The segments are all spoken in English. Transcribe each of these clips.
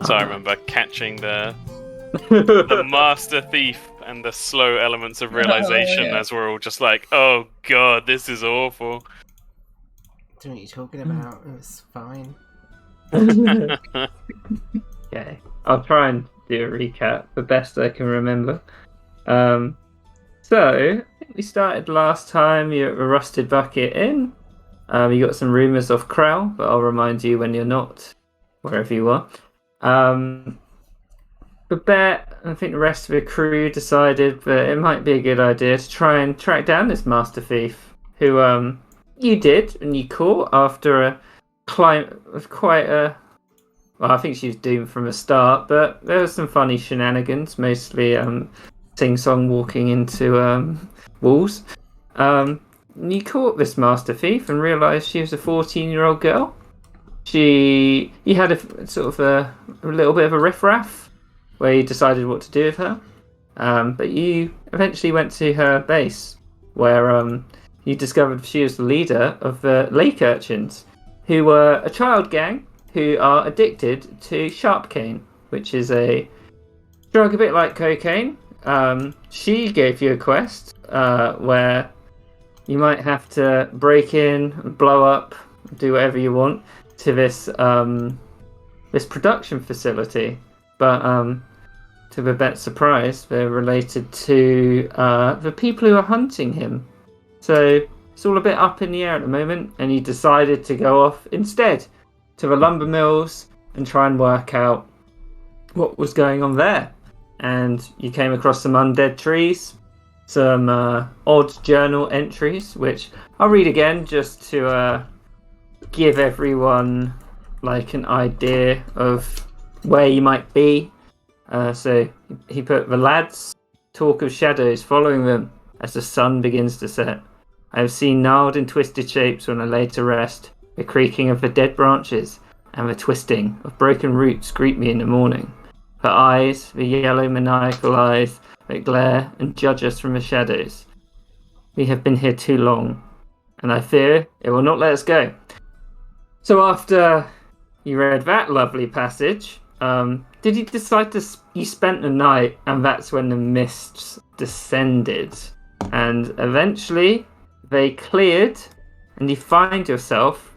So I remember catching the master thief and the slow elements of realization as we're all just like, oh god, this is awful. I don't know what you're talking about. It was fine. Okay, I'll try and do a recap the best I can remember. So, I think we started last time. You're at the Rusted Bucket Inn. You got some rumours off Krell, but I'll remind you when you're not, wherever you are. Babette, I think the rest of the crew decided that it might be a good idea to try and track down this Master Thief, who you did, and you caught after quite a... Well, I think she was doomed from the start, but there were some funny shenanigans, mostly Sing-Song walking into walls. You caught this Master Thief and realised she was a 14-year-old girl. You had a sort of a little bit of a riff-raff where you decided what to do with her. But you eventually went to her base where you discovered she was the leader of the Lake Urchins, who were a child gang who are addicted to sharp cane, which is a drug a bit like cocaine. She gave you a quest where you might have to break in, blow up, do whatever you want to this production facility. But to Babette's surprise, they're related to the people who are hunting him. So it's all a bit up in the air at the moment, and you decided to go off instead to the lumber mills and try and work out what was going on there. And you came across some undead trees, some odd journal entries, which I'll read again just to give everyone like an idea of where you might be. So he put, the lads talk of shadows following them as the sun begins to set. I have seen gnarled and twisted shapes when I lay to rest. The creaking of the dead branches and the twisting of broken roots greet me in the morning. Her eyes, the yellow maniacal eyes that glare and judge us from the shadows. We have been here too long, and I fear it will not let us go. So after you read that lovely passage, did you decide you spent the night, and that's when the mists descended, and eventually they cleared, and you find yourself...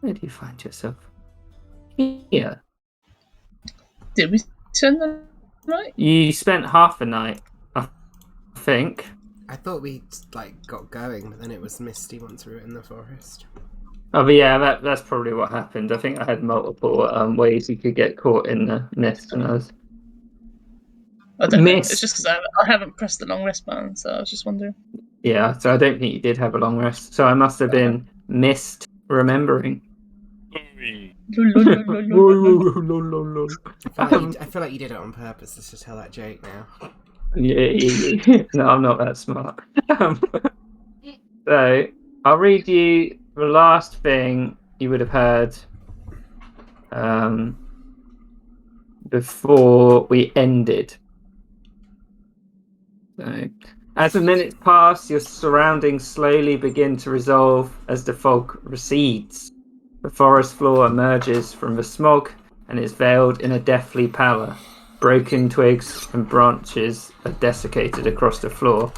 Where do you find yourself? Here. Did we spend the night? You spent half the night, I think. I thought we got going, but then it was misty once we were in the forest. Oh, but yeah, that's probably what happened. I think I had multiple ways you could get caught in the mist, and I was... I don't know. It's just because I haven't pressed the long rest button, so I was just wondering. Yeah, so I don't think you did have a long rest. So I must have been missed remembering. I feel like you did it on purpose. Let's just tell that joke now. Yeah. No, I'm not that smart. So I'll read you the last thing you would have heard before we ended. So, as the minutes pass, your surroundings slowly begin to resolve as the fog recedes. The forest floor emerges from the smog and is veiled in a deathly pallor. Broken twigs and branches are desiccated across the floor.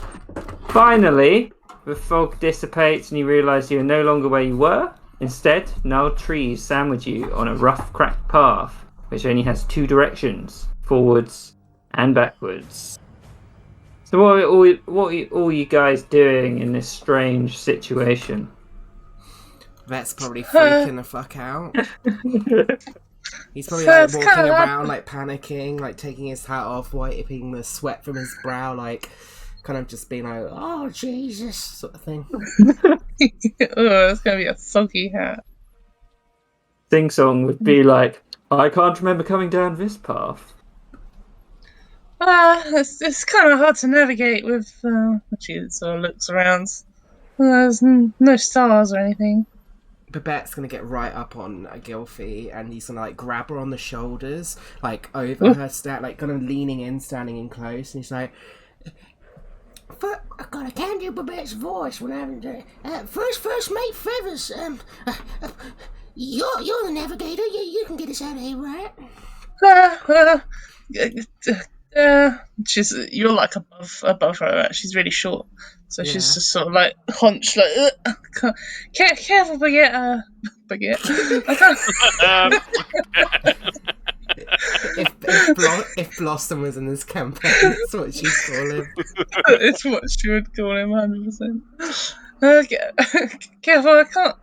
Finally, the fog dissipates and you realise you are no longer where you were. Instead, gnarled trees sandwich you on a rough, cracked path, which only has two directions, forwards and backwards. So what are all you guys doing in this strange situation? Vet's probably freaking the fuck out. He's probably like walking around, like panicking, like taking his hat off, wiping the sweat from his brow, like kind of just being like, "Oh Jesus," sort of thing. It's gonna be a soggy hat. Sing-Song would be like, "I can't remember coming down this path." It's kind of hard to navigate with. She sort of looks around. There's no stars or anything. Babette's gonna get right up on Gylfi, and he's gonna like grab her on the shoulders, like over her, like kind of leaning in, standing in close, and he's like, God, I can't do Babette's voice when I'm first mate Feathers. You're the navigator. You can get us out of here, right? You're like above her. Right? She's really short, so she's Yeah. just sort of like hunched, like careful, Baguette. Baguette. I can't. If Blossom was in this campaign, that's what she'd call him. It's what she would call him, 100%. Okay. Careful, I can't.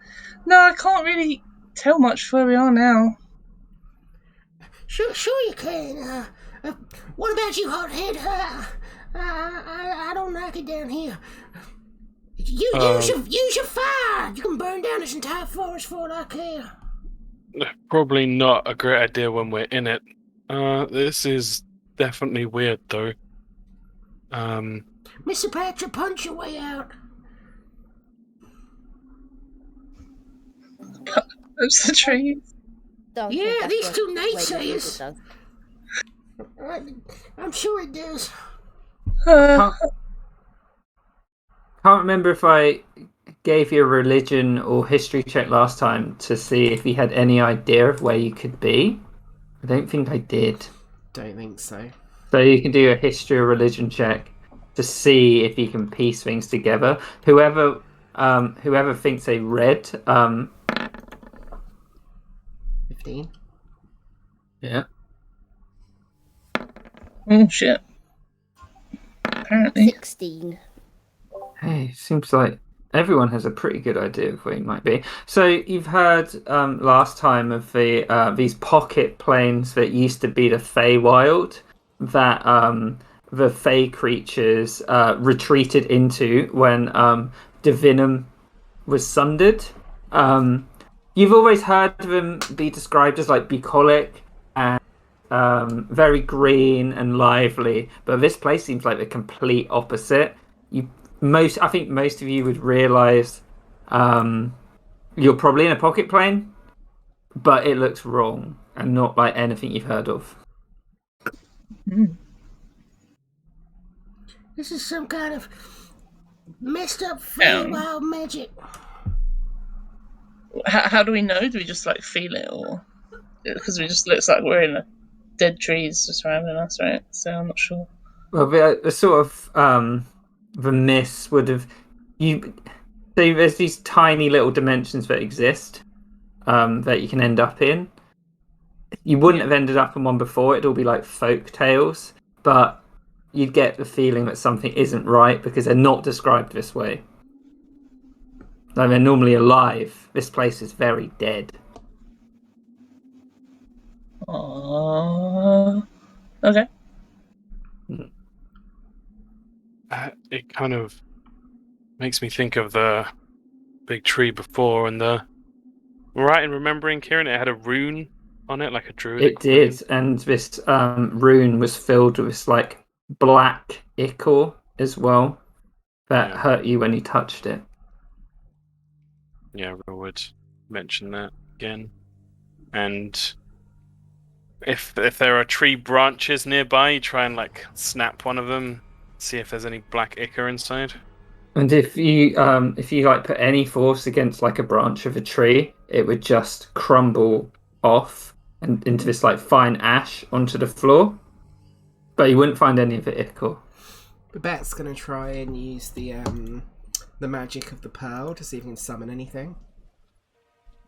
No, I can't really tell much where we are now. Sure you can. What about you, Hothead? I don't like it down here. Use your fire. You can burn down this entire forest for all I care. Probably not a great idea when we're in it. This is definitely weird, though. Mr. Patrick, punch your way out. Those the trees. Don't Yeah, think that's these what two Lady naysayers. Google does. I'm sure it does. Can't remember if I gave you a religion or history check last time to see if you had any idea of where you could be. I don't think I did. Don't think so. So you can do a history or religion check to see if you can piece things together. Whoever thinks they read 15. Yeah. Oh shit. Apparently. 16. Hey, seems like everyone has a pretty good idea of where you might be. So you've heard last time of the these pocket planes that used to be the Feywild that the Fey creatures retreated into when Divinum was sundered. You've always heard them be described as like bucolic and very green and lively, but this place seems like the complete opposite. I think most of you would realise you're probably in a pocket plane, but it looks wrong and not like anything you've heard of. This is some kind of messed up Um. wild magic. How do we know? Do we just like feel it, or because it just looks like we're in a dead trees just surrounding us, right? So I'm not sure. Well, the sort of the mists would have so there's these tiny little dimensions that exist that you can end up in. You wouldn't have ended up in one before. It'd all be like folk tales, but you'd get the feeling that something isn't right because they're not described this way. Like they're normally alive. This place is very dead. Okay. It kind of makes me think of the big tree before, and right in remembering, Kieran, it had a rune on it, like a druidic. It did, and this rune was filled with this like black ichor as well that hurt you when you touched it. Yeah, I would mention that again. And if there are tree branches nearby, you try and like snap one of them, see if there's any black ichor inside. And if you like put any force against like a branch of a tree, it would just crumble off and into this like fine ash onto the floor. But you wouldn't find any of the ichor. Babette's gonna try and use the magic of the pearl to see if he can summon anything.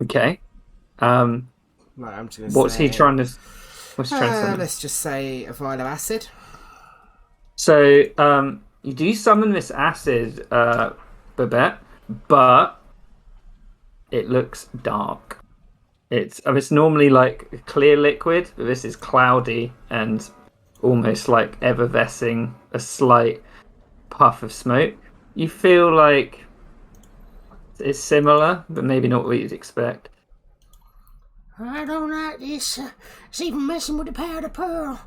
Okay. Like I'm just gonna What's say, he trying to summon? let's just say a vial of acid. So you do summon this acid, Babette, but it looks dark. It's normally like a clear liquid, but this is cloudy and almost like effervescing, a slight puff of smoke. You feel like it's similar, but maybe not what you'd expect. I don't like this. It's even messing with the power of the pearl.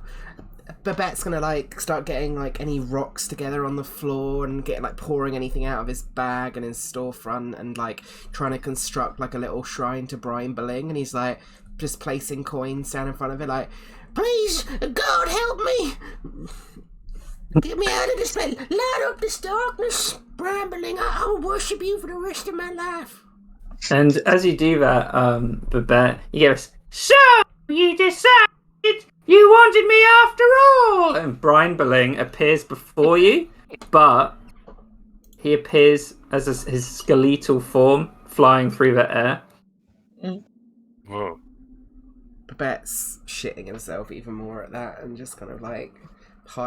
Babette's gonna like start getting like any rocks together on the floor and get like pouring anything out of his bag and his storefront and like trying to construct like a little shrine to Brian Billing, and he's like just placing coins down in front of it like, please, God help me. Get me out of this place. Light up this darkness. Brambling, I will worship you for the rest of my life. And as you do that, Babette, you go, "So you decided you wanted me after all!" And Brian Billing appears before you, but he appears as his skeletal form flying through the air. Whoa. Babette's shitting himself even more at that, and just kind of like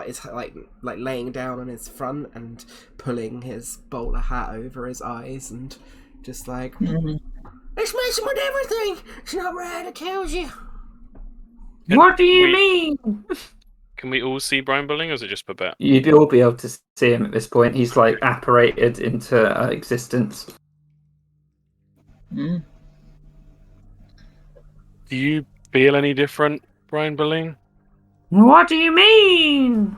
is like laying down on his front and pulling his bowler hat over his eyes, and just like, It's messing with everything. It's not right, I tells you. What do you mean? Can we all see Brian Billing, or is it just Babette? You'd all be able to see him at this point. He's like apparated into existence. Do you feel any different, Brian Billing? What do you mean?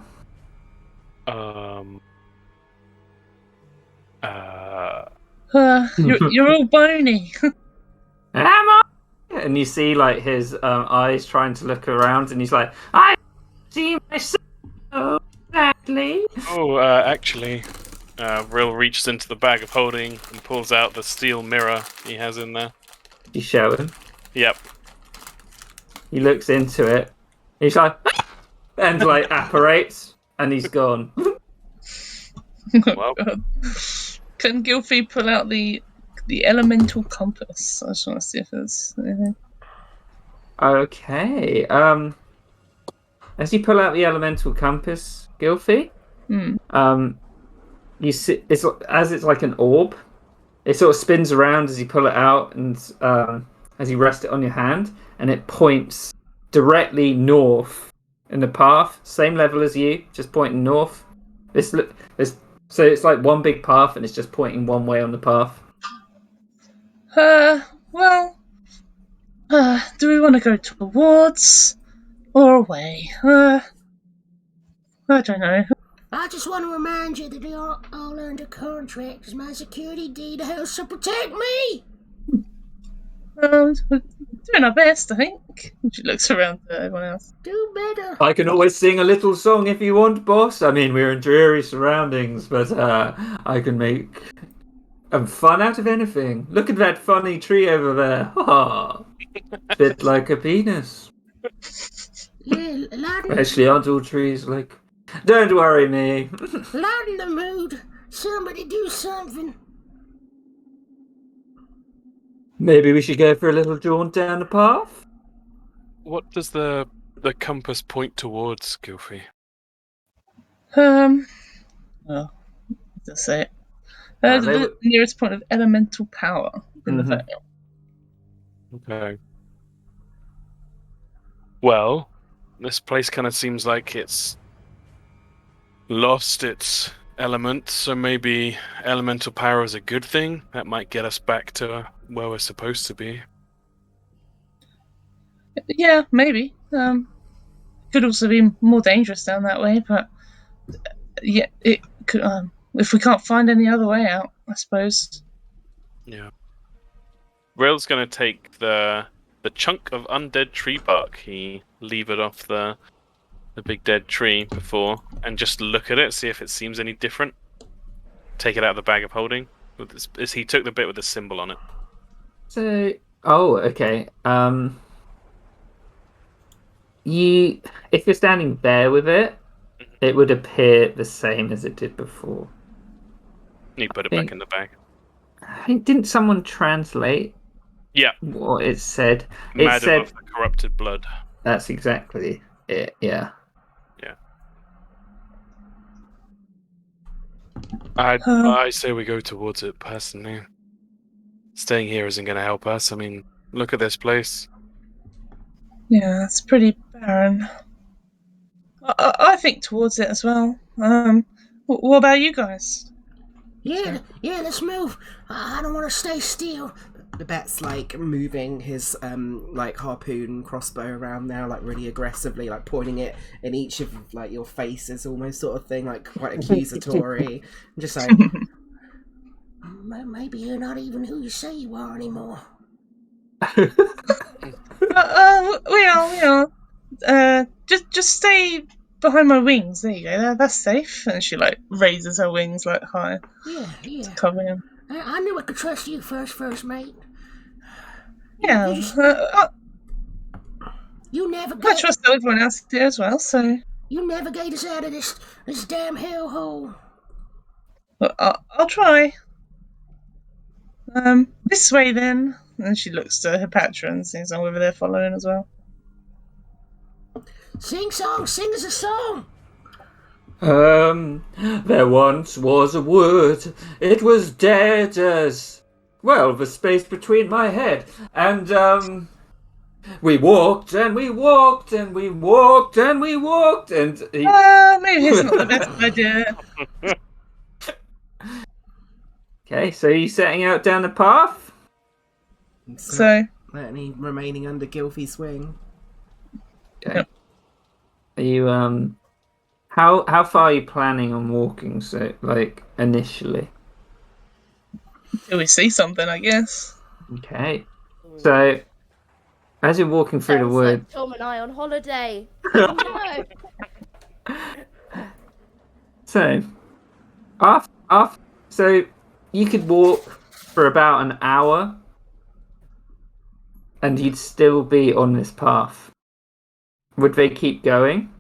You're all bony. Am I? And you see like his eyes trying to look around, and he's like, I see myself so badly. Oh, actually, Rill reaches into the bag of holding and pulls out the steel mirror he has in there. You show him. Yep. He looks into it. He's like, and like apparates, and he's gone. Well, God. Can Gilfie pull out the elemental compass? I just want to see if there's anything. Okay. As you pull out the elemental compass, Gilfie, you see it's like an orb. It sort of spins around as you pull it out, and as you rest it on your hand, and it points directly north in the path, same level as you, just pointing north. So it's like one big path, and it's just pointing one way on the path. Well, do we want to go towards or away? I don't know. I just want to remind you that you're all under contract as my security details, so protect me! We're doing our best, I think. She looks around at everyone else. Do better. I can always sing a little song if you want, boss. I mean, we're in dreary surroundings, but I can make fun out of anything. Look at that funny tree over there. Ha! Bit like a penis. Yeah, lighten, Actually, aren't all trees like... Don't worry me. lighten the mood. Somebody do something. Maybe we should go for a little jaunt down the path? what does the compass point towards, Gilfie? Well, let's say it. They The were- nearest point of elemental power in the Mhm. Vale. Okay. Well, this place kind of seems like it's lost its element, so maybe elemental power is a good thing. That might get us back to where we're supposed to be. Yeah, maybe. Could also be more dangerous down that way, but yeah, it could. If we can't find any other way out, I suppose. Yeah. Rail's gonna take the chunk of undead tree bark he levered off the big dead tree before, and just look at it, see if it seems any different. Take it out of the bag of holding. He took the bit with the symbol on it. So, okay. If you're standing there with it, it would appear the same as it did before. You put it back in the bag. I think, didn't someone translate Yeah, what it said? It Madam said of the corrupted blood. that's exactly it. Yeah. I say we go towards it personally. Staying here isn't going to help us. I mean, look at this place. Yeah, it's pretty barren. I think towards it as well. What about you guys? Yeah, let's move. I don't want to stay still. Babette's like moving his like harpoon crossbow around now, like really aggressively, like pointing it in each of like your faces, almost sort of thing, like quite accusatory. I'm just like, Maybe you're not even who you say you are anymore. We are. Just stay behind my wings. There you go. That's safe. And she like raises her wings like high, Yeah. cover him. I knew I could trust you first mate. Yeah, You I navigate. trust everyone else here as well. So You navigate us out of this damn hellhole. but I'll try. This way then. And she looks to her patron, seems I'm over there following as well. Sing us a song. There once was a wood. It was dead as, well, the space between my head. And, we walked and we walked and we walked and we walked and... Maybe it's not the best idea. Okay, so are you setting out down the path? So, Any remaining under Gilfy's wing? Okay. Yep. Are you, how far are you planning on walking, so, like, initially? till we see something, I guess. Okay. So, as you're walking through the Sounds wood... like Tom and I on holiday. No. So, so you could walk for about an hour, and you'd still be on this path. Would they keep going?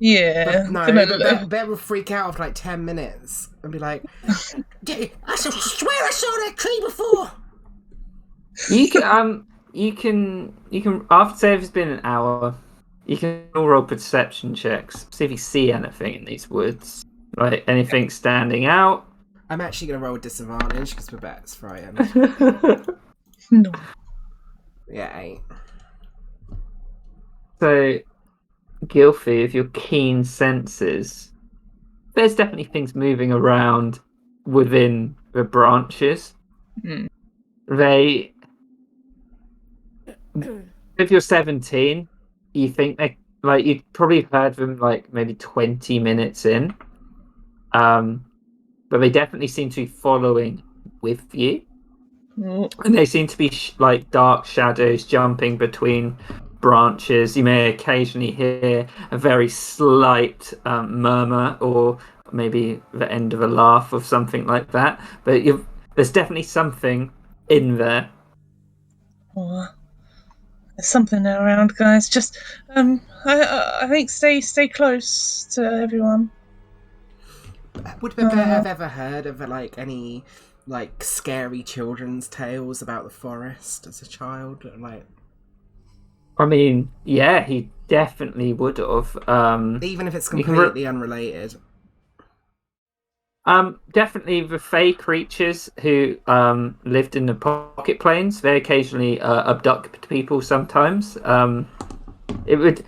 Yeah. No, Gonna- Bet will freak out after like 10 minutes and be like, I swear I saw that tree before. You can after say if it's been an hour, you can all roll perception checks. See if you see anything in these woods, like anything standing out. I'm actually going to roll a disadvantage because Babette's frightened. No. Yeah, 8. So, Gilfy, with your keen senses, there's definitely things moving around within the branches. Mm. They, if you're 17, you think they like you'd probably heard them like maybe 20 minutes in, but they definitely seem to be following with you. Oh, And they seem to be like dark shadows jumping between branches. You may occasionally hear a very slight murmur or maybe the end of a laugh or something like that. But there's definitely something in there. oh. There's something around, guys. Just, I think stay close to everyone. Would Babette have ever heard of like any like scary children's tales about the forest as a child? Like, I mean, yeah, he definitely would have. even if it's You can completely unrelated. Definitely the Fey creatures who lived in the pocket plains. They occasionally abduct people sometimes. There would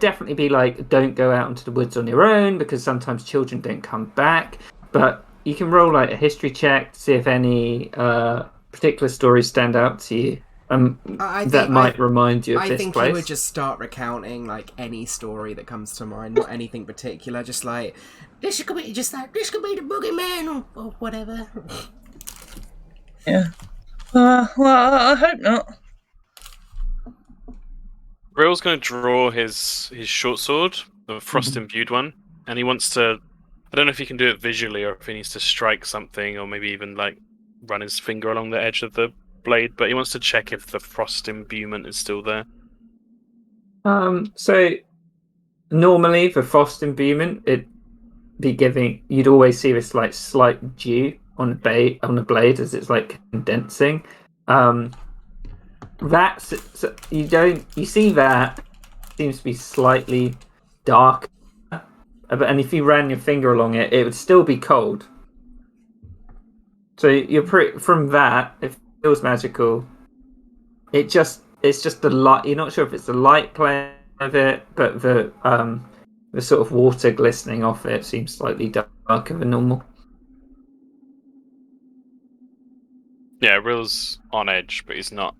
definitely be like, don't go out into the woods on your own because sometimes children don't come back. But you can roll like a history check to see if any particular stories stand out to you. That might remind you of I this think place. he would just start recounting like any story that comes to mind, not anything particular. Just like This could be the boogeyman or whatever. Yeah. Well, I hope not. Rill's going to draw his short sword, the frost imbued one, and he wants to. I don't know if he can do it visually or if he needs to strike something or maybe even like run his finger along the edge of the blade, but he wants to check if the frost imbuement is still there. So normally the frost imbuement, you'd always see this like slight dew on the blade as it's like condensing. You see that seems to be slightly dark, and if you ran your finger along it, it would still be cold. So from that, it feels magical. It's just the light. You're not sure if it's the light playing of it, but the sort of water glistening off it seems slightly darker than normal. Yeah, Rill's on edge, but he's not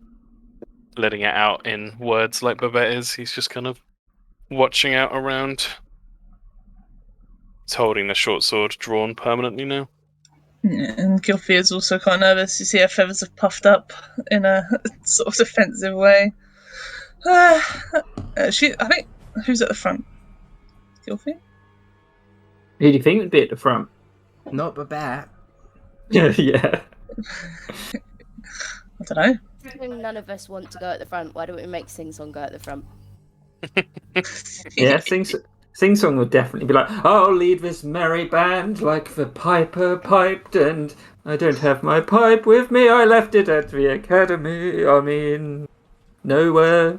letting it out in words like Babette is. He's just kind of watching out around. He's holding the short sword drawn permanently now. Yeah, and Gilfy is also quite nervous. You see her feathers have puffed up in a sort of defensive way. I think who's at the front? Gilfy? Who do you think would be at the front? Not Babette. Yeah. I don't know. None of us want to go at the front. Why don't we make Sing Song go at the front? Yeah, Sing Song would definitely be like, I'll lead this merry band like the piper piped, and I don't have my pipe with me. I left it at the academy. I mean, nowhere.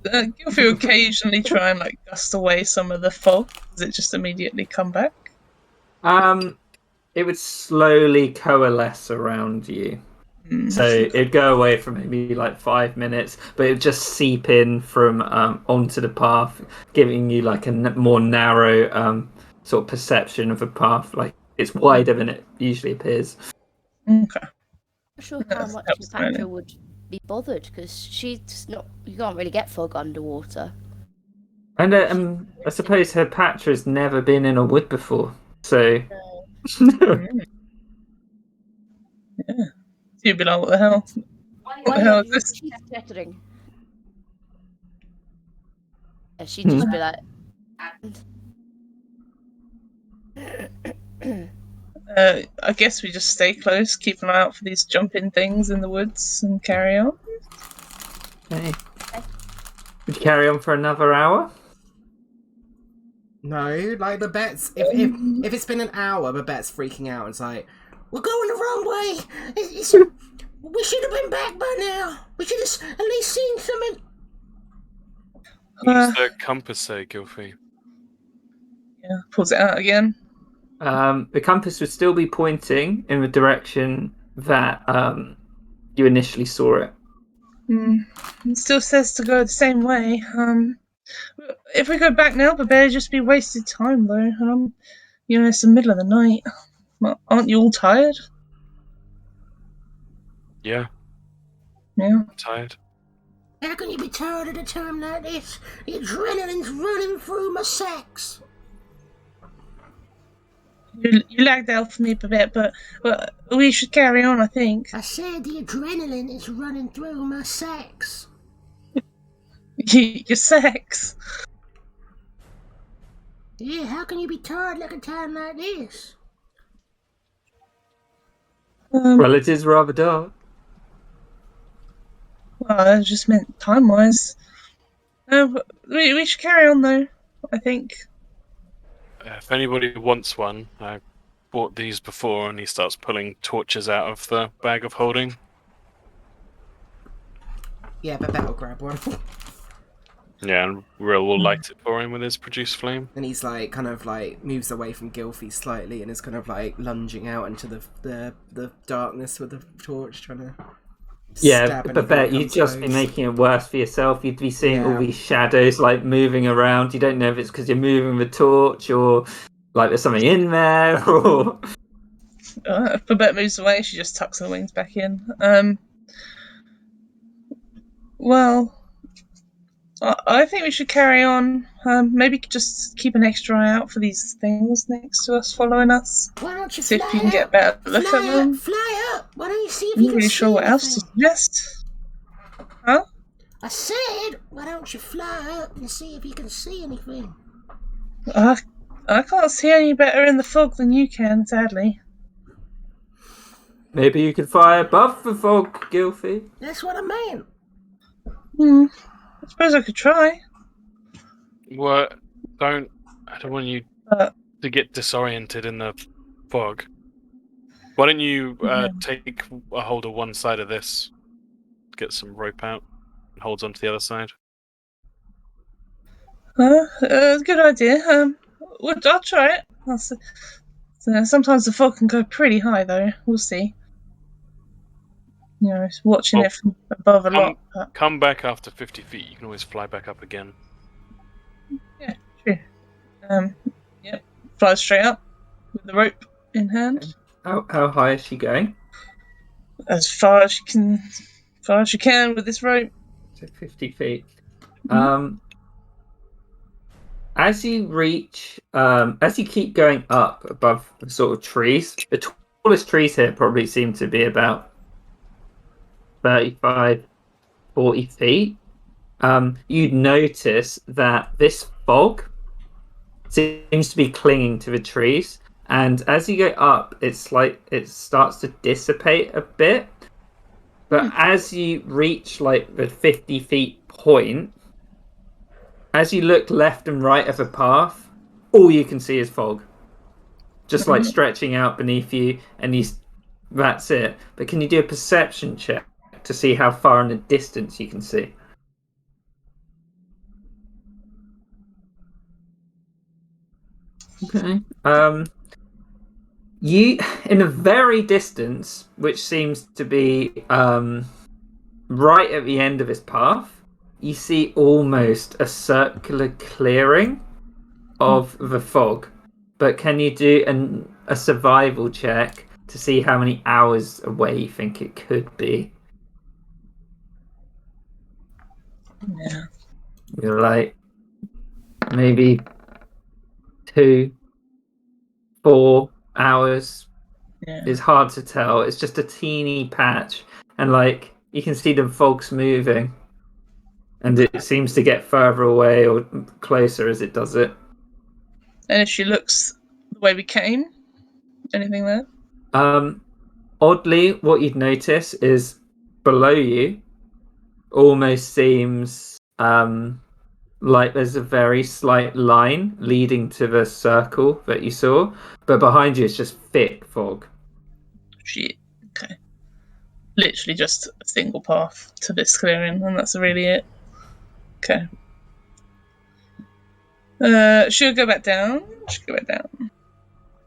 Gilfy will occasionally try and like dust away some of the fog. Does it just immediately come back? It would slowly coalesce around you. So it'd go away for maybe like 5 minutes, but it'd just seep in from onto the path, giving you like a more narrow sort of perception of a path. Like it's wider than it usually appears. Okay. Not sure how much Helps, Patra really. would be bothered because she's not. You can't really get fog underwater. And I suppose her Patra's never been in a wood before, so. Yeah. You'd be like, what the hell? What the hell is this? She's chattering. Yeah, she'd just be like. I guess we just stay close, keep an eye out for these jumping things in the woods, and carry on. Okay. Would you carry on for another hour? No, like Babette's. If it's been an hour, Babette's freaking out. It's like, We're going the wrong way. We should have been back by now. We should have at least seen something. Use the compass there, Gilfy. Yeah, pulls it out again. The compass would still be pointing in the direction that you initially saw it. It still says to go the same way. If we go back now, Babette just be wasted time though. And it's the middle of the night. Well, aren't you all tired? Yeah, Yeah. I'm tired. How can you be tired at a time like this? The adrenaline's running through my sacs. You lagged out for me, Babette, but we should carry on, I think. I said the adrenaline is running through my sacs. Your sex. Yeah, how can you be tired like a time like this? Well, it is rather dark. Well, I just meant time-wise. We should carry on, though, I think. If anybody wants one, I bought these before, and he starts pulling torches out of the bag of holding. yeah, Babette will grab one. Yeah, and Rill will light it for him with his produce flame. And he's like, kind of like, moves away from Gilfy slightly and is kind of like lunging out into the darkness with the torch, trying to. Yeah, stab anything Babette, that you'd comes just be close. making it worse for yourself. You'd be seeing all Yeah. these shadows like moving around. You don't know if it's because you're moving the torch or like there's something in there or. If Babette moves away, she just tucks her wings back in. Well, I think we should carry on. Maybe just keep an extra eye out for these things next to us, following us. Why don't you See fly if you can get a up? better look at Fly them. up, fly up. Why don't you see if I'm you not can really see sure what else to anything? suggest. Huh? I said, why don't you fly up and see if you can see anything? I can't see any better in the fog than you can, sadly. Maybe you could fly above the fog, Gilfy. That's what I meant. I suppose I could try. What? I don't want you to get disoriented in the fog. Why don't you take a hold of one side of this, get some rope out, and holds onto the other side? Good idea. I'll try it. Sometimes the fog can go pretty high, though. We'll see. Watching Well, it from above a lot. But Come back after 50 feet. You can always fly back up again. yeah, true. Yep. Fly straight up with the rope in hand, How high is she going? as far as you can with this rope. So 50 feet. As you reach, as you keep going up above the sort of trees, the tallest trees here probably seem to be about 35, 40 feet. You'd notice that this fog seems to be clinging to the trees, and as you go up, it's like it starts to dissipate a bit. But as you reach like the 50 feet point, as you look left and right of the path, all you can see is fog, just like stretching out beneath you, and that's it. But can you do a perception check to see how far in the distance you can see? Okay. You, in the very distance, which seems to be right at the end of his path, you see almost a circular clearing of the fog. But can you do a survival check to see how many hours away you think it could be? Yeah. You're like maybe 2, 4 hours. Yeah. It's hard to tell. It's just a teeny patch, and like you can see the fog's moving, and it seems to get further away or closer as it does it. And if she looks the way we came, anything there? Oddly, what you'd notice is below you almost seems like there's a very slight line leading to the circle that you saw, but behind you it's just thick fog. Shit. Okay. Literally just a single path to this clearing, and that's really it. Okay. She'll go back down.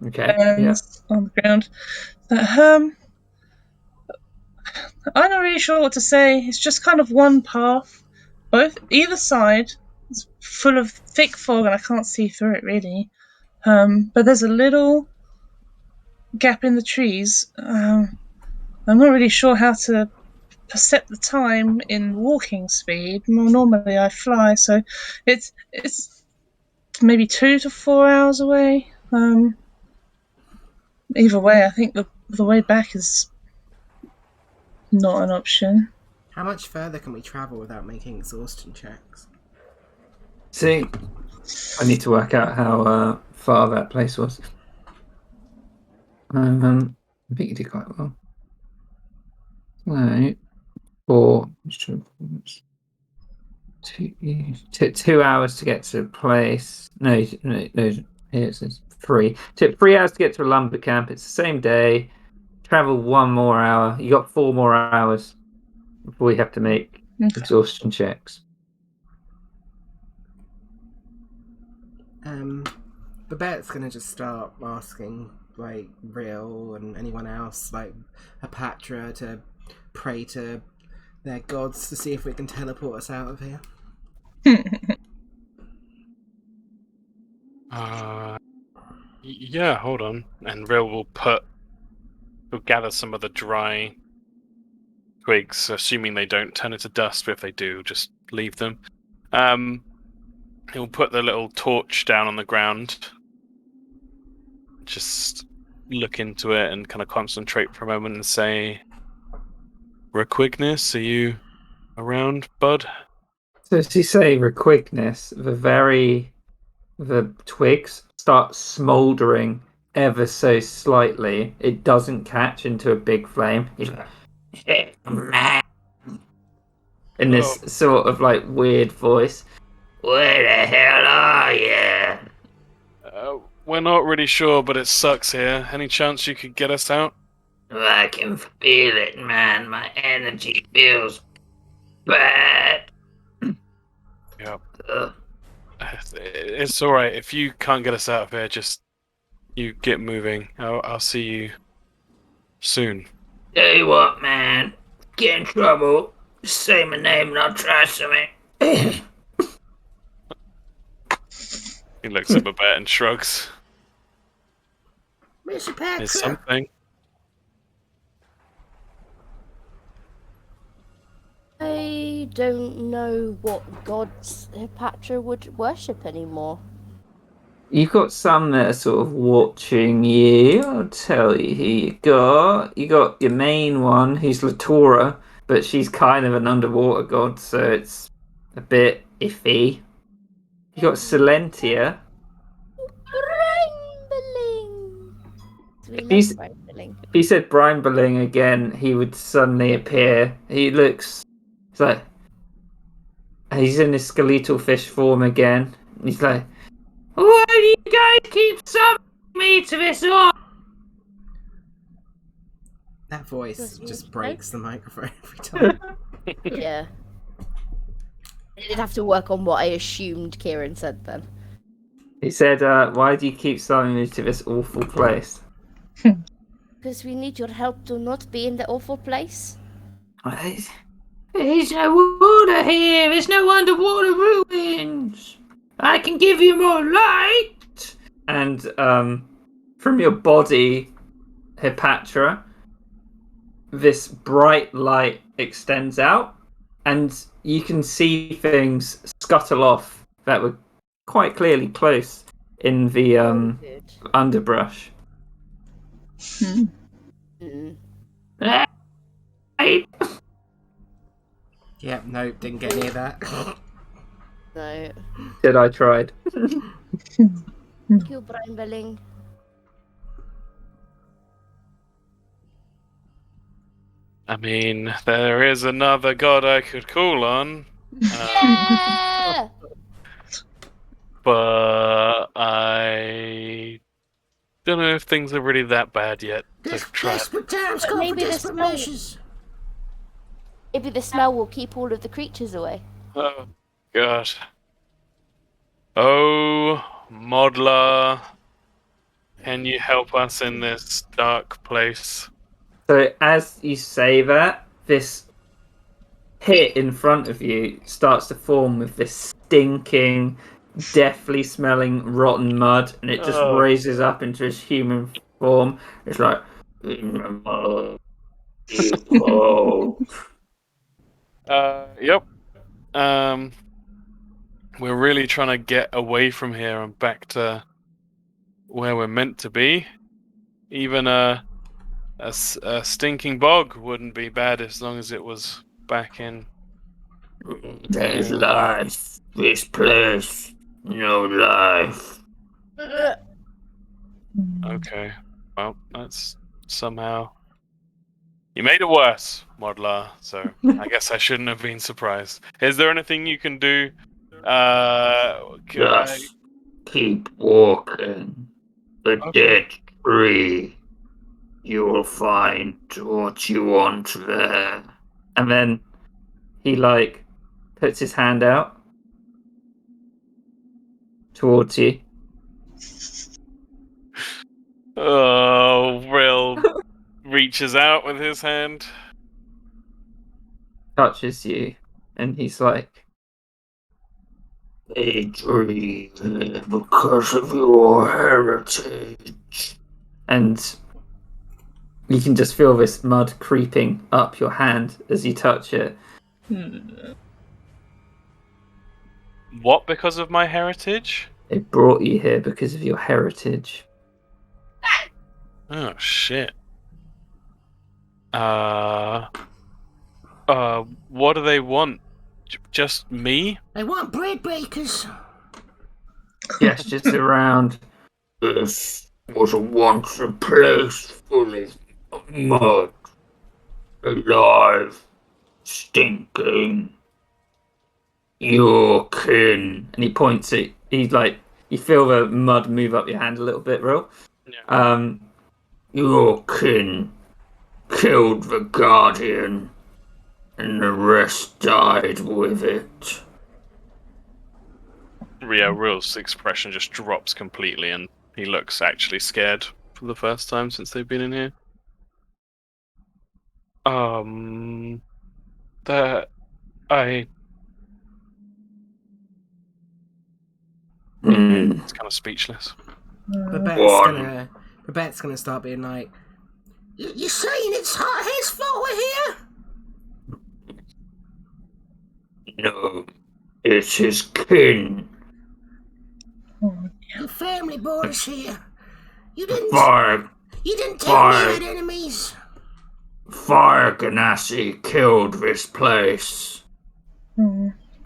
Okay. And Yeah. on the ground. I'm not really sure what to say. It's just kind of one path. Either side is full of thick fog, and I can't see through it really. But there's a little gap in the trees. I'm not really sure how to percept the time in walking speed. More normally I fly, so it's maybe 2 to 4 hours away. Either way, I think the way back is not an option. How much further can we travel without making exhaustion checks? See, I need to work out how far that place was. I think you did quite well. So, 4, 2 hours to get to a place. No. Here it says 3. Took 3 hours to get to a lumber camp. It's the same day. Travel 1 more hour. You got 4 more hours before you have to make exhaustion checks. Babette's gonna just start asking, like, Real and anyone else, like Apatra, to pray to their gods to see if we can teleport us out of here. Yeah, hold on. And Real will gather some of the dry twigs, assuming they don't turn into dust, but if they do, just leave them. He'll put the little torch down on the ground, just look into it and kind of concentrate for a moment and say, Requignus, are you around, bud? So as you say, Requignus, the twigs start smouldering ever so slightly. It doesn't catch into a big flame. In this sort of like weird voice. Where the hell are you? We're not really sure, but it sucks here. Any chance you could get us out? I can feel it, man. My energy feels bad. Yep. It's alright. If you can't get us out of here, just you get moving. I'll see you soon. Tell you what, man. Get in trouble. Say my name and I'll try something. He looks at Babette and shrugs. Mr. Patrick. Is something? I don't know what gods Patra would worship anymore. You've got some that are sort of watching you. I'll tell you who you got. You got your main one, who's Latora, but she's kind of an underwater god, so it's a bit iffy. You got Silentia. Brinebeling. We love He's- Brinebeling. If he said Brinebeling again, he would suddenly appear. He's like, he's in his skeletal fish form again. He's like, why do you guys keep summoning me to this one? That voice Does he just know? breaks the microphone every time. Yeah. I did have to work on what I assumed Kieran said then. He said, why do you keep summoning me to this awful place? Because we need your help to not be in the awful place. There's no water here. There's no underwater ruins. I can give you more light. And from your body, Hipatra, this bright light extends out, and you can see things scuttle off that were quite clearly close in the Good. underbrush. Mm. Yep, no, didn't get any of that. No. Did I tried? Thank you, Brinebeling. I mean, there is another god I could call on. Yeah! But I don't know if things are really that bad yet to try. Desperate times But call for maybe the desperate smell- measures. Maybe the smell will keep all of the creatures away. Oh, God. Oh, Modler. Can you help us in this dark place? So as you say that, this pit in front of you starts to form with this stinking, deathly smelling rotten mud, and it just Oh. raises up into its human form. It's like, in the mud, you cold. Yep. We're really trying to get away from here and back to where we're meant to be. Even a stinking bog wouldn't be bad as long as it was back in. There's life. This place, no life. Okay. Well, that's somehow. You made it worse, Modlar, so I guess I shouldn't have been surprised. Is there anything you can do? Just keep walking. The Okay. dead tree. You'll find what you want there. And then he puts his hand out towards you. Oh, Will reaches out with his hand. Touches you, and he's like, they dream because of your heritage. And you can just feel this mud creeping up your hand as you touch it. What, because of my heritage? They brought you here because of your heritage. Oh, shit. What do they want? Just me? They want bread bakers. Gestures around. This was once a place full of mud. Alive. Stinking. Your kin. And he points at, you feel the mud move up your hand a little bit, Ro. Yeah. Your kin killed the Guardian, and the rest died with it. Yeah, Will's expression just drops completely and he looks actually scared for the first time since they've been in here. It's kind of speechless. Babette's gonna start being like, You saying it's Hothead's fault we're here? No, it's his kin. The family brought us here. You didn't Fire tell me you had enemies. Ganassi killed this place.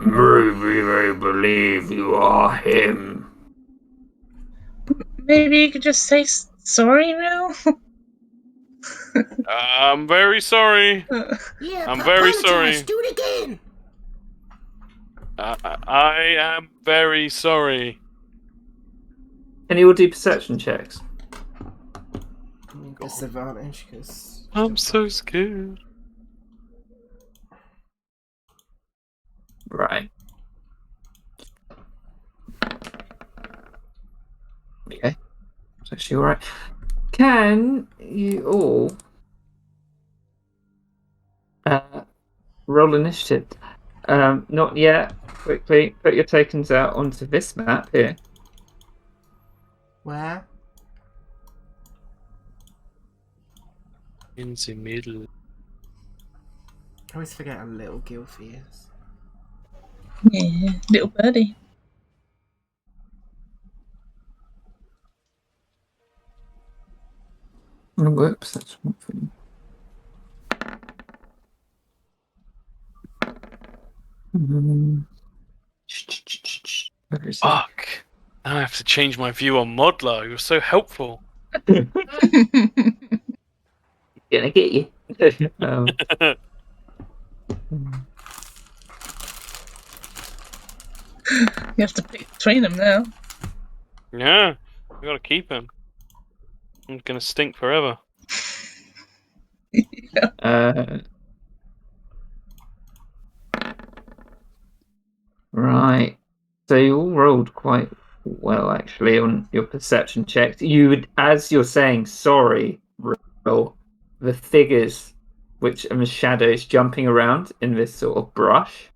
Maybe I believe you are him. Maybe you could just say sorry, Will? I'm very sorry. Yeah, I'm very apologize. sorry. Do it again. I am very sorry. Can you all do perception checks? Disadvantage because I'm so scared. Right. Okay. It's actually alright. Can you all roll initiative? Not yet. Quickly, put your tokens out onto this map here. Where? In the middle. I always forget how little Gilfy is. Yeah, little birdie. Oh, whoops, that's one thing. Where is it? Fuck. Now I have to change my view on Modlar. You were so helpful. Gonna get you. You have to pick between them now. Yeah, we gotta keep him. I'm gonna stink forever. Right. So you all rolled quite well, actually, on your perception checks. You would, as you're saying sorry, roll the figures, which are the shadows jumping around in this sort of brush.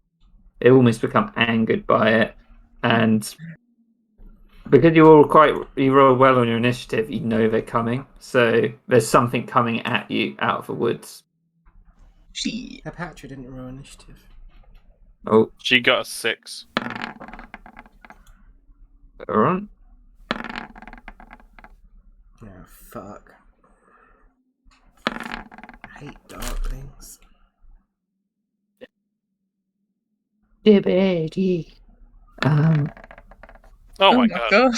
They almost become angered by it, and because you roll well on your initiative, you know they're coming. So there's something coming at you out of the woods. Shit. Hepatra didn't roll initiative. Oh, She got a 6. all right. Oh, fuck. I hate darklings. Oh my god. God.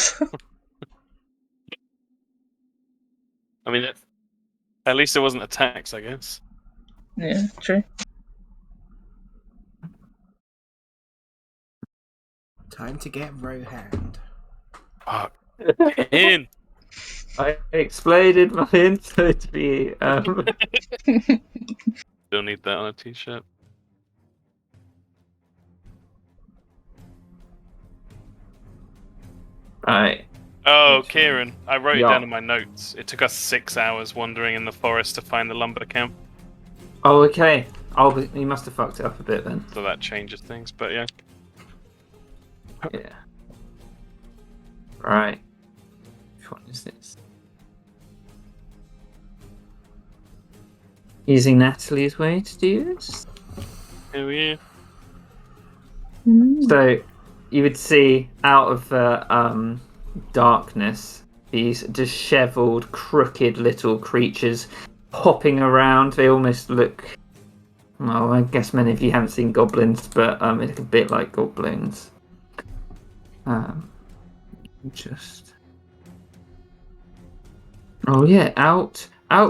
I mean, at least it wasn't attacks, I guess. Yeah, true. Time to get Rohand. Fuck. In. I explained my info to be. Still need that on a t-shirt. Right. Oh, Kieran, I wrote it Yeah. down in my notes. It took us 6 hours wandering in the forest to find the lumber camp, Oh, okay. You must have fucked it up a bit then. so that changes things. But yeah, Yeah. Right. Which one is this? Using Natalie's way to do this. here we are. So you would see out of the darkness these dishevelled, crooked little creatures hopping around. They almost look. Well, I guess many of you haven't seen goblins, but they look a bit like goblins. Just. Oh yeah, out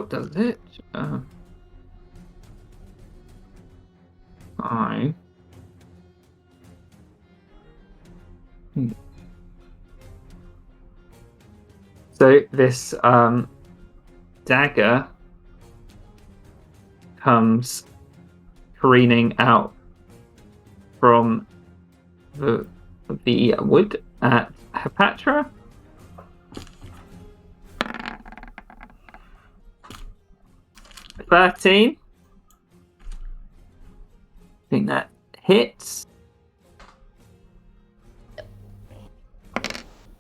does it? I. So this dagger comes careening out from the wood at Hepatra. $13. I think that hits.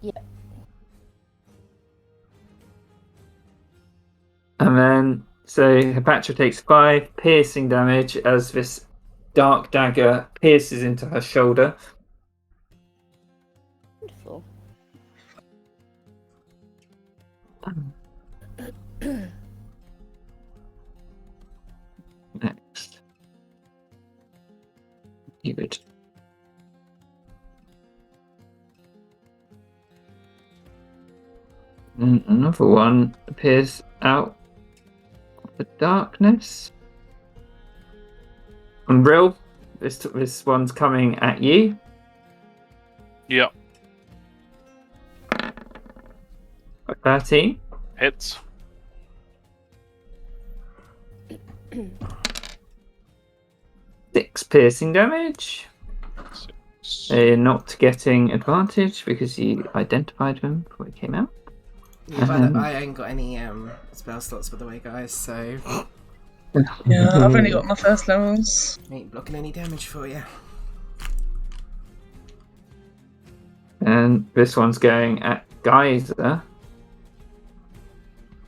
Yep. And then, so Hepatra takes 5 piercing damage as this dark dagger pierces into her shoulder. Wonderful. Next. You would And another one appears out of the darkness. And Brill, this one's coming at you. Yep. 13. Hits. Six piercing damage. They're not getting advantage because you identified him before he came out. Yeah, but I ain't got any spell slots, by the way, guys, so Yeah, I've only got my first levels. ain't blocking any damage for you. And this one's going at Geyser.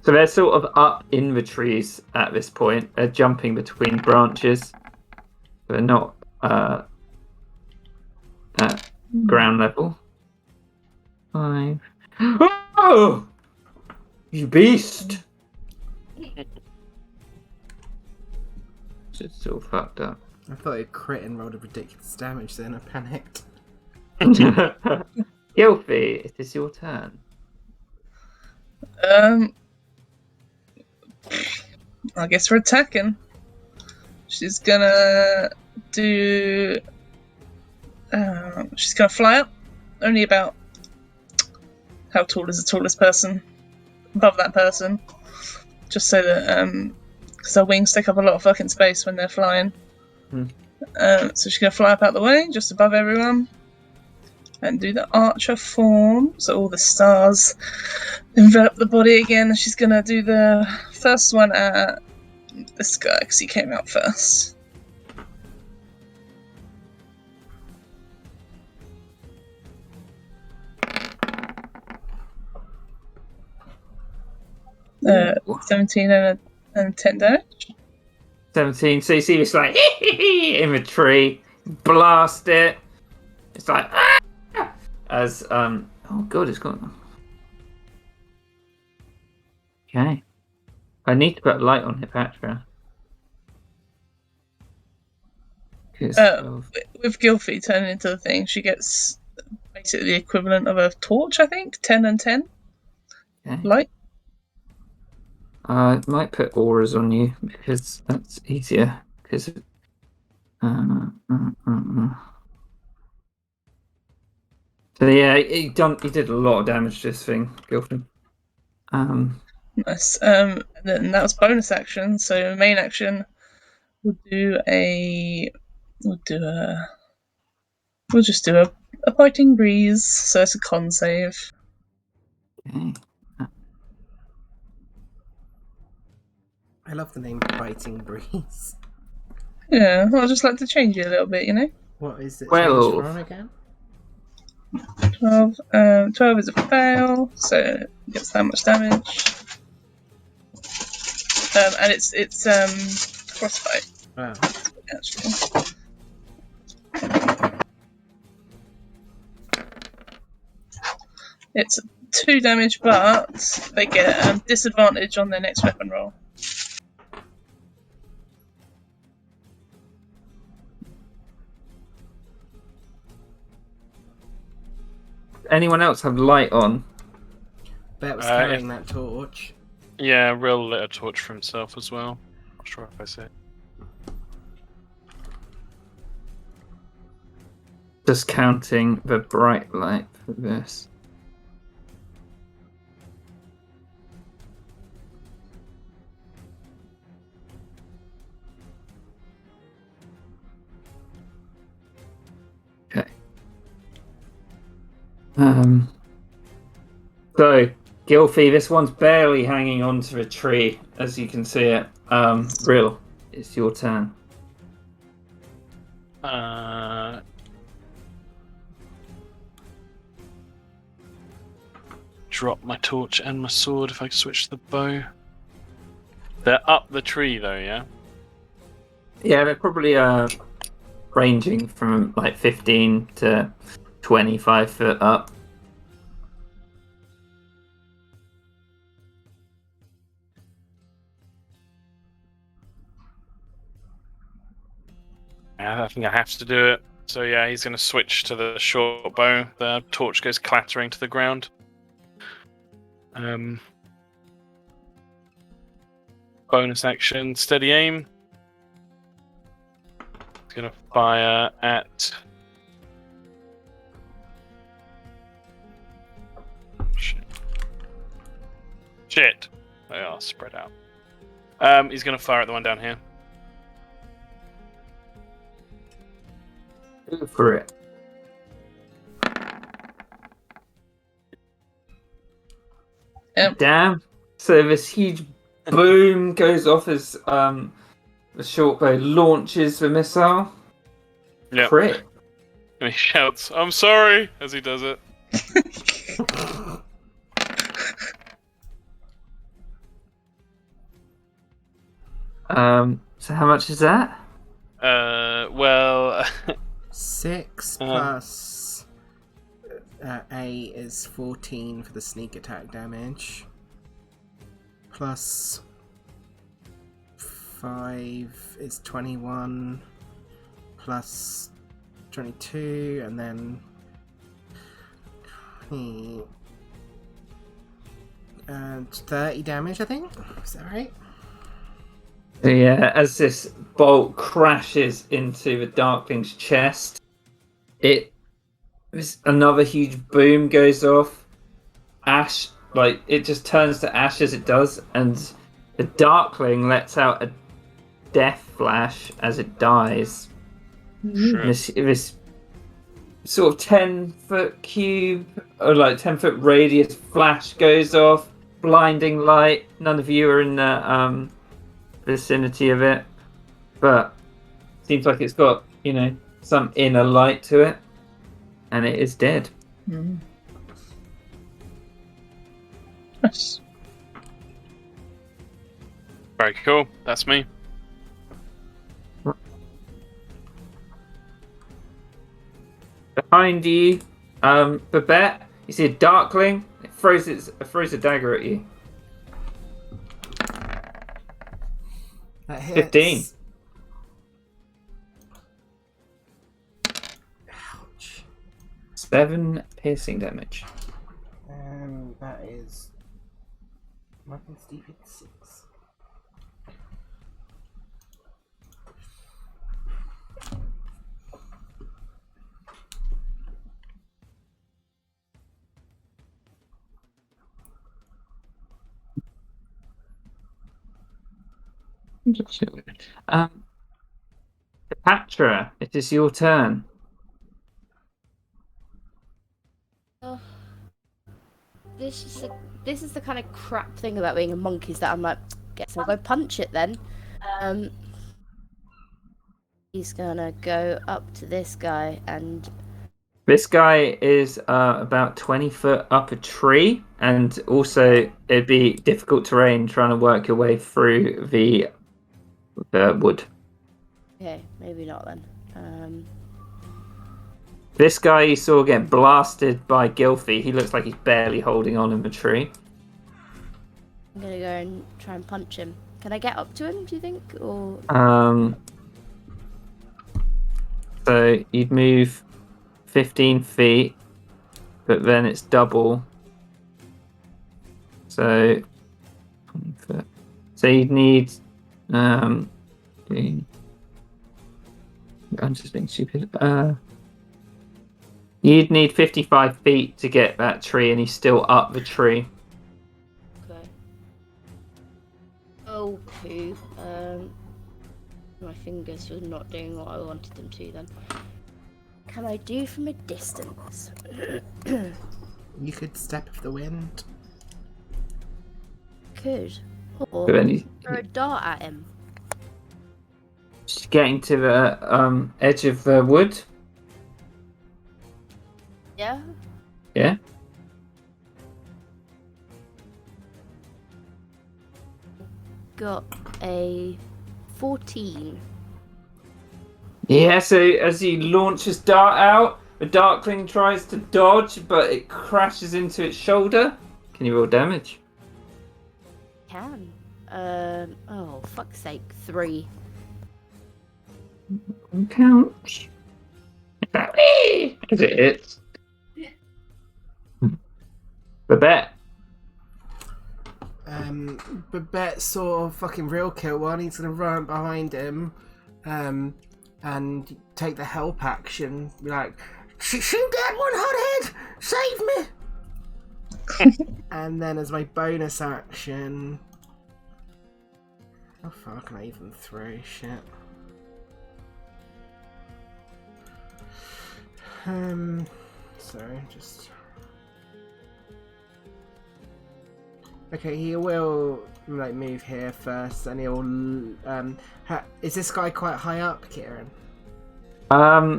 So they're sort of up in the trees at this point. They're jumping between branches. They're not at ground level. 5. Oh! You beast! It's all fucked up. I thought it crit and rolled a ridiculous damage, then I panicked. Gilfie, it is your turn. I guess we're attacking. She's gonna do. She's gonna fly up, only about. How tall is the tallest person? Above that person, just so that because their wings take up a lot of fucking space when they're flying. So she's gonna fly up out the way, just above everyone, and do the archer form. So all the stars envelop the body again. She's gonna do the first one at this guy because he came out first. Uh, 17 and 10 damage. 17. So you see this like in the tree, blast it. It's like as oh god, it's gone. Okay, I need to put a light on Hipatra. With Gilfie turning into the thing, she gets basically the equivalent of a torch, I think. 10 and 10 Okay. light. I might put auras on you because that's easier. Because so yeah, he did a lot of damage to this thing, Gilfin. Nice. And then that was bonus action. So main action, we'll just do a biting breeze. So it's a con save. Okay. I love the name Biting Breeze. Yeah, I'd just like to change it a little bit, you know. What is it? Well- changed from again? 12 is a fail, so it gets that much damage. And it's frostbite, Wow. actually. It's 2 damage, but they get disadvantage on their next weapon roll. Anyone else have light on? Bet was carrying that torch. Yeah, Rill lit a torch for himself as well. Not sure if I say it. Just counting the bright light for this. Okay. So, Gilfie, this one's barely hanging onto the tree, as you can see it. Rill, it's your turn. Drop my torch and my sword if I switch the bow. They're up the tree though, yeah? Yeah, they're probably ranging from like 15 to 25 foot up. Yeah, I think I have to do it. So yeah, he's going to switch to the short bow. The torch goes clattering to the ground. Bonus action, steady aim. It's gonna fire at. Shit. They are spread out. He's gonna fire at the one down here. Go for it. Damn. So this huge boom goes off as the short bow launches the missile. Yep. Crit. And he shouts, "I'm sorry!" as he does it. So how much is that? Well, 6 plus 8 is 14 for the sneak attack damage. Plus 5 is 21. Plus 22, and then 20, 30 damage, I think. Is that right? Yeah, as this bolt crashes into the Darkling's chest, another huge boom goes off. Ash, like, it just turns to ash as it does, and the Darkling lets out a death flash as it dies. sure. This sort of 10-foot cube, or like 10-foot radius flash goes off, blinding light. None of you are in the vicinity of it, but seems like it's got, some inner light to it, and it is dead. Nice. Very cool. That's me. Behind you, Babette, you see a Darkling. It throws a dagger at you. That hits. 15. Ouch. 7 piercing damage. And that is weapons defense 6. Patra, it is your turn. This is the kind of crap thing about being a monk, is that I'm like, guess I'll go punch it then. He's gonna go up to this guy and This guy is about 20 foot up a tree, and also it'd be difficult terrain trying to work your way through the wood. okay, maybe not then. This guy you saw get blasted by Gilfy. He looks like he's barely holding on in the tree. I'm gonna go and try and punch him. Can I get up to him, do you think? Or So you'd move 15 feet, but then it's double. So 20 foot. So you'd need I'm just being stupid. You'd need 55 feet to get that tree, and he's still up the tree. okay. Oh poo. My fingers were not doing what I wanted them to then. Can I do from a distance? You could step of the wind. Could. Or But then throw a dart at him. just getting to the edge of the wood. Yeah? Yeah. Got a 14. Yeah, so as he launches dart out, the Darkling tries to dodge, but it crashes into its shoulder. Can you roll damage? Can. Oh, fuck's sake. 3. Count. As it hits. Babette. Babette saw fucking real kill one. He's gonna run behind him, and take the help action. Be like, Shoot that one, hothead! Save me! and then as my bonus action, how far can I even throw shit? Sorry, just. Okay, he will like move here first, and he'll. Is this guy quite high up, Kieran?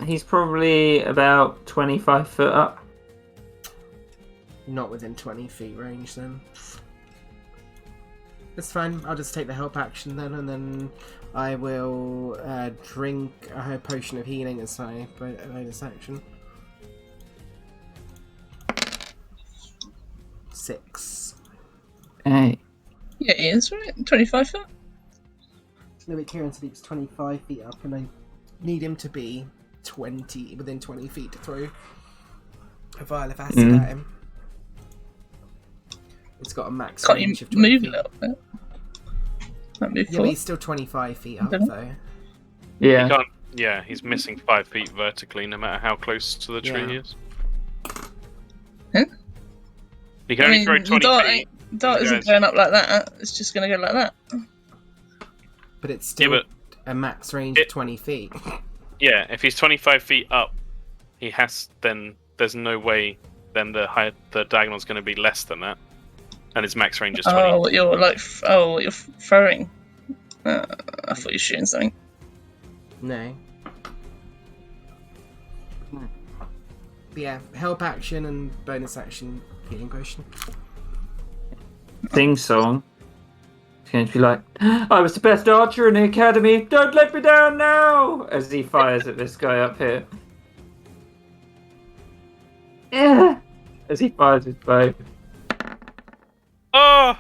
He's probably about 25 foot up. Not within 20 feet range, then. It's fine. I'll just take the help action then, and then I will drink a potion of healing as my bonus action. 6. Hey. Yeah, he is, right? 25 foot? No, but Kieran sleeps 25 feet up, and I need him to be within 20 feet to throw a vial of acid at him. It's got a max Can't range you of 20 move feet. a little bit? Might move Yeah, but forward. he's still 25 feet up, Okay. though. Yeah. He can't. Yeah, he's missing 5 feet vertically, no matter how close to the tree Yeah. he is. Huh? He can only throw 20 dart, feet. dart isn't Guys. going up like that. It's just going to go like that. But it's still Yeah, a max range of 20 feet. Yeah, if he's 25 feet up, he has. Then there's no way. Then the diagonal's going to be less than that, and his max range is 20. Oh, you're like, you're throwing. I thought you were shooting something. No. But yeah, help action and bonus action healing potion. Sing song. He's going to be like, I was the best archer in the academy. Don't let me down now! As he fires at this guy up here. Yeah. As he fires his bow. Oh!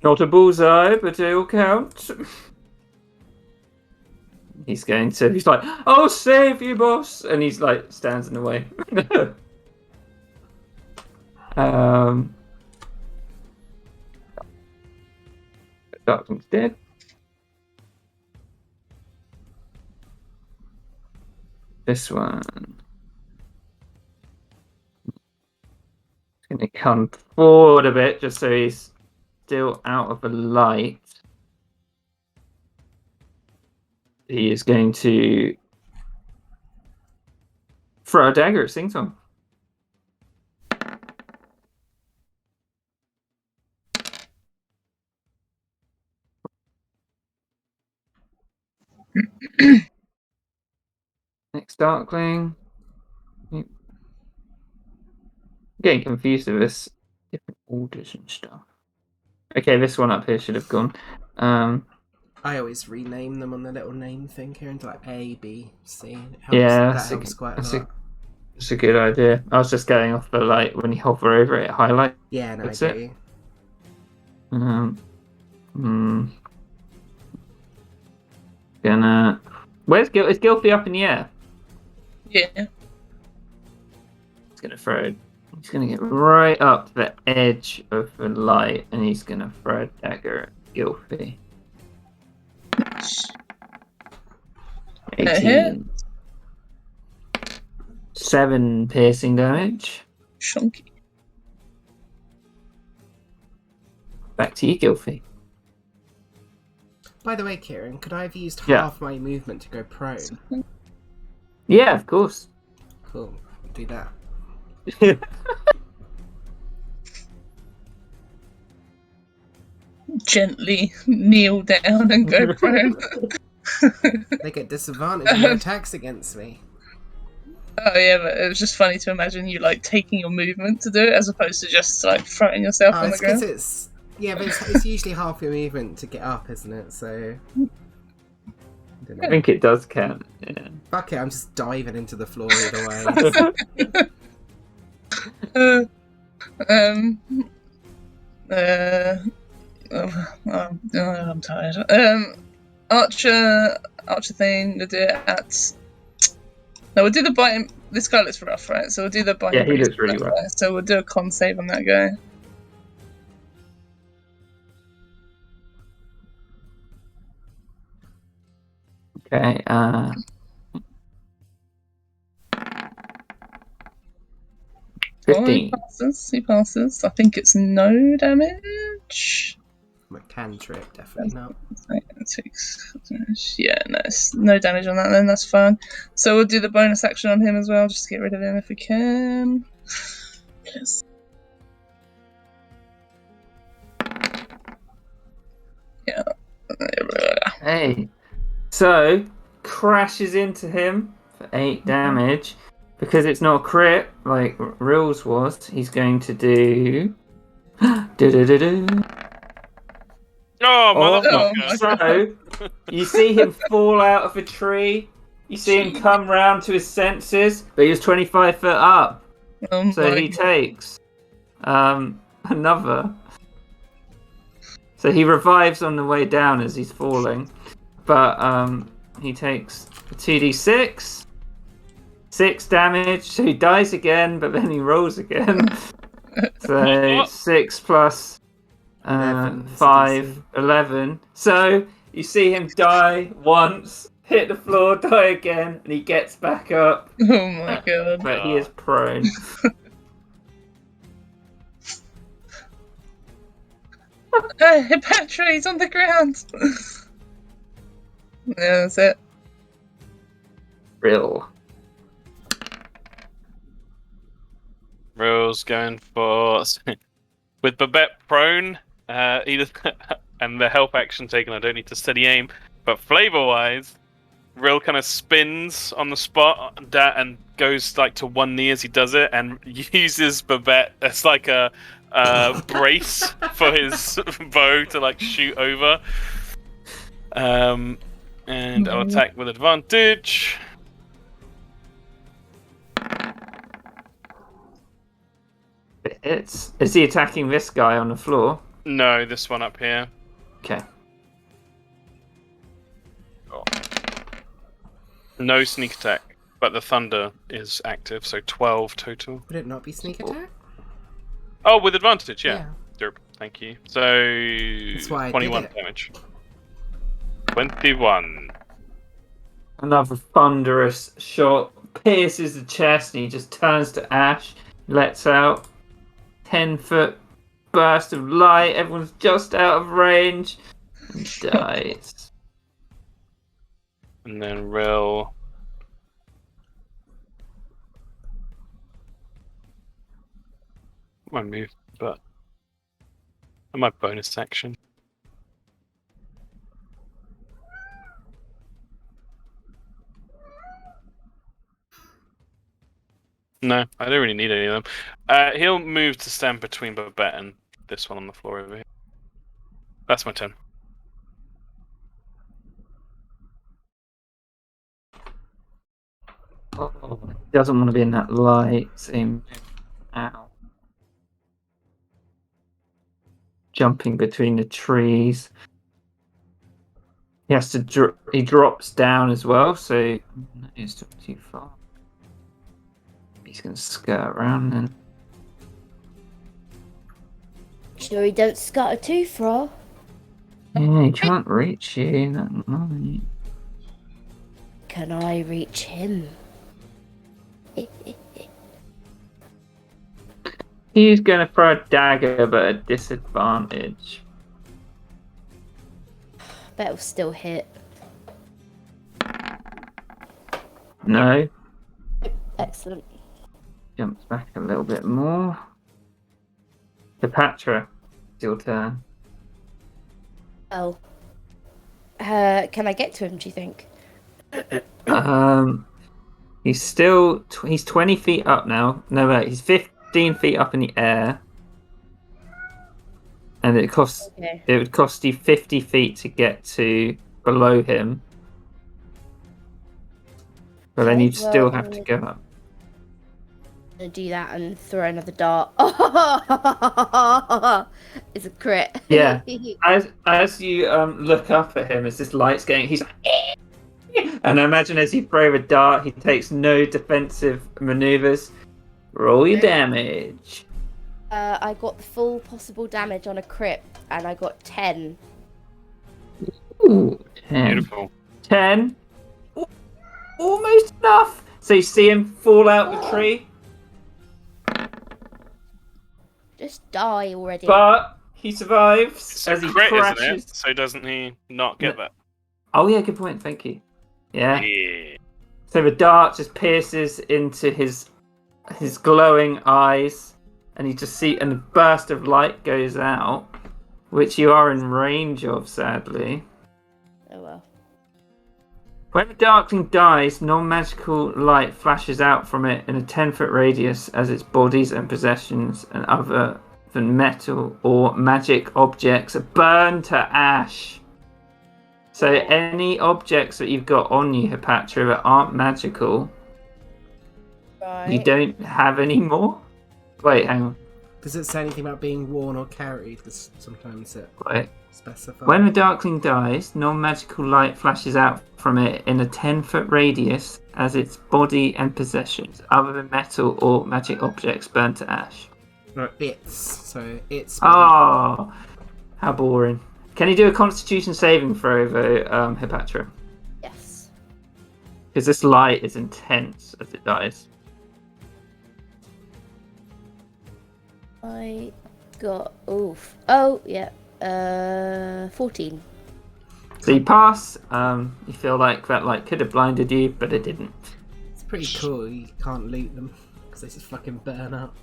Not a bullseye, but it'll count. He's like, I'll save you, boss! And he's like, stands in the way. Darkling's dead. This one. He's gonna come forward a bit just so he's still out of the light. He is going to throw a dagger at Sing Song. Next Darkling. Getting confused with this different orders and stuff. Okay, this one up here should have gone. I always rename them on the little name thing here into like A, B, C. It helps, Yeah, that helps quite a lot. That's a good idea. I was just going off the light when you hover over it, highlight. Yeah, no, That's I it. do. Gonna. Where's Gil? Is Gilfy up in the air? Yeah. He's gonna throw. He's gonna get right up to the edge of the light, and he's gonna throw a dagger at Gilfy. 18. 7 piercing damage. Chunky. Back to you, Gilfy. By the way, Kieran, could I have used Yeah. half my movement to go prone? Yeah, of course. Cool. Do that. Gently kneel down and go prone. They get disadvantage on their attacks against me. Oh yeah, but it was just funny to imagine you like taking your movement to do it as opposed to just like throwing yourself Oh, on the it's because ground. it's... Yeah, but it's usually half your movement to get up, isn't it? So... I don't I know. think it does count. Yeah. Fuck it, I'm just diving into the floor either way. I'm tired. Archer thing to do it at No, we'll do the bite. This guy looks rough, right? So we'll do the bite. Yeah, he looks really rough. So we'll do a con save on that guy. Okay. Oh, 15. he passes. I think it's no damage. Cantrip, definitely not. Yeah, no, it's no damage on that then, that's fine. So we'll do the bonus action on him as well, just to get rid of him if we can. Yes. Yeah. Hey. So, crashes into him for 8 damage. Because it's not a crit, like Rills was, he's going to do... Do-do-do-do. Oh, Oh, motherfucker! so, you see him fall out of a tree, you see him come round to his senses, but he was 25 foot up. So he takes another. So he revives on the way down as he's falling, but he takes 2d6, 6 damage. So he dies again, but then he rolls again. So 6 plus 5, 11. So you see him die once, hit the floor, die again, and he gets back up. Oh my god. But he is prone. Hey, Petra, he's on the ground. Yeah, that's it. Real. Rose going for with Babette prone, and the help action taken. I don't need to steady aim, but flavor-wise, Rill kind of spins on the spot and goes like to one knee as he does it, and uses Babette as like a brace for his bow to like shoot over. And I'll attack with advantage. Is he attacking this guy on the floor? No, this one up here. Okay. Oh. No sneak attack, but the thunder is active, so 12 total. Would it not be sneak attack? Oh, with advantage, yeah. Derp, thank you. So That's why I 21 did it. damage. 21. Another thunderous shot pierces the chest, and he just turns to ash, lets out 10-foot burst of light. Everyone's just out of range, and dies. And then Rill. One move, but my bonus action. No, I don't really need any of them. He'll move to stand between Babette and this one on the floor over here. That's my turn. Oh, he doesn't want to be in that light. Same. Ow. Jumping between the trees. He has to. He drops down as well, so he's still too far. He's going to skirt around then. Sure he don't scatter too far. Yeah, he can't reach you that night. Can I reach him? He's going to throw a dagger, but at disadvantage. Bet it'll still hit. No. Excellent. Jumps back a little bit more. Cleopatra, it's your turn. Oh. Can I get to him, do you think? He's still he's 20 feet up now. No, wait, he's 15 feet up in the air, and it would cost you 50 feet to get to below him. But then you'd still have to go up. I'm gonna do that and throw another dart. It's a crit. Yeah. As you look up at him, as this light's going, he's like, and And I imagine as you throw a dart, he takes no defensive maneuvers. Roll your damage. I got the full possible damage on a crit, and I got 10. Ooh, 10. Beautiful. 10. Almost enough. So you see him fall out the tree, Just die already. but he survives It's as a he crit, crashes. isn't it? So doesn't he not get that? Oh yeah, good point. Thank you. Yeah. Yeah. So the dart just pierces into his glowing eyes, and you just see, and a burst of light goes out, which you are in range of, sadly. Oh well. When the Darkling dies, non-magical light flashes out from it in a 10-foot radius as its bodies and possessions and other than metal or magic objects are burned to ash. So any objects that you've got on you, Hepatra, that aren't magical, Right. you don't have any more? Wait, hang on. Does it say anything about being worn or carried? Because sometimes it Wait. specifies. When the Darkling dies, non-magical light flashes out from it in a 10-foot radius as its body and possessions, other than metal or magic objects, burn to ash. No, so it's. Oh, how boring. Can you do a Constitution saving throw, though, Hepatra? Yes. Because this light is intense as it dies. I got oof. Oh yeah. 14. So you pass. You feel like that light could have blinded you, but it didn't. It's pretty cool. You can't loot them because they just fucking burn up.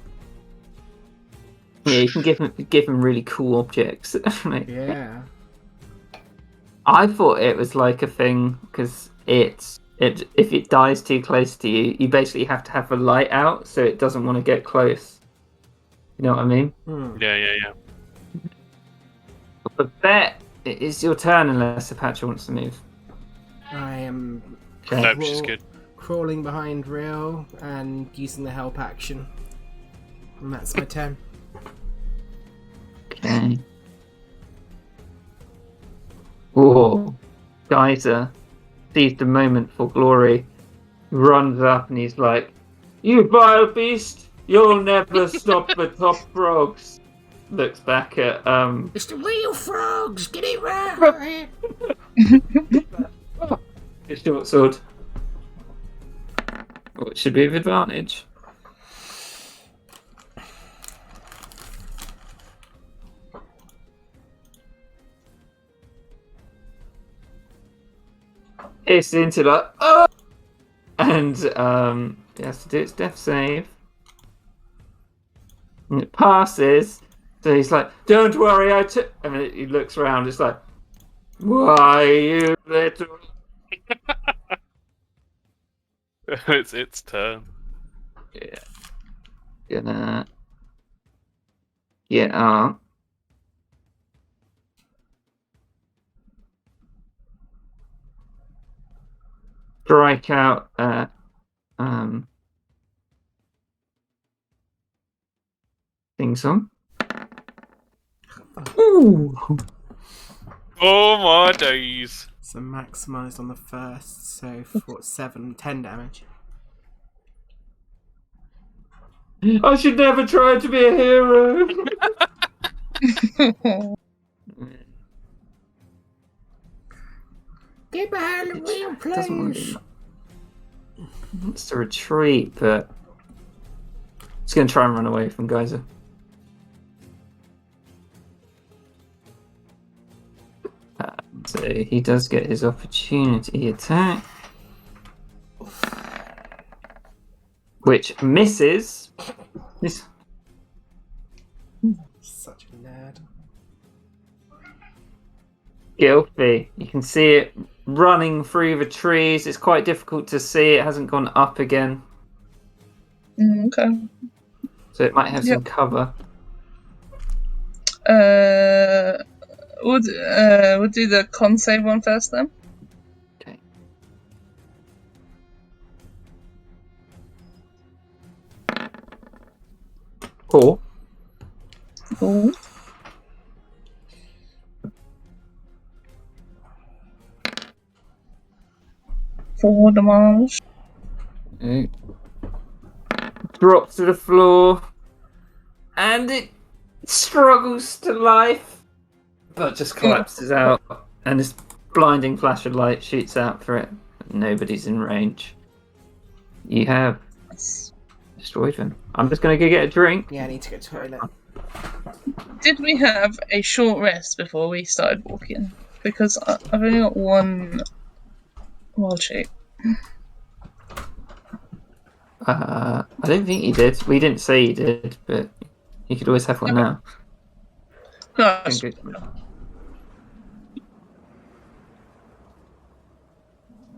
Yeah, you can give them really cool objects. Like, Yeah. I thought it was like a thing because if it dies too close to you, you basically have to have the light out so it doesn't want to get close. You know what I mean? Yeah. But Bet, it is your turn unless Apache wants to move. I am Okay. No, she's good. crawling behind Real and using the help action. And that's my turn. Okay. Oh, Geyser sees the moment for glory, runs up and he's like, "You vile beast! You'll never stop the top frogs." Looks back at It's the real frogs. Get it right. his short sword. Oh, it should be of advantage. It's into like, oh! And it has to do its death save. And it passes. So he's like, "Don't worry, I took." And then he looks around. It's like, "Why, you little?" It's its turn. Yeah. Gonna get up. Strike out Sing Song. Ooh. Oh my days. So maximised on the first, so 10 damage. I should never try to be a hero. Get behind the wheel, Doesn't want please. to. Wants to retreat, but it's going to try and run away from Geyser. So he does get his opportunity attack, which misses. This Such a nerd. Gilfy. You can see it running through the trees. It's quite difficult to see. It hasn't gone up again, Okay. so it might have some cover. We'll do the con save one first then. Okay. Cool. Cool. 4 damage. Okay. Drops to the floor, and it struggles to life, but just collapses out, and this blinding flash of light shoots out for it. Nobody's in range. You have destroyed them. I'm just gonna go get a drink. Yeah, I need to go to the toilet. Did we have a short rest before we started walking? Because I've only got 1 wild shape. I don't think you did. We didn't say you did, but you could always have one now. No,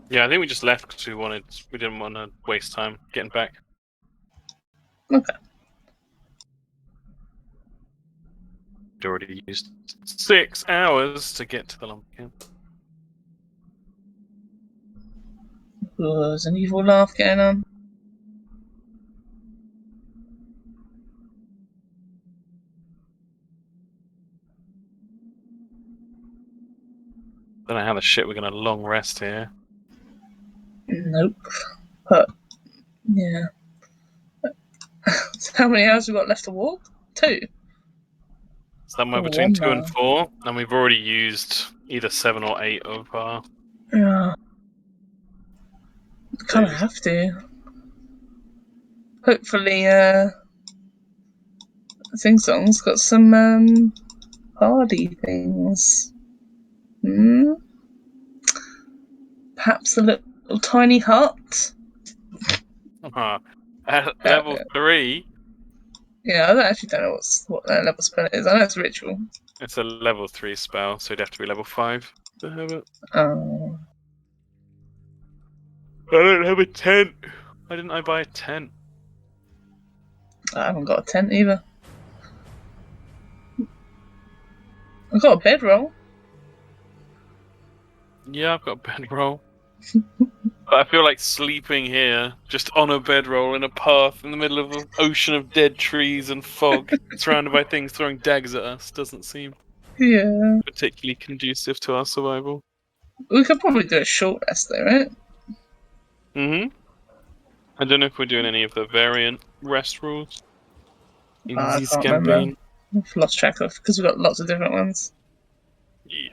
Yeah, I think we just left because we didn't want to waste time getting back. okay. We'd already used 6 hours to get to the lumber camp. Ooh, there's an evil laugh going on. Don't know how the shit we're gonna long rest here. Nope. But, yeah. So how many hours have we got left to walk? 2. Somewhere Oh, between 2 and wow. 4, and we've already used either 7 or 8 of our. Yeah. Kind of have to. Hopefully, Sing Song's got some, hardy things. Perhaps a little tiny hut? At level 3, Yeah, I actually don't know what that level spell is. I know it's ritual. it's a level 3 spell, so it'd have to be level 5 to have it. Oh. I don't have a tent. Why didn't I buy a tent? I haven't got a tent either. I've got a bedroll. Yeah, I've got a bedroll. But I feel like sleeping here, just on a bedroll in a path in the middle of an ocean of dead trees and fog, surrounded by things throwing daggers at us, doesn't seem Yeah. particularly conducive to our survival. We could probably do a short rest though, right? I don't know if we're doing any of the variant rest rules in I this can't campaign. remember. I've lost track of because we've got lots of different ones. Yeah.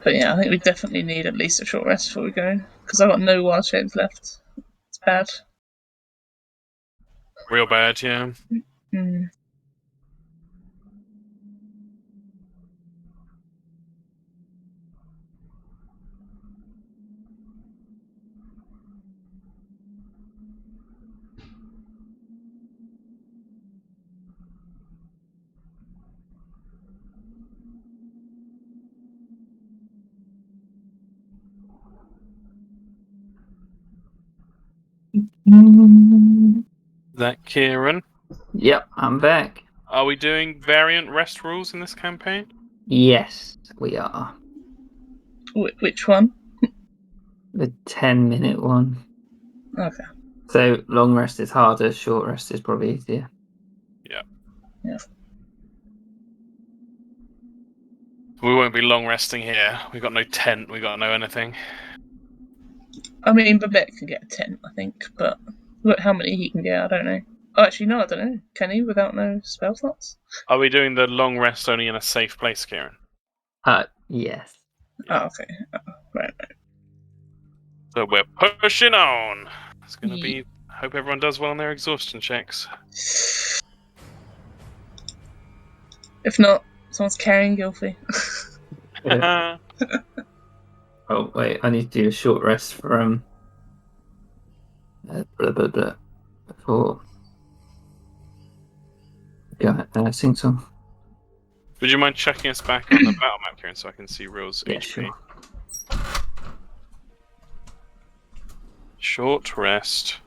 But yeah, I think we definitely need at least a short rest before we go because I've got no wild shapes left. It's bad. Real bad, yeah. Hmm. That Kieran. Yep, I'm back. Are we doing variant rest rules in this campaign? Yes, we are. Which one? The 10-minute one. Okay. So long rest is harder, short rest is probably easier. Yeah. We won't be long resting here. We got no tent. We got no anything. I mean, Babette can get a tent, I think, but how many he can get, I don't know. Oh, actually, no, I don't know. Can he without no spell slots? Are we doing the long rest only in a safe place, Kieran? Yes. Oh, okay. Oh, right. So we're pushing on. It's gonna be. Hope everyone does well on their exhaustion checks. If not, someone's carrying Gilfy. Oh wait, I need to do a short rest from before. Yeah, Sing Song. Would you mind checking us back on the battle map, Kieran, so I can see Real's Yeah, HP? sure. Short rest.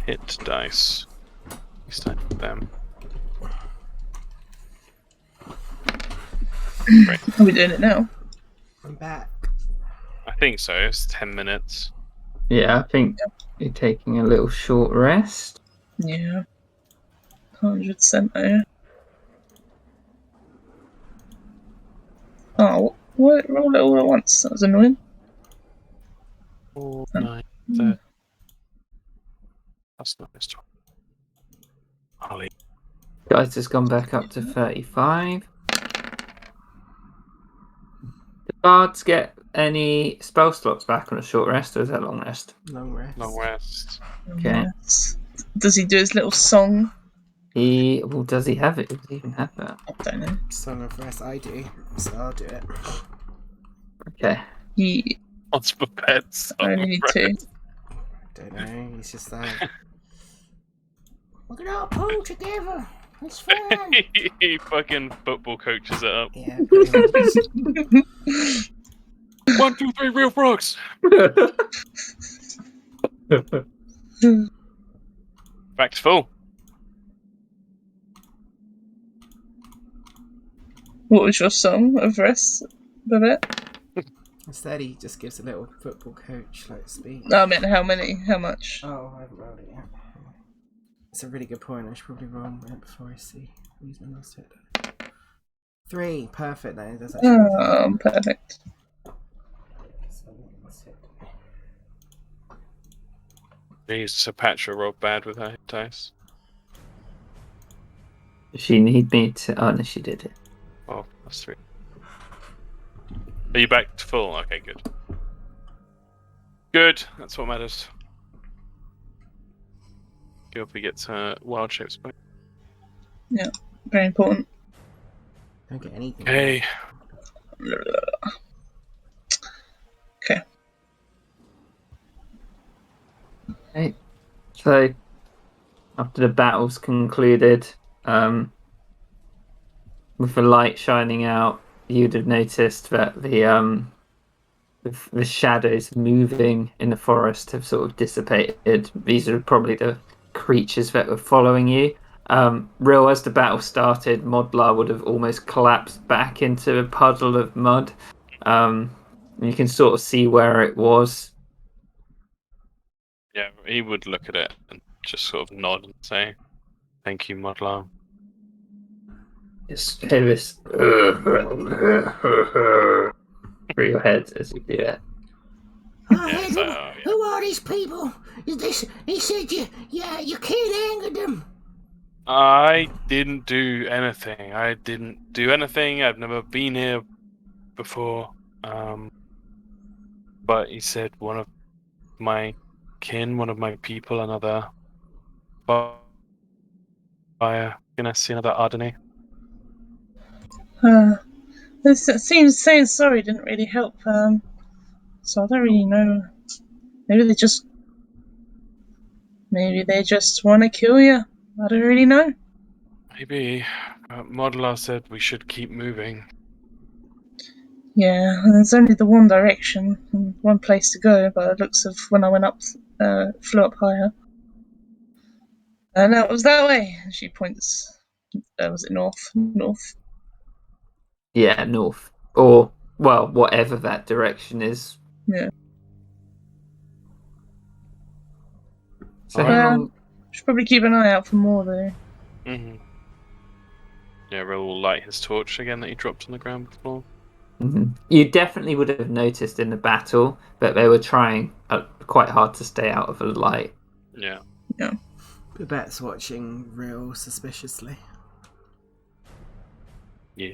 Hit dice. Stack them. Great. Are we doing it now? I'm back. I think so. It's 10 minutes. Yeah, I think you're taking a little short rest. Yeah. 100% there. Oh, what? Roll it all at once. That was annoying. 4, Um, 9, 30. That's not this one. Ollie. Guys has gone back up to 35. Do bards get any spell slots back on a short rest, or is that long rest? Long rest. Long rest. Okay. Yes. Does he do his little song? Does he have it? Does he even have that? I don't know. Song of rest, I do, so I'll do it. Okay. He What's for pets? only need 2. Don't know, he's just like, We can all pull together. It's fun. He fucking football coaches it up. yeah, pretty much. 1, 2, 3, real frogs. Back to full. What was your song of rest, Babette? Instead, he just gives a little football coach like speech. No, I meant how many? How much? Oh, I haven't rolled it yet. It's a really good point. I should probably roll it before I see who's my last hit. 3, perfect. Then that's actually Perfect. Jeez, so Patra rolled bad with her hit dice. Does she need me to? Oh no, she did it. Oh, that's 3. Are you back to full? Okay, good. Good, that's what matters. Gilby gets her wild shapes back. Very important. Don't get anything. Hey, Okay. Right. So, after the battle's concluded, with the light shining out, you'd have noticed that the shadows moving in the forest have sort of dissipated. These are probably the creatures that were following you. Real, as the battle started, Modlar would have almost collapsed back into a puddle of mud. You can sort of see where it was. yeah, he would look at it and just sort of nod and say, "Thank you, Modlar." Just hear this through your head as you do it. I Yeah, had so, who, yeah. who are these people? Is this? He said you can't anger them. I didn't do anything. I've never been here before. But he said one of my kin, one of my people, another fire. Gonna see another Ardeni. This seems saying sorry didn't really help. So I don't really know. Maybe they just want to kill you. I don't really know. Maybe Modlar said we should keep moving. Yeah, there's only the one direction and one place to go by the looks of when I went up, flew up higher. And that was that way. And she points. Was it north? North. Yeah, north. Or, well, whatever that direction is. Yeah. So Alright. how long... Should probably keep an eye out for more though. Mm-hmm. Yeah, Ro will light his torch again that he dropped on the ground before. Mhm. You definitely would have noticed in the battle that they were trying quite hard to stay out of the light. Yeah. Babette's watching real suspiciously. Yeah.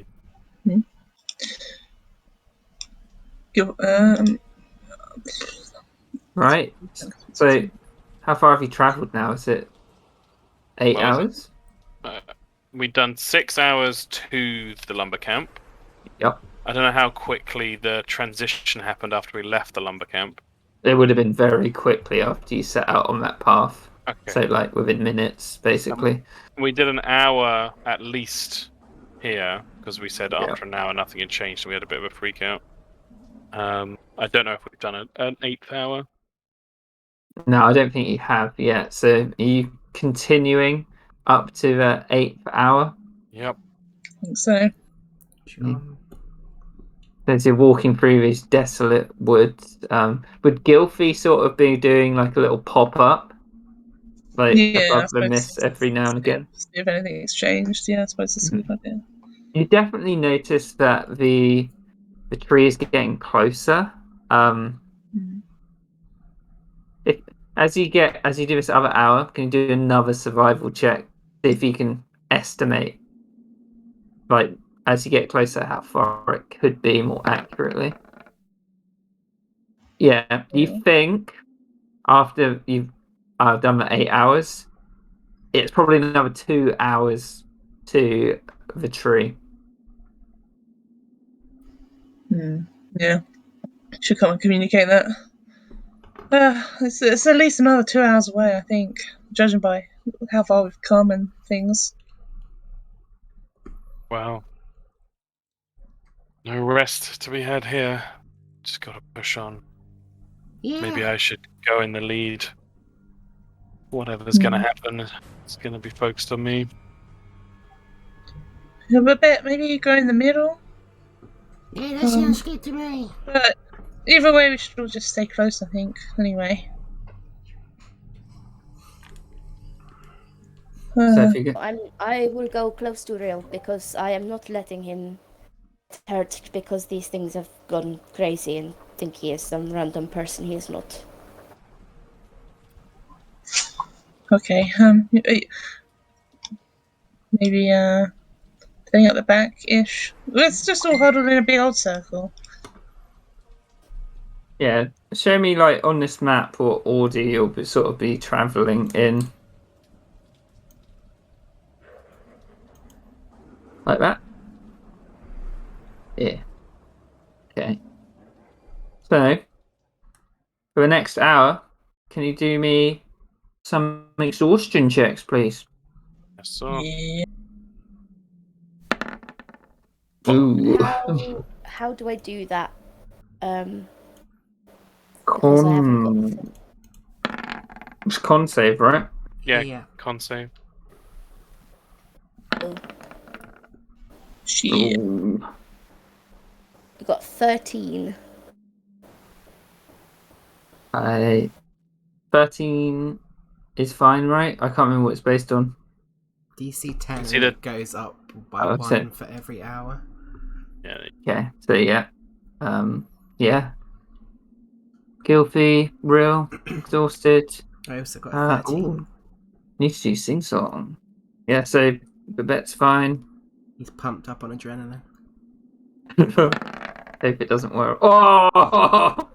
Right. So, how far have you travelled now? Is it 8 Well, hours? We've done 6 hours to the lumber camp. Yep. I don't know how quickly the transition happened after we left the lumber camp. It would have been very quickly after you set out on that path. Okay. So, like, within minutes, basically. We did an hour at least here, because we said after an hour nothing had changed and we had a bit of a freak out. I don't know if we've done an 8th hour. No, I don't think you have yet. So, are you continuing up to the 8th hour? Yep. I think so. John. as you're walking through these desolate woods, would Gilfy sort of be doing like a little pop up, like Yeah, I above the suppose mist every now and again? see if anything's changed. Yeah, I suppose it's a good idea. You definitely notice that the tree is getting closer. If as you do this other hour, can you do another survival check? See if you can estimate, like as you get closer, how far it could be more accurately. Yeah, you think after you've done the 8 hours, it's probably another 2 hours to the tree. Yeah, should come and communicate that. It's at least another 2 hours away, I think, judging by how far we've come and things. Wow. No rest to be had here. Just gotta push on. Yeah. Maybe I should go in the lead. Whatever's gonna happen, it's gonna be focused on me. Yeah, but maybe you go in the middle. Yeah, that sounds good to me. But either way, we should all just stay close, I think. Anyway. So if you go, I will go close to Real because I am not letting him get hurt because these things have gone crazy and think he is some random person he is not. Okay. Maybe staying at the back-ish. Let's just all huddle in a big old circle. yeah, show me like on this map what order you'll be traveling in. Like that? Yeah. Okay. So, for the next hour, can you do me some exhaustion checks, please? Yes, sir. Yeah. Ooh. How do I do that? Because I haven't got It's con save, right? Yeah, con save. Shit. Ooh. I got 13. 13 is fine, right? I can't remember what it's based on. DC 10 See and that- it goes up by Oh, that's it. 1 for every hour. Yeah. Okay, so yeah. Yeah. Guilty, real, exhausted. I also got a 13. Ooh. Need to do sing song. Yeah, so Babette's fine. He's pumped up on adrenaline. Hope it doesn't work. Oh!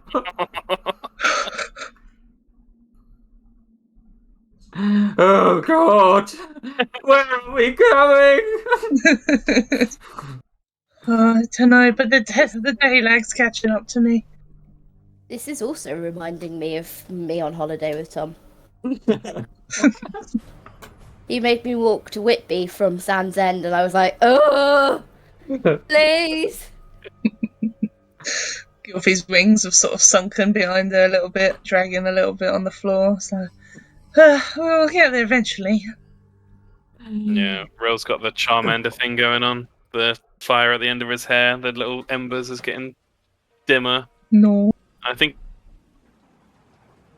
Oh God! Where are we going? I don't know, but the day lag's catching up to me. This is also reminding me of me on holiday with Tom. He made me walk to Whitby from Sands End, and I was like, oh, please. Gilfy's wings have sort of sunken behind her a little bit, dragging a little bit on the floor. So we'll get there eventually. Yeah, Real's got the Charmander thing going on. The fire at the end of his hair, the little embers is getting dimmer. No. I think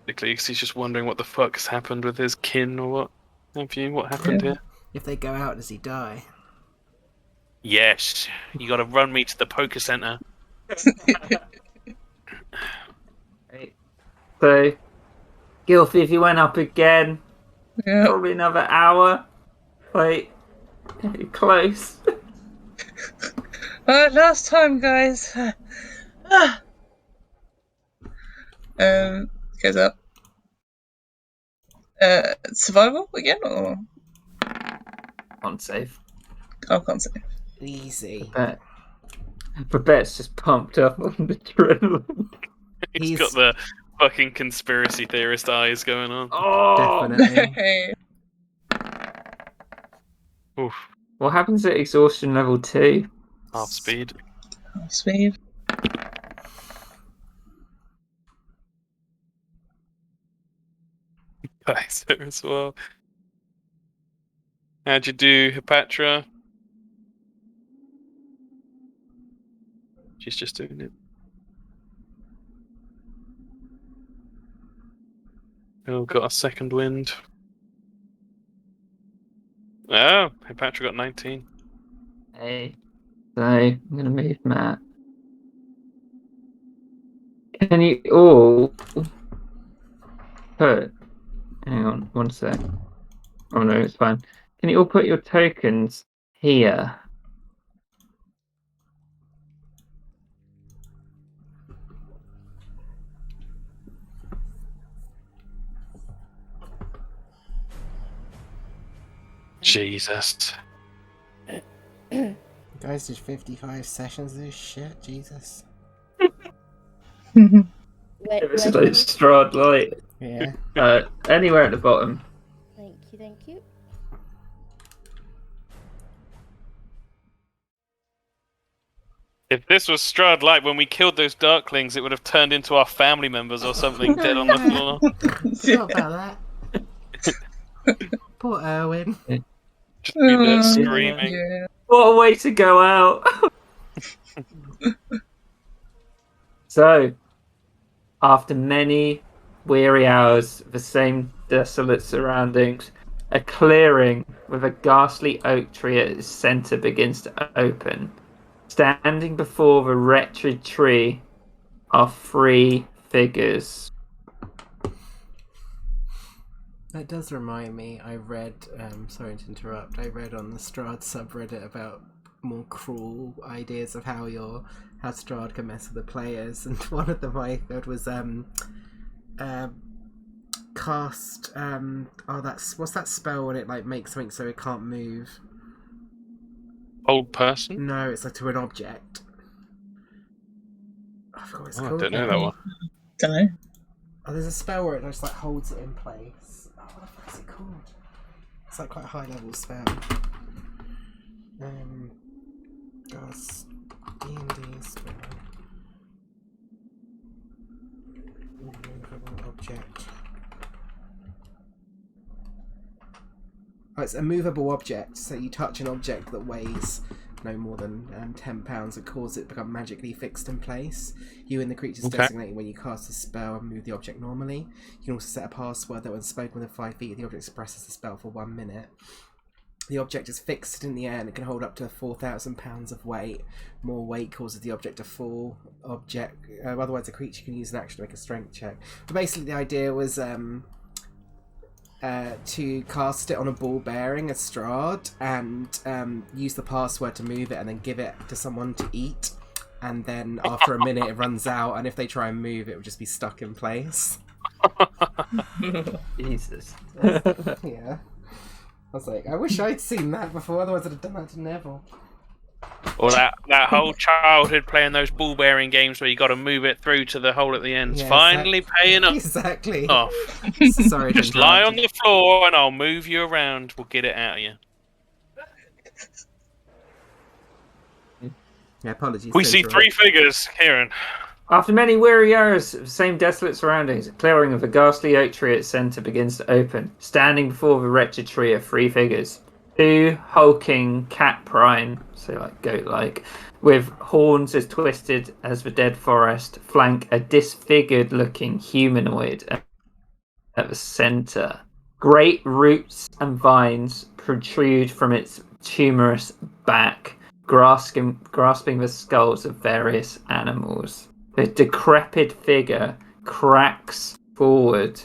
because he's just wondering what the fuck's happened with his kin or what have you. What happened here? If they go out, does he die? Yes, you got to run me to the poker center. So, Gilfy, if you went up again, Yeah. probably another hour. Like, close. Last time, guys. Goes up. Survival again, or On save. can't say. Easy. Babette's just pumped up on the adrenaline. He's got the fucking conspiracy theorist eyes going on. Oh! Definitely. Oof, What happens at exhaustion level 2? half speed. Speed. Kaiser as well. How'd you do, Hepatra? She's just doing it. Oh, got a second wind. Oh, Patrick got 19. Hey. So I'm gonna move Matt. Can you all put? Hang on, one sec. Oh no, it's fine. Can you all put your tokens here? Jesus. Guys did 55 sessions of this shit, Jesus. It was like Strahd Light. Yeah. Anywhere at the bottom. Thank you, thank you. If this was Strahd Light when we killed those Darklings, it would have turned into our family members or something dead on the floor. Forgot about that. Poor Erwin. Just be there screaming. Yeah. What a way to go out! So, after many weary hours of the same desolate surroundings, a clearing with a ghastly oak tree at its centre begins to open. Standing before the wretched tree are 3 figures. That does remind me, I read, sorry to interrupt, I read on the Strahd subreddit about more cruel ideas of how Strahd can mess with the players, and one of them I heard was cast what's that spell when it like makes something so it can't move? Old person? No, it's like to an object. I forgot what it's Oh, I called. don't know now. that one. Don't know. Oh, there's a spell where it just like holds it in place. Oh, what the fuck is it called? It's like quite a high level spell. Gosh, D&D spell. Immovable object. Oh, it's a movable object. So you touch an object that weighs no more than 10 pounds and cause it to become magically fixed in place. You and the creature's designated when you cast a spell and move the object normally. You can also set a password that when spoken within 5 feet of the object expresses the spell for 1 minute. The object is fixed in the air and it can hold up to 4,000 pounds of weight. More weight causes the object to fall. Otherwise, the creature can use an action to make a strength check. But basically, the idea was to cast it on a ball bearing, a Strahd, and use the password to move it and then give it to someone to eat. And then after a minute, it runs out, and if they try and move, it would just be stuck in place. Jesus. Yeah. I was like, I wish I'd seen that before, otherwise I'd have done that to Neville. Or that whole childhood playing those ball bearing games where you got to move it through to the hole at the end. Yeah, Finally paying off. Exactly. Off. Sorry to Just lie interrupt on the floor and I'll move you around. We'll get it out of you. Yeah, apologies. We to see interrupt. 3 figures, Kieran. After many weary hours of the same desolate surroundings, a clearing of a ghastly oak tree at its centre begins to open. Standing before the wretched tree are 3 figures. 2 hulking cat prine, so like goat-like, with horns as twisted as the dead forest, flank a disfigured-looking humanoid at the centre. Great roots and vines protrude from its tumorous back, grasping the skulls of various animals. The decrepit figure cracks forward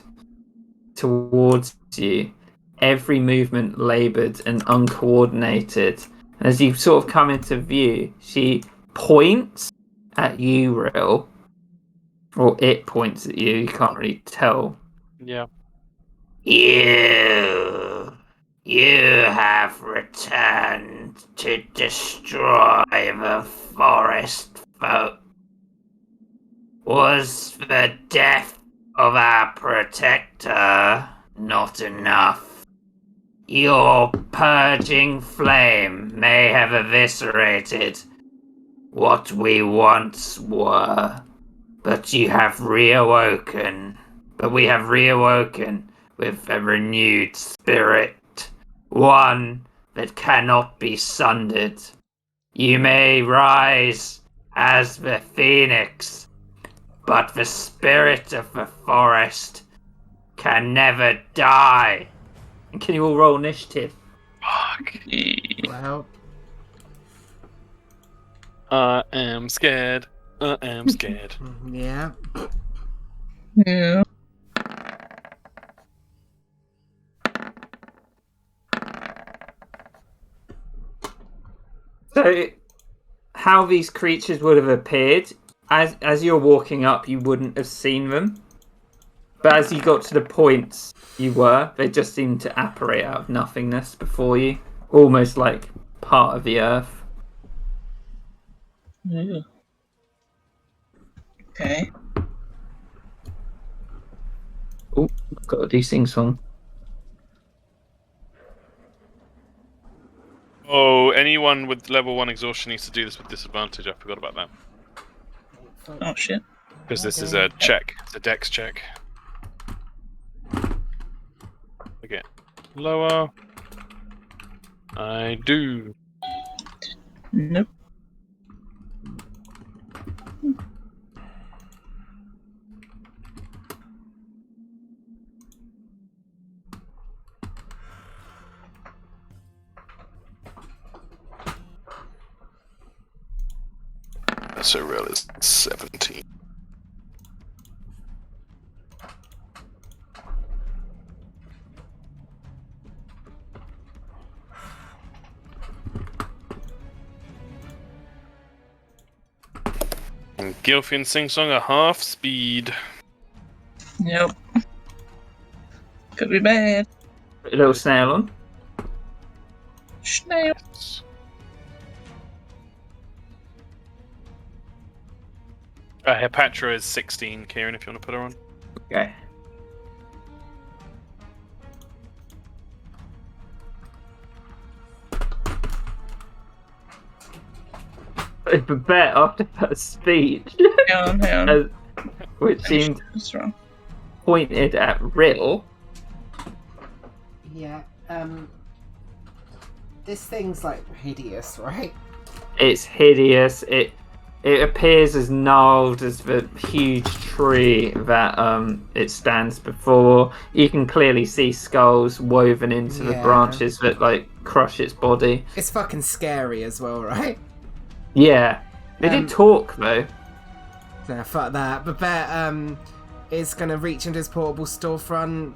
towards you, every movement laboured and uncoordinated. And as you sort of come into view, she points at you, Rill. Or it points at you, you can't really tell. Yeah. You have returned to destroy the forest folk. Was the death of our protector not enough? Your purging flame may have eviscerated what we once were, but we have reawoken with a renewed spirit, one that cannot be sundered. You may rise as the phoenix, but the spirit of the forest can never die. And can you all roll initiative? Fuck. Well, I am scared. I am scared. yeah. Yeah. So, how these creatures would have appeared, as you're walking up, you wouldn't have seen them. But as you got to the points you were, they just seemed to apparate out of nothingness before you, almost like part of the earth. Yeah. Okay. Oh, I've got a desync song. Oh, anyone with level 1 exhaustion needs to do this with disadvantage. I forgot about that. Oh shit. Because this is a check. It's a dex check. Okay. Lower. I do. Nope. So real is 17. And Gilfy and Sing Song are half speed. Yep. Could be bad. Put a little snail on. Snail. Hepatra is 16, Kieran, if you want to put her on. Okay. But bet after that speech, Hang on. which seemed What's wrong? pointed at Rill, Yeah, this thing's like hideous, right? it's hideous. It appears as gnarled as the huge tree that it stands before. You can clearly see skulls woven into the Yeah. branches that like crush its body. It's fucking scary as well, right? Yeah, they did talk though. Nah, fuck that. But Bet is gonna reach into his portable storefront,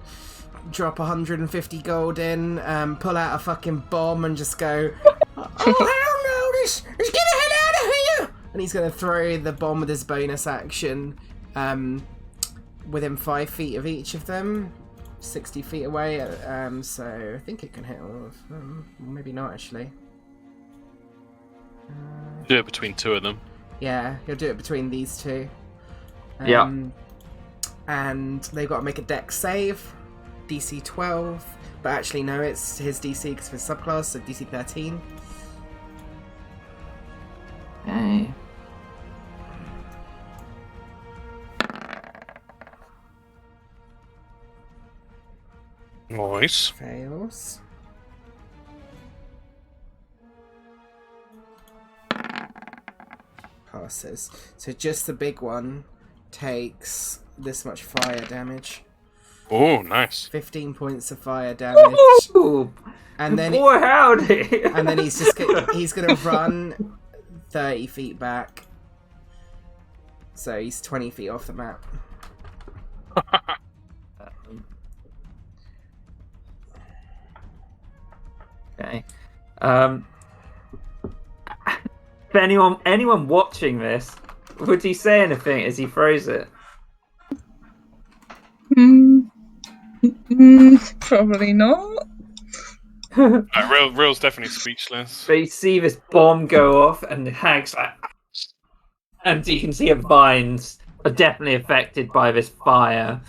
drop 150 gold in, pull out a fucking bomb and just go, oh hell no, let's get the hell out of here! And he's gonna throw the bomb with his bonus action within 5 feet of each of them, 60 feet away. So I think it can hit all of them. Maybe not actually. Do it between two of them. Yeah, he'll do it between these two. Yeah. And they've got to make a dex save, DC 12. But actually, no, it's his DC because of his subclass, so DC 13. Okay. Nice. Fails. Passes. So just the big one takes this much fire damage. Oh, nice. 15 points of fire damage. Ooh, And then boy, howdy! and then he's gonna run 30 feet back. So he's 20 feet off the map. Okay. If anyone watching this, would he say anything as he throws it? Probably not. Real's definitely speechless. But you see this bomb go off, and the hag's like, and you can see her vines are definitely affected by this fire.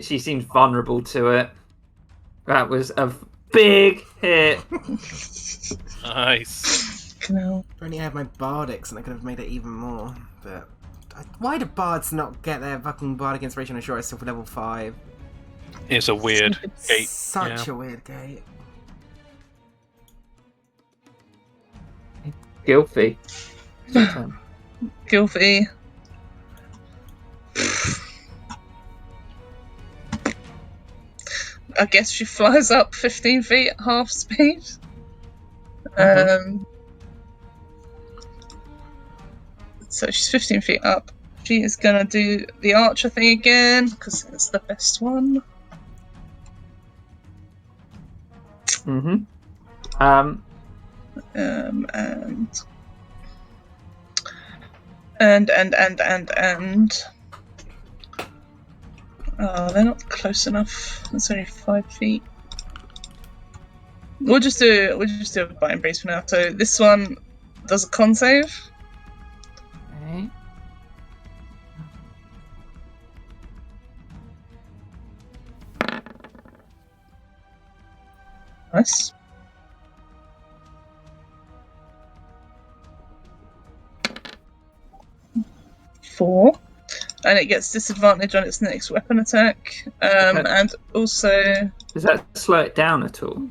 She seems vulnerable to it. That was a big hit. Nice. No. If only I had my bardics and I could have made it even more. But why do bards not get their fucking bardic inspiration on short still for level 5? It's a weird gate. Such yeah. a weird gate. Gilfy. It's your turn. Gilfie. I guess she flies up 15 feet at half speed. So she's 15 feet up. She is gonna do the archer thing again, because it's the best one. Mm-hmm. And. Oh, they're not close enough. It's only 5 feet. We'll just do a biting breeze for now. So this one does a con save. Okay. Nice. Four. And it gets disadvantage on its next weapon attack. And also... Does that slow it down at all?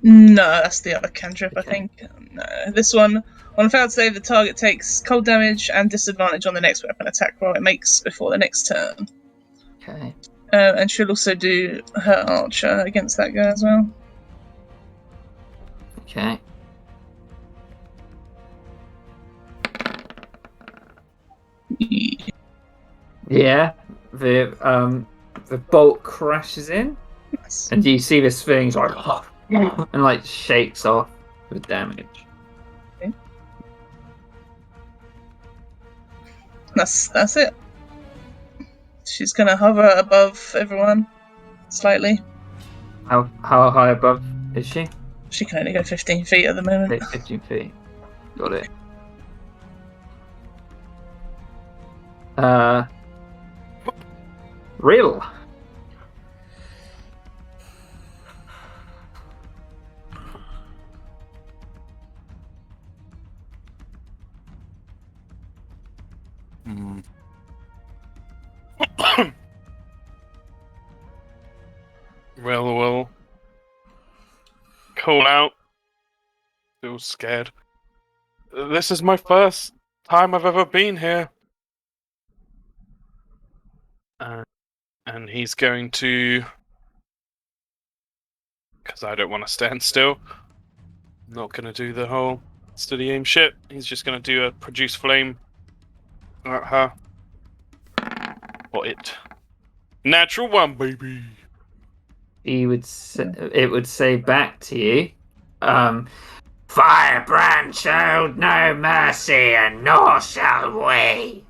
No, that's the other cantrip, Okay. I think. No, this one, on a failed save, the target takes cold damage and disadvantage on the next weapon attack roll it makes before the next turn. Okay. And she'll also do her archer against that guy as well. Okay. Yeah. The bolt crashes in, Nice. and you see this thing's like and like shakes off with damage. That's it. She's gonna hover above everyone, slightly. How high above is she? She can only go 15 feet at the moment. Okay, 15 feet. Got it. Real. We'll call out. Still scared. This is my first time I've ever been here. And he's going to... Because I don't want to stand still. I'm not going to do the whole steady aim shit. He's just going to do a produce flame at her. Or it. Natural one, baby! It would say back to you, Firebrand showed no mercy, and nor shall we.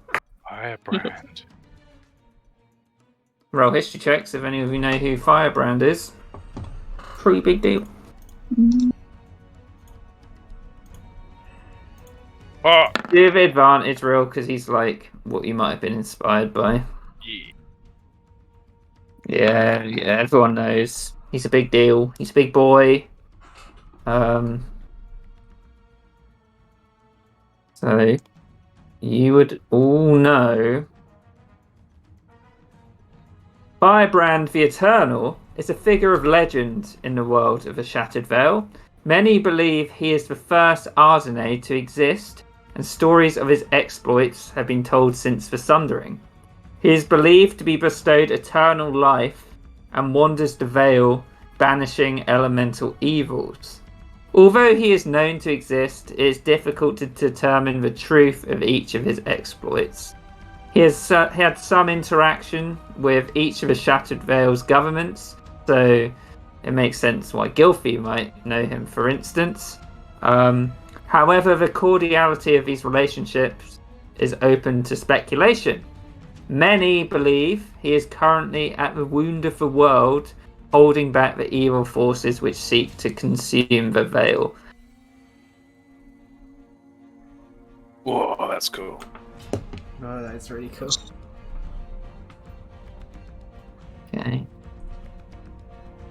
Firebrand. Roll history checks if any of you know who Firebrand is. Pretty big deal. Oh, Give advantage, Real, because he's like what you might have been inspired by. yeah. Yeah, everyone knows. He's a big deal. He's a big boy. So, you would all know Firebrand the Eternal is a figure of legend in the world of the Shattered Vale. Many believe he is the first Ardenae to exist, and stories of his exploits have been told since the Sundering. He is believed to be bestowed eternal life and wanders the Vale, banishing elemental evils. Although he is known to exist, it is difficult to determine the truth of each of his exploits. He has had some interaction with each of the Shattered Vale's governments, so it makes sense why Gilfie might know him, for instance. However, the cordiality of these relationships is open to speculation. Many believe he is currently at the wound of the world, holding back the evil forces which seek to consume the Vale. Whoa, that's cool. Oh, that's really cool. Okay.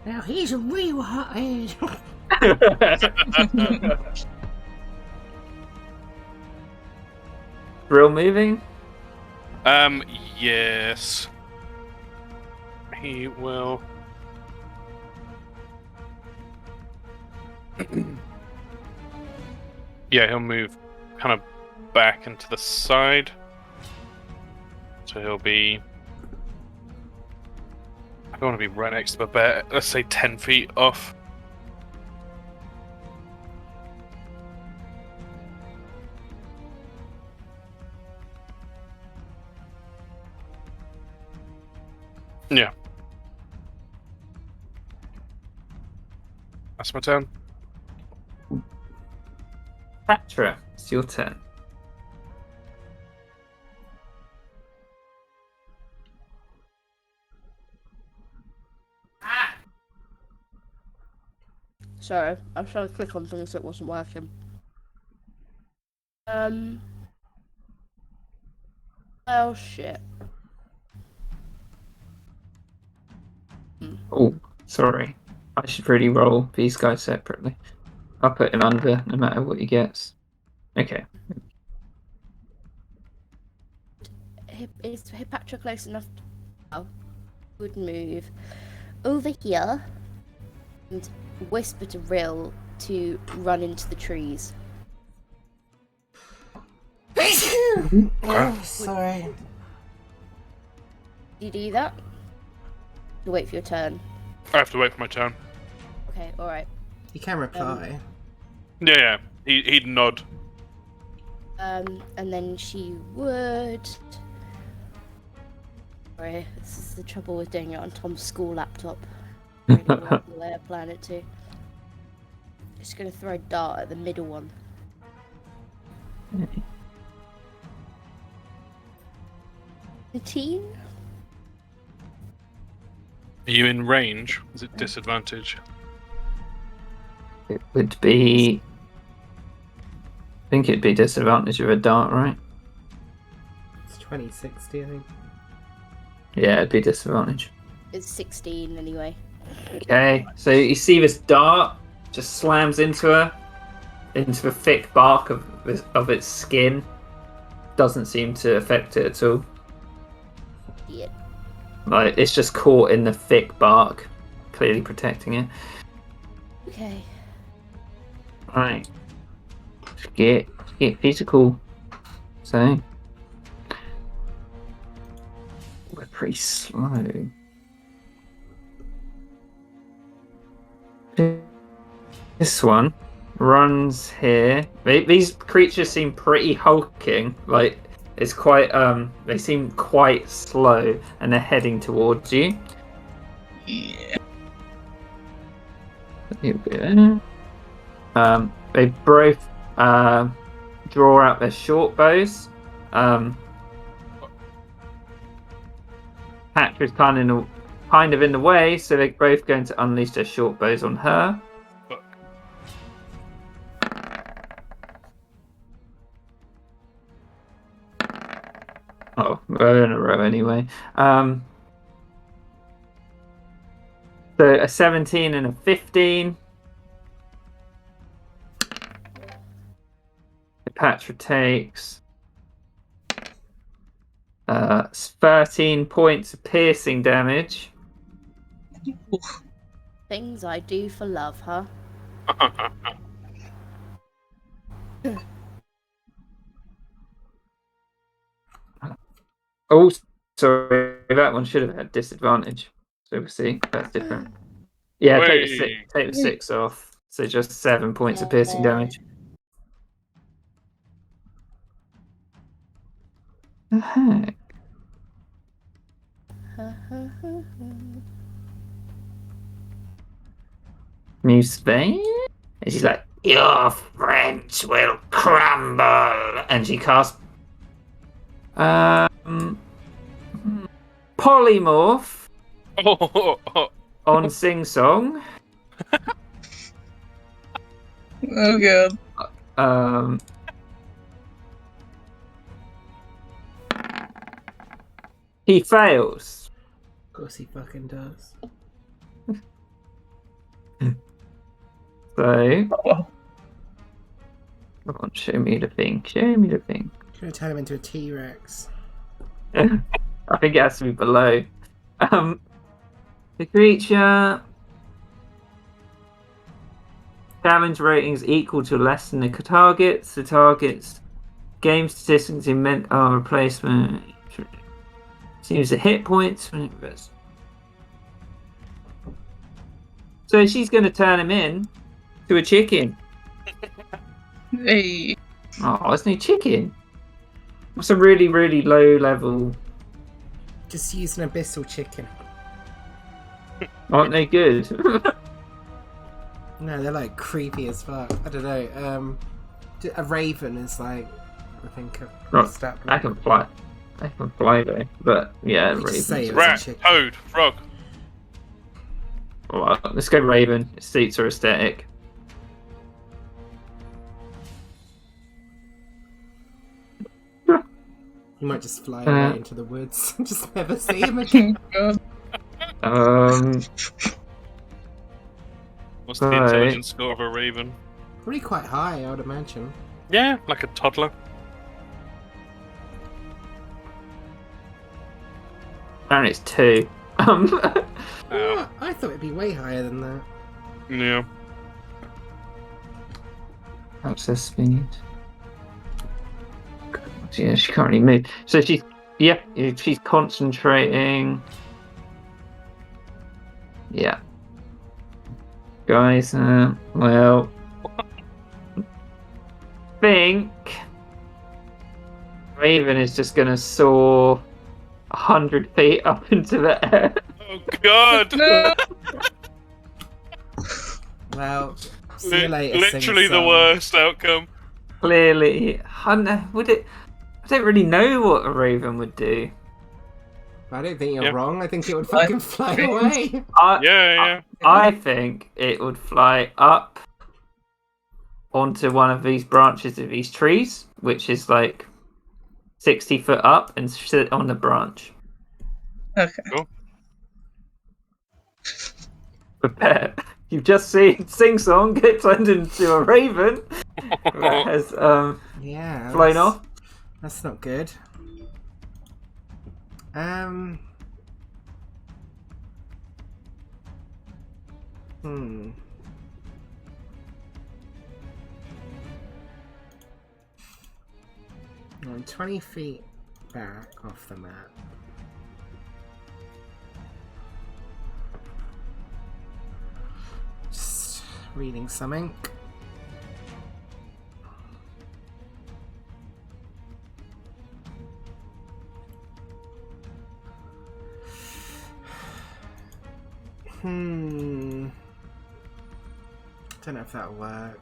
Now he's a real hothead. Real moving? Yes. He will. Yeah, he'll move kind of back and to the side. So he'll be. I don't want to be right next to the bear. Let's say 10 feet off. Yeah. That's my turn. Patra, it's your turn. Sorry, I was trying to click on things that wasn't working. Oh shit. Oh, sorry. I should really roll these guys separately. I'll put him under no matter what he gets. Okay. Is Hipatra close enough? Oh, would move over here and whisper to Rill to run into the trees. Oh, sorry. Do you do that? You wait for your turn. I have to wait for my turn. Okay, alright. You can reply. Yeah. He'd nod. And then she would. Sorry, this is the trouble with doing it on Tom's school laptop. Really not the way I plan it to. Just gonna throw a dart at the middle one. 13? Are you in range? Is it disadvantage? It would be. I think it'd be disadvantage of a dart, right? It's 2060, I think. Yeah, it'd be disadvantage. It's 16 anyway. Okay, so you see this dart just slams into her, into the thick bark of its skin. Doesn't seem to affect it at all. Yeah. Like it's just caught in the thick bark, clearly protecting it. Okay. Right. Get physical. So we're pretty slow. This one runs here. These creatures seem pretty hulking. Like it's quite they seem quite slow and they're heading towards you. Yeah. Here we go. They both draw out their short bows. Patra's kind of in the way, so they're both going to unleash their short bows on her. Oh, we're in a row anyway. So a 17 and a 15. Patra takes 13 points of piercing damage. Things I do for love, huh? Oh, sorry, that one should have had disadvantage. So we'll see. That's different. Yeah, take the 6 off. So just 7 points of piercing damage. The heck? Muse Vane? And she's like, your friends will crumble. And she casts Polymorph on Sing Song. Oh god. He fails. Of course he fucking does. So, Oh, come on, show me the thing. Show me the thing. Gonna turn him into a T-Rex. I think it has to be below. The creature damage rating is equal to less than the target's. The target's game statistics in replacement. Seems the hit points. So she's going to turn him in to a chicken. Hey. Oh, isn't he chicken? What's a really, really low level? Just use an abyssal chicken. Aren't they good? No, they're like creepy as fuck. I don't know. A raven is like, I think, a Right, stat. I can fly. I can fly though, but yeah, You just Raven. say it. Rat, chicken. toad, frog. Alright, let's go Raven. It suits her aesthetic. You might just fly away into the woods and just never see him again. God. What's the Right. intelligence score of a raven? Probably quite high, I would imagine. Yeah, like a toddler. Apparently it's 2. Oh, I thought it'd be way higher than that. yeah. Access speed. Yeah, she can't really move. So she's concentrating. Yeah. Guys, well, think Raven is just gonna soar 100 feet up into the air. Oh God! No. Well, see you later. Literally the sing-song. worst outcome. Clearly, I don't really know what a Raven would do. I don't think you're Yep. wrong. I think it would fucking fly away. Yeah. I think it would fly up onto one of these branches of these trees, which is like 60 foot up, and sit on the branch. Okay. Prepare. You've just seen Sing Song get turned into a raven that has Yeah. flown that's- off. That's not good. I'm 20 feet back off the map. Just reading something. Don't know if that'll work.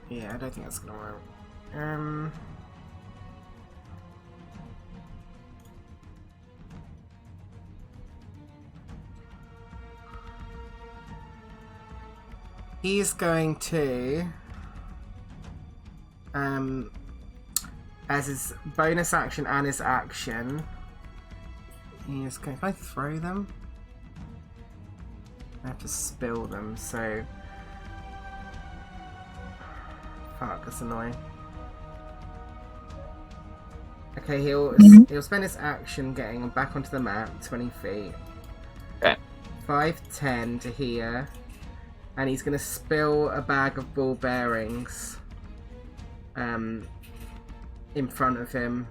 Yeah, I don't think that's gonna work. He's going to, as his bonus action and his action, he is going. Can I throw them? I have to spill them, so. Fuck, that's annoying. Okay, he'll spend his action getting back onto the map, 20 feet. Okay. 5, 10 to here. And he's gonna spill a bag of ball bearings in front of him.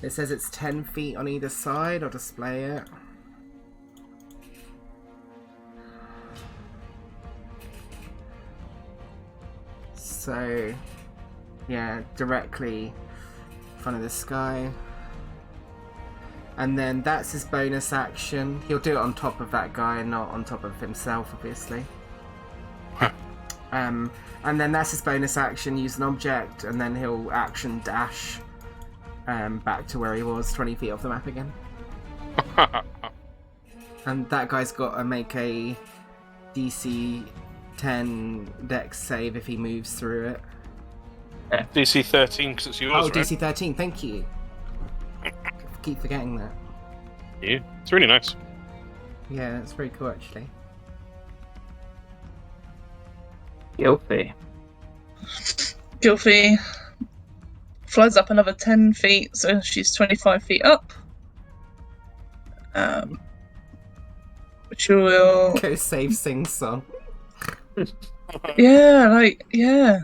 It says it's 10 feet on either side. I'll display it. So, yeah, directly in front of this guy. And then that's his bonus action. He'll do it on top of that guy, not on top of himself, obviously. And then that's his bonus action, use an object, and then he'll action dash back to where he was, 20 feet off the map again. And that guy's got to make a DC 10 dex save if he moves through it. DC 13 because it's yours, Oh, right? DC 13, thank you. Keep forgetting that. Yeah, it's really nice. Yeah, that's very cool actually. Guilty. Gilfie flies up another 10 feet, so she's 25 feet up. Which will. Go save Sing Song. Yeah.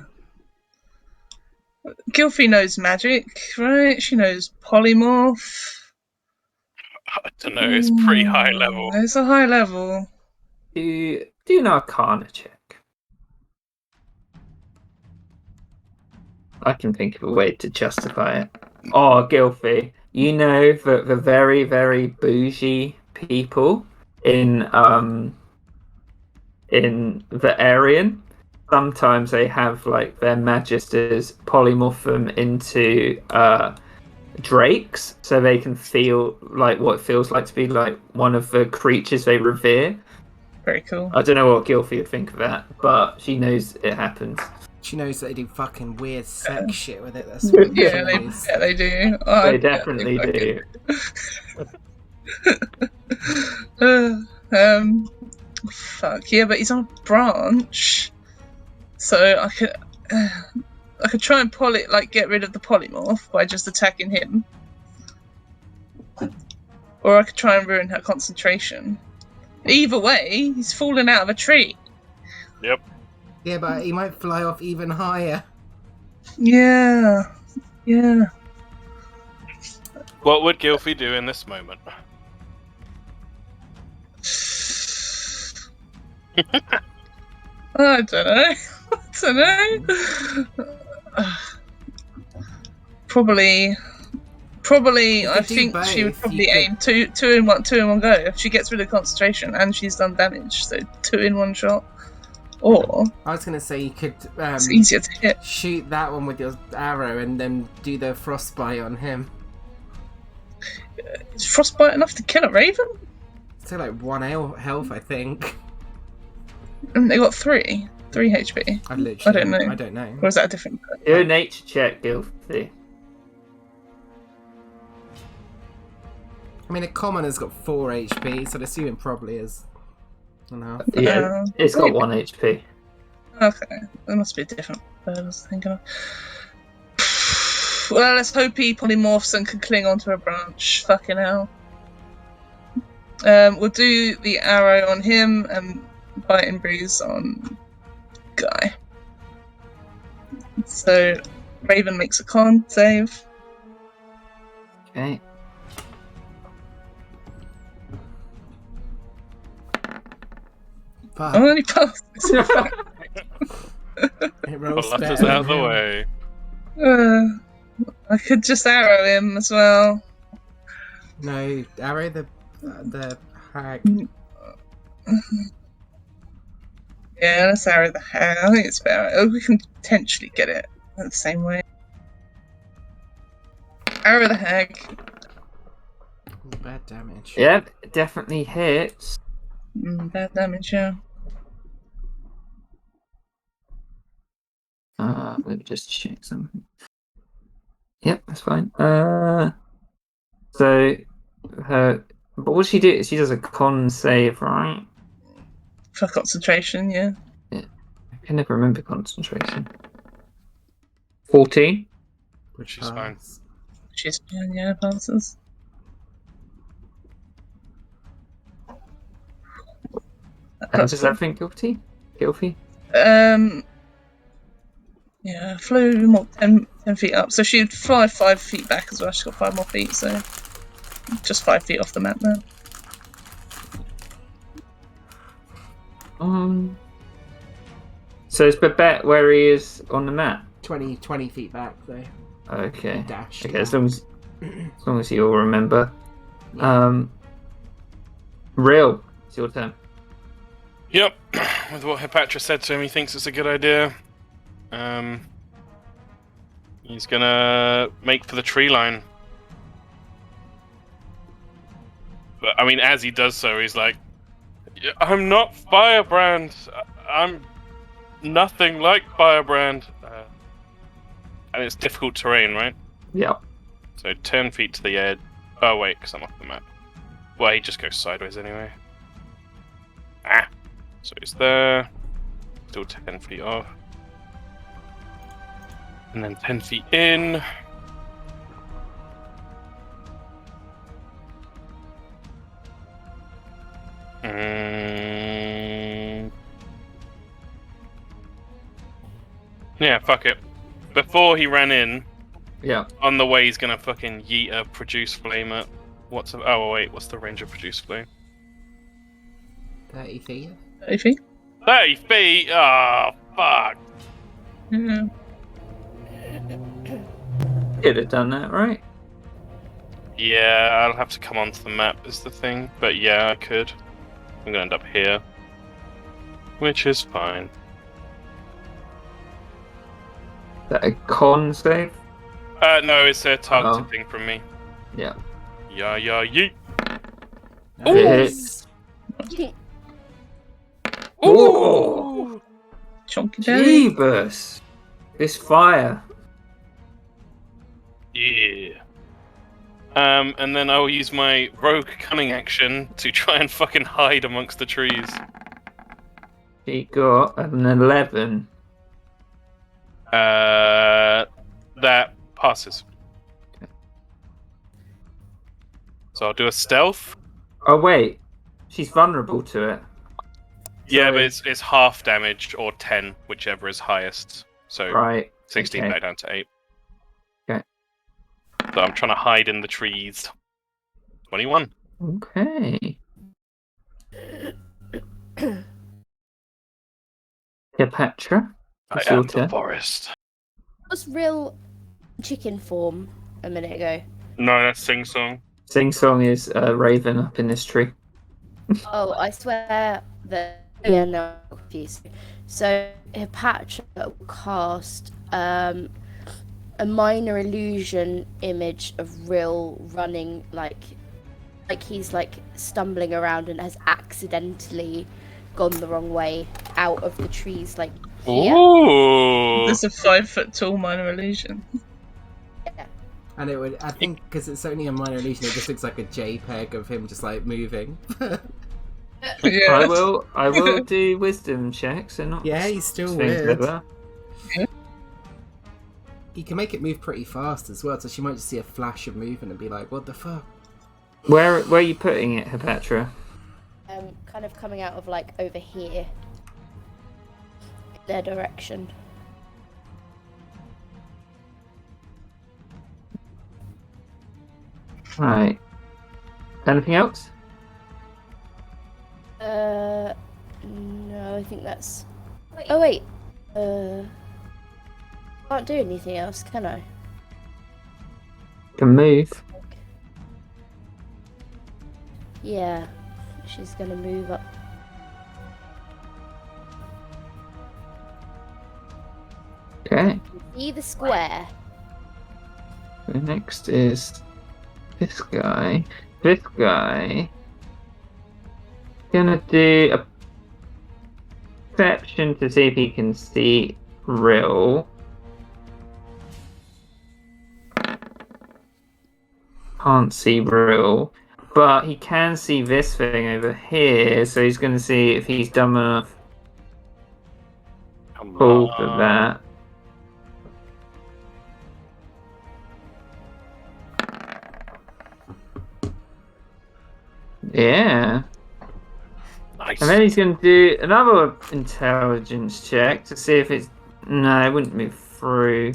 Gilfie knows magic, right? She knows polymorph. I don't know. It's pretty high level. It's a high level. Do an Arcana check. I can think of a way to justify it. Oh, Gilfie, you know that the very, very bougie people in the Aryan, sometimes they have like their magisters polymorph them into drakes, so they can feel like what it feels like to be like one of the creatures they revere. Very cool. I don't know what Gilfie would think of that, but she knows it happens. She knows that they do fucking weird sex shit with it. That's what she knows. They do. Oh, They definitely do. Fuck yeah, but he's on a branch, so I could try and get rid of the polymorph by just attacking him, or I could try and ruin her concentration. Either way, he's fallen out of a tree. Yep. Yeah, but he might fly off even higher. Yeah. What would Gilfie do in this moment? I don't know. Probably. I think she would probably aim two in one go. If she gets rid of concentration and she's done damage, so 2 in 1 shot. Or I was gonna say you could it's easier to hit. shoot that one with your arrow and then do the frostbite on him. Is frostbite enough to kill a raven? It's like 1 health, I think. And they got 3 HP. I don't know. I don't know. Or is that a different? Do a nature check, Gilfie. I mean, a commoner's got 4 HP, so I'd assume it probably is enough. Yeah, it's got 1 HP. Okay, that must be a different bird I was thinking of. Well, let's hope he polymorphs and can cling onto a branch. Fucking hell. We'll do the arrow on him and bite and bruise on Guy. So, Raven makes a con save. Okay. Fuck. I only passed this. It rolls Left us better out of the than him. way. I could just arrow him as well. No, arrow the hag. Yeah, let's arrow the hag. I think it's better. Oh, we can potentially get it the same way. Arrow the hag. Bad damage. Yep, it definitely hits. Bad damage, yeah. Let me just check something. Yep, that's fine. So her, but what she do? She does a con save, right? For concentration, yeah. I can never remember concentration. 14. Which is fine. She's fine, yeah, passes. And does that think guilty? Guilty? Yeah, flew more 10 feet up. So she'd fly 5 feet back as well. She's got 5 more feet, so just 5 feet off the map now. So is Babette where he is on the map? 20 feet back though. Okay. Dash. Okay, as long as you all remember. Real, it's your turn. Yep. With what Hipatra said to him, he thinks it's a good idea. He's gonna make for the tree line. But I mean, as he does so, he's like, "I'm not Firebrand. I'm nothing like Firebrand." And it's difficult terrain, right? Yep. So 10 feet to the edge. Oh wait, because I'm off the map. Well, he just goes sideways anyway. So he's there. Still 10 feet off. And then 10 feet in. Yeah, fuck it. Before he ran in, Yeah. on the way he's gonna fucking yeet a produce flame at... what's the range of produce flame? 30 feet. I think. 30 feet? Oh, fuck. Yeah. Could have done that, right? Yeah, I'll have to come onto the map is the thing. But yeah, I could. I'm gonna end up here. Which is fine. Is that a con save? No, it's a targeted Oh. thing from me. Yeah. Yeah, yeet. Hit. Ooh. Chunky belly. Jeebus. This fire. Yeah. And then I'll use my rogue cunning action to try and fucking hide amongst the trees. He got an 11. That passes. So I'll do a stealth. Oh wait, she's vulnerable to it. Yeah, but Sorry. it's half damage or 10, whichever is highest. So Right. 16 okay. back down to 8. Okay. So I'm trying to hide in the trees. 21. Okay. Cleopatra. I It's your am the turn. forest. Was real chicken form a minute ago. No, that's sing song. Sing Song is Raven up in this tree. Oh, I swear that. Yeah, no, I'm confused. So Hepatra will cast a minor illusion image of Rill running like he's like stumbling around and has accidentally gone the wrong way out of the trees, like here. Ooh. There's a 5 foot tall minor illusion. And it would, I think, because it's only a minor illusion, it just looks like a JPEG of him just like moving. Yeah. I will do wisdom checks and not Yeah, he's still things weird. like that. You can make it move pretty fast as well, so she might just see a flash of movement and be like, "What the fuck?" Where are you putting it, Hepatra? Kind of coming out of like over here, in their direction. Right. Anything else? No, I think that's. Oh wait, can't do anything else, can I? Can move. Yeah, she's gonna move up. Okay. See the square. The next is this guy. This guy. Gonna do a perception to see if he can see Rill. Can't see Rill. But he can see this thing over here, so he's gonna see if he's dumb enough to Come pull for on. that. Yeah. Nice. And then he's going to do another intelligence check to see if it's... No, it wouldn't move through.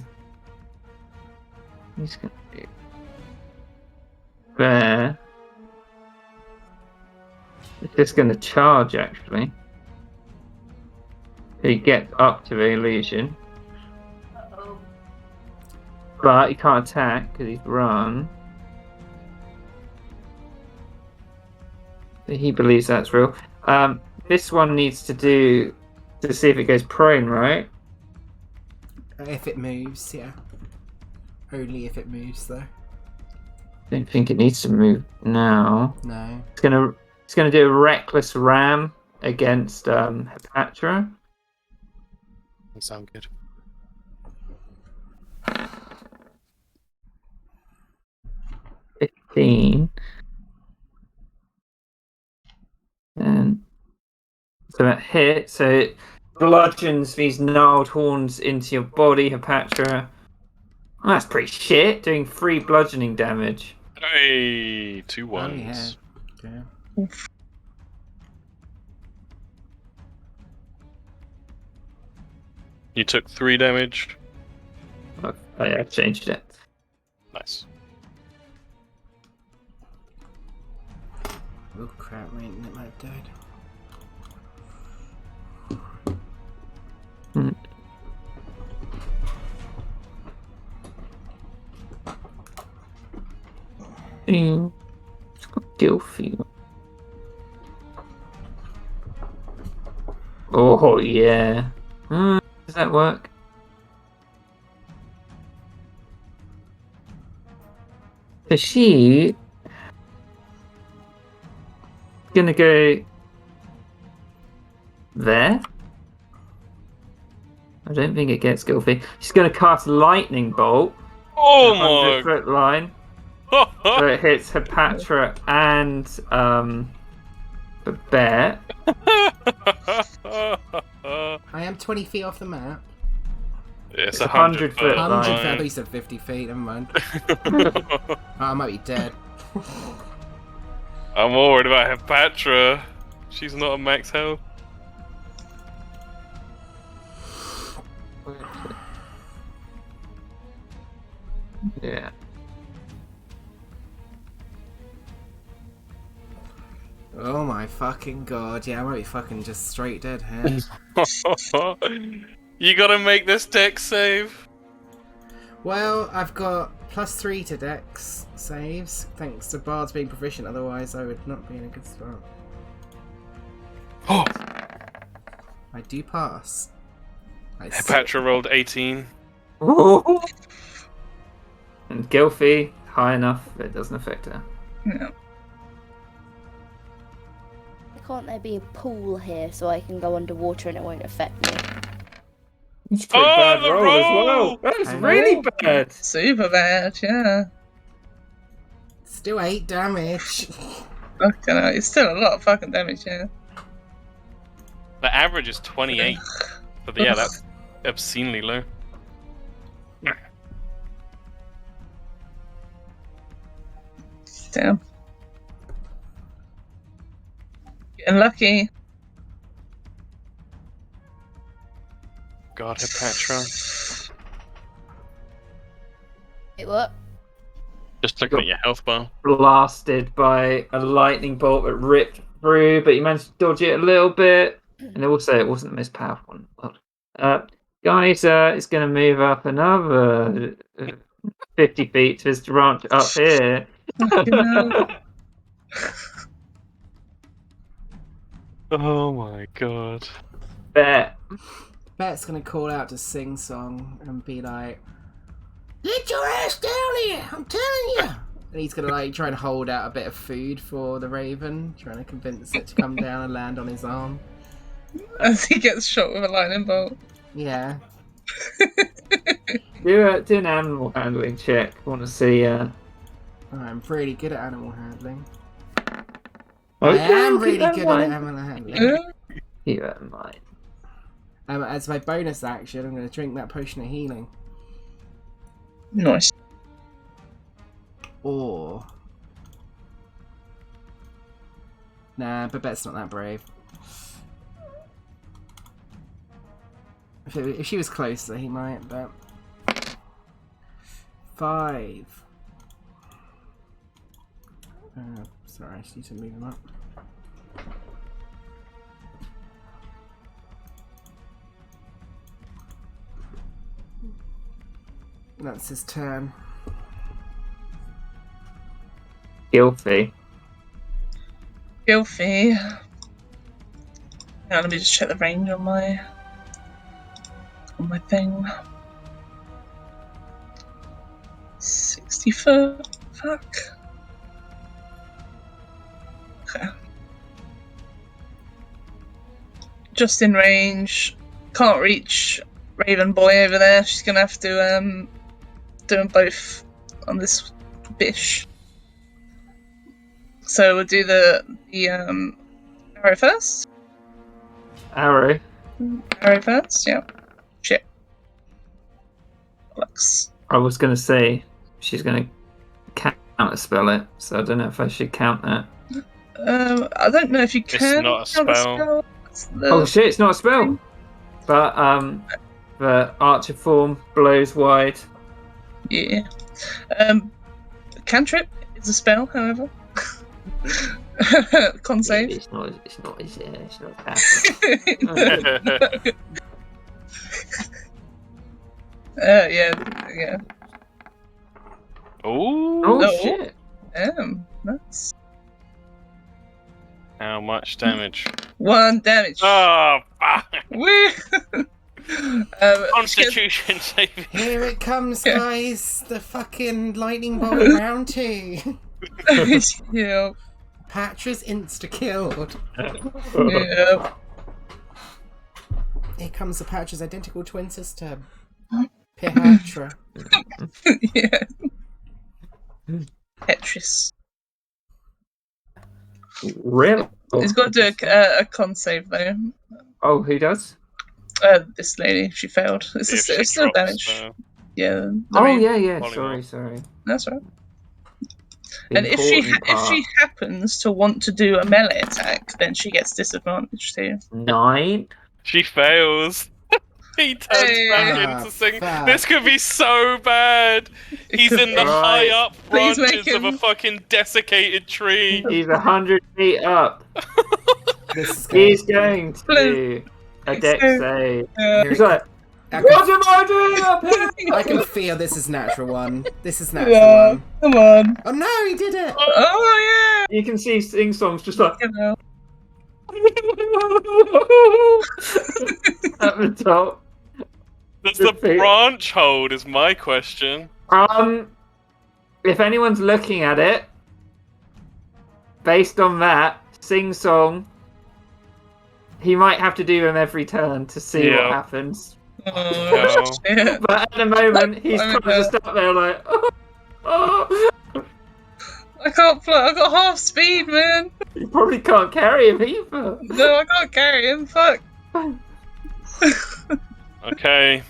He's going to do... There. It's just going to charge, actually. He gets up to the illusion. But he can't attack because he's run. He believes that's real. This one needs to do to see if it goes prone, right? If it moves, yeah. Only if it moves, though. Don't think it needs to move now. No. It's gonna do a reckless ram against Hepatra. That sound good. $15. And so that hit, so it bludgeons these gnarled horns into your body, Hepatra. Oh, that's pretty shit, doing 3 bludgeoning damage. Hey, 2 Oh, ones. yeah. Oof. You took 3 damage. Oh, yeah, I changed it. Nice. Oh crap, mate, it might have died. It's got Gilfy. Oh yeah. Does that work? So she gonna go there. I don't think it gets Gilfy. She's gonna cast Lightning Bolt. Oh 100-foot line. So my! it hits Hepatra and Babette. I am 20 feet off the map. It's a 100 100-foot 100 line. feet, I thought you said 50 feet, never mind. Oh, I might be dead. I'm more worried about Hepatra. She's not a max health. Yeah. Oh my fucking god, yeah, I might be fucking just straight dead here. You gotta make this dex save. Well, I've got +3 to dex saves, thanks to bards being proficient, otherwise I would not be in a good spot. Oh, I do pass. Hepatra rolled 18. And Gilfy, high enough, it doesn't affect her. No. Can't there be a pool here so I can go underwater and it won't affect me? It's a pretty Oh, bad the roll as well. roll! That's I know. really bad. Super bad, yeah. Still 8 damage. Fucking hell, it's still a lot of fucking damage, yeah. The average is 28. But yeah, that's obscenely low. Damn. Getting lucky. God, Hepatra. Wait, what? Just looking at your health bar. Blasted by a lightning bolt that ripped through, but you managed to dodge it a little bit. And also, it wasn't the most powerful one. Guys, it's going to move up another 50 feet to his branch up here. Fucking hell. Oh my god. Bet. Bet's gonna call out to Sing Song and be like, Get your ass down here! I'm telling you! and he's gonna like try and hold out a bit of food for the raven, trying to convince it to come down and land on his arm. As he gets shot with a lightning bolt. Yeah. Do an animal handling check. I want to see. I'm pretty good at animal handling. Okay, I am keep really that good in at mind. animal handling. Yeah. Keep that in mind. As my bonus action, I'm going to drink that potion of healing. Nice. Or... Nah, Babette's not that brave. If she was closer, he might, but... 5. Sorry, I just need to move him up. That's his turn. Gilfy. Gilfy. Now let me just check the range on my thing. 60 foot. Fuck. Okay. Just in range. Can't reach Raven Boy over there. She's gonna have to do them both on this bish. So we'll do the arrow first. Arrow. Arrow first, yeah. Shit. Lux. I was going to say she's going to counter spell it, so I don't know if I should count that. I don't know if you It's can. not a count spell. It's the- Oh shit, it's not a spell. But The archer form blows wide. Yeah. Cantrip is a spell, however. Con Yeah, save. it's not powerful. Yeah. Ooh. Oh Oh. shit! Nice. How much damage? 1 damage. Oh, fuck. Woo! Constitution saving. Here it comes, Yeah. guys. The fucking lightning bolt round 2. Yeah. Patra's insta-killed. Yeah. Here comes the Patra's identical twin sister, Pihatra. Yeah. Tetris. Really? He's got to do a con save though. Oh, who does? This lady, she failed. See if she It's still drops, damage. Yeah. Oh I mean, yeah. polymorph. Sorry. That's right. The And if she important part. happens to want to do a melee attack, then she gets disadvantage too. 9. She fails. He turns back Ah, into sing. fuck. This could be so bad. He's in the high Right. up Please branches make of a him- fucking desiccated tree. He's 100 feet up. This is He's going to do a It's dex so- save. Here He's it- like, I what can, am I doing up here? I can feel this is natural one. This is natural Yeah. one. Come on. Oh no, he did it! Oh You can see Sing Song's just like yeah. You know. at the top. Does the Defeat. branch hold? Is my question. If anyone's looking at it, based on that, Sing Song, he might have to do them every turn to see Yeah. what happens. Oh shit. But at the moment, he's I'm kind of just up there like, I can't fly. I got half speed, man. you probably can't carry him either. No, I can't carry him. Fuck. Okay.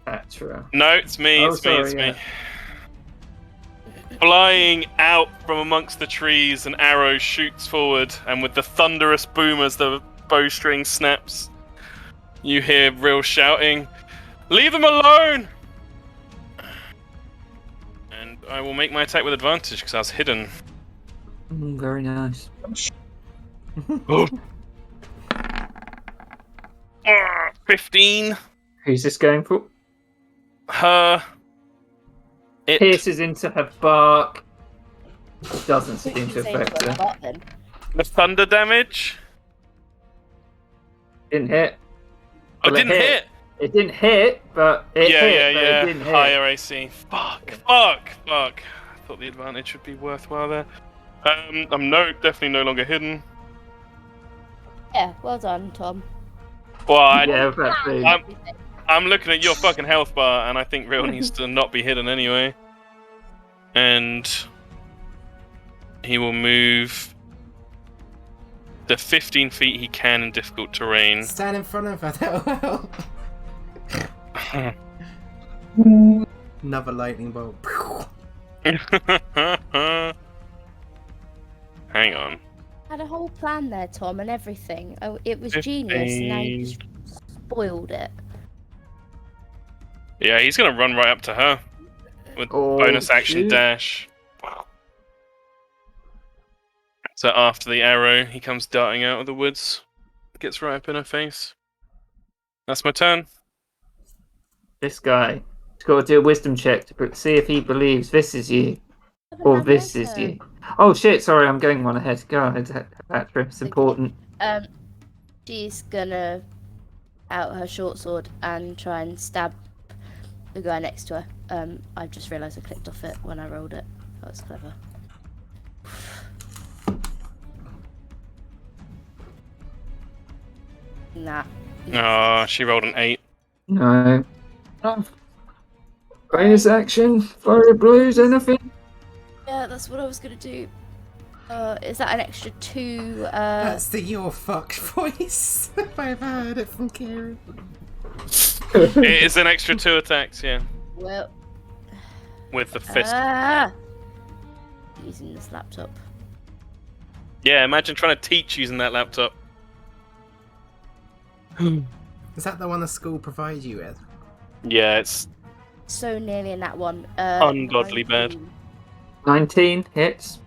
That's true. No, it's me. Oh, It's me. It's sorry, me. Flying out from amongst the trees, an arrow shoots forward, and with the thunderous boom as the bowstring snaps, you hear Real shouting, "Leave them alone!" And I will make my attack with advantage because I was hidden. Very nice. 15. Who's this going for? Her. It. Pierces into her bark. Doesn't So seem you to say affect to her her. butt then. The thunder damage. Didn't hit. Oh, Well, it didn't hit. It didn't hit, but it Yeah, hit. But it didn't hit. Higher AC. Fuck. I thought the advantage would be worthwhile there. I'm definitely no longer hidden. Yeah, well done, Tom. Well, Yeah, that's it. I'm looking at your fucking health bar, and I think Real needs to not be hidden anyway. And he will move the 15 feet he can in difficult terrain. Stand in front of her, that will help. Another lightning bolt. Hang on. Had a whole plan there, Tom, and everything. Oh, it was genius, and now you just spoiled it. Yeah, he's gonna run right up to her with Oh, bonus action shoot. dash. Wow. So after the arrow, he comes darting out of the woods, gets right up in her face. That's my turn. This guy. He's got to do a wisdom check to see if he believes this is you or this is you. Oh shit! Sorry, I'm going one ahead. Go ahead, Patra. It's important. She's gonna out her short sword and try and stab the guy next to her. I just realised I clicked off it when I rolled it. That was clever. Nah. Oh, she rolled an 8. No. Bonus action. Fire blues. Anything? Yeah, that's what I was gonna do. Is that an extra 2? That's the "you're fucked" voice. If I've heard it from Kieran. It is an extra 2 attacks, yeah, Well. with the fist. Using this laptop. Yeah, imagine trying to teach using that laptop. Is that the one the school provides you with? Yeah, it's So nearly in that one. Ungodly bad. 19 hits.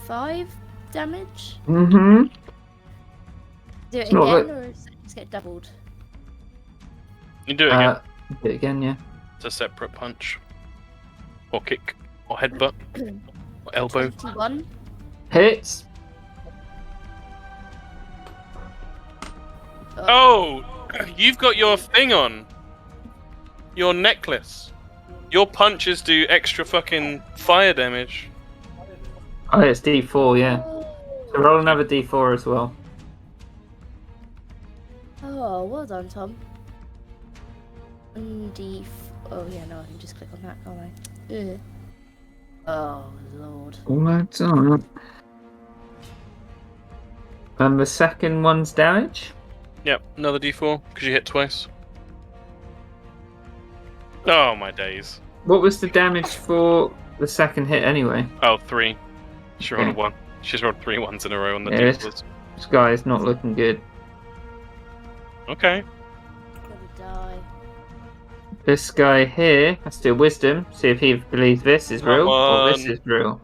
5 damage. Mm-hmm. Do it It's not again, that- or does it just get doubled? you do it again. Do it again, yeah. It's a separate punch, or kick, or headbutt, or elbow. 21. Hits. Oh, you've got your thing on. Your necklace. Your punches do extra fucking fire damage. Oh, it's D4, yeah. So roll another D4 as well. Oh, well done, Tom. Oh yeah, no, I can just click on that, can't I? Ugh. Oh lord. All that's on. And the second one's damage. Yep, another D4 because you hit twice. Oh my days. What was the damage for the second hit anyway? Oh, 3. She rolled Yeah. a 1. She's rolled 3 ones in a row on the Yeah, D4s. This guy is not looking good. Okay. Gonna die. This guy here has to do wisdom, see if he believes this is real or this Come on. is real.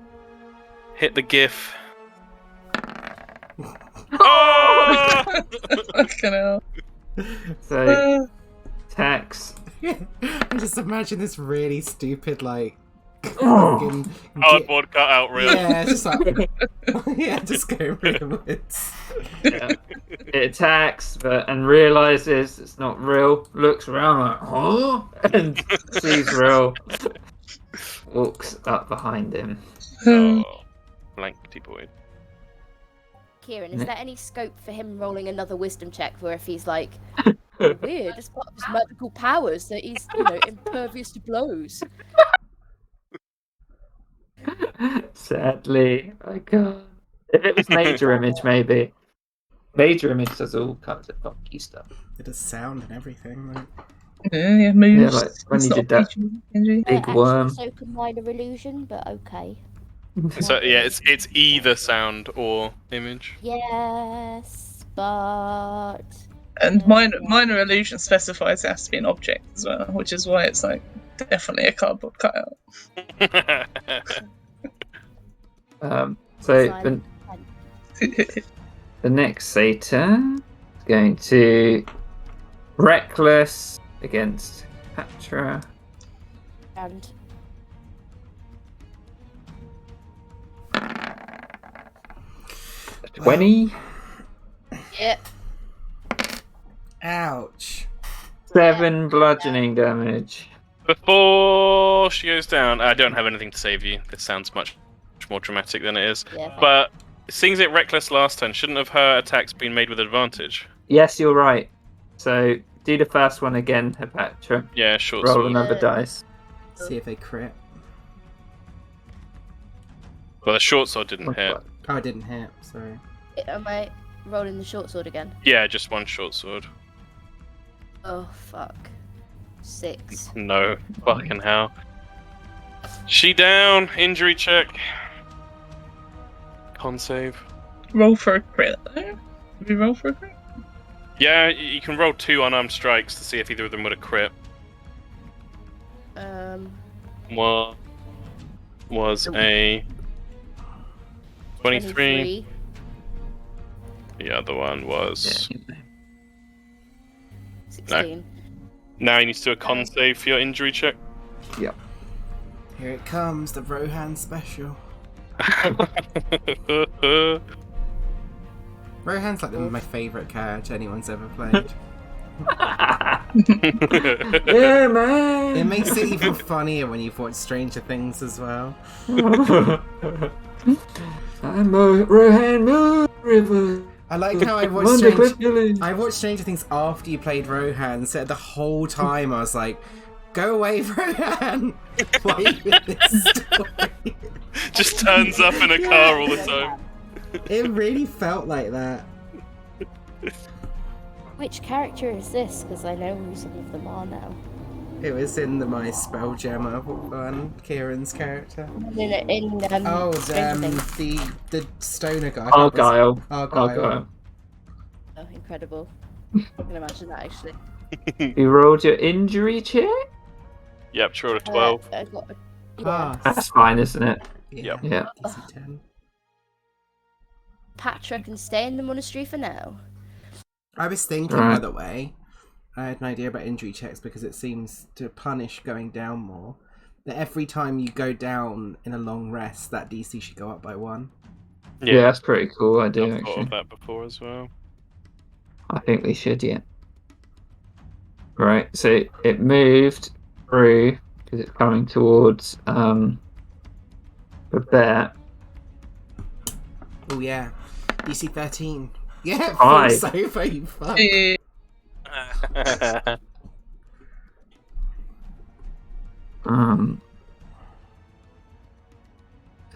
Hit the GIF. Oh! Fucking hell. So Uh, tax. I just imagine this really stupid, like, Oh. fucking Cardboard cut out real. Yeah, it's just like, yeah, just go rearwards. Yeah. It attacks and realizes it's not real. Looks around like, huh? And sees real. Walks up behind him. Oh, blankety void. Kieran, is there any scope for him rolling another wisdom check where if he's like, weird, as part of his magical powers that he's, impervious to blows? Sadly, I can't. If it was major image, maybe. Major image does all kinds of funky stuff. It does sound and everything. Like, yeah, moves. Yeah, like when It's you not did that PG, PG. big Actually, worm. So can minor illusion, but okay. So yeah, it's either sound or image. Yes, but And minor illusion specifies it has to be an object as well, which is why it's like definitely a cardboard cutout. So Silent. the next Satyr is going to reckless against Patra. and 20, yeah, ouch. 7 bludgeoning damage. Before she goes down, I don't have anything to save you. This sounds much more dramatic than it is. yeah. But seeing it reckless last turn, shouldn't have her attacks been made with advantage? Yes, you're right. So do the first one again, Hepatra. Yeah, short Roll sword. another dice. See if they crit. Well, the short sword didn't hit. Oh, I didn't hit, sorry. Am I rolling the short sword again? Yeah, just one short sword. Oh fuck. 6. No, fucking hell. She down. Injury check. Con save. Roll for a crit though. Did we roll for a crit? Yeah, you can roll 2 unarmed strikes to see if either of them would have crit. One was a 23. The other one was... 16. Now you need to do a con save for your injury check. Here it comes, the Rohan special. Rohan's like my favourite character anyone's ever played. Yeah, man. It makes it even funnier when you've watched Stranger Things as well. I'm a Rohan Moon River. I like how I watched Stranger Things after you played Rohan, so the whole time I was like, go away, Rohan! Why are you in this story? Just turns up in a car all the time. It really felt like that. Which character is this? Because I know who some of them are now. It was in my Spelljammer one, Kieran's character. In Oh, Stranger Things. the stoner guy. Argyle. Argyle. Oh, incredible. I can imagine that actually. You rolled your injury check? Yep, sure, 12. I got a, yeah. Pass. That's fine, isn't it? Yeah. Yeah. DC 10. Patra can stay in the monastery for now. I was thinking, by the way, I had an idea about injury checks because it seems to punish going down more. That every time you go down in a long rest, that DC should go up by 1. Yeah, that's pretty cool idea, I've thought actually. of that before as well. I think they should, yeah. Right, so it moved through because it's coming towards Babette. Oh yeah, DC 13. Yeah, Five. full sofa, you fuck.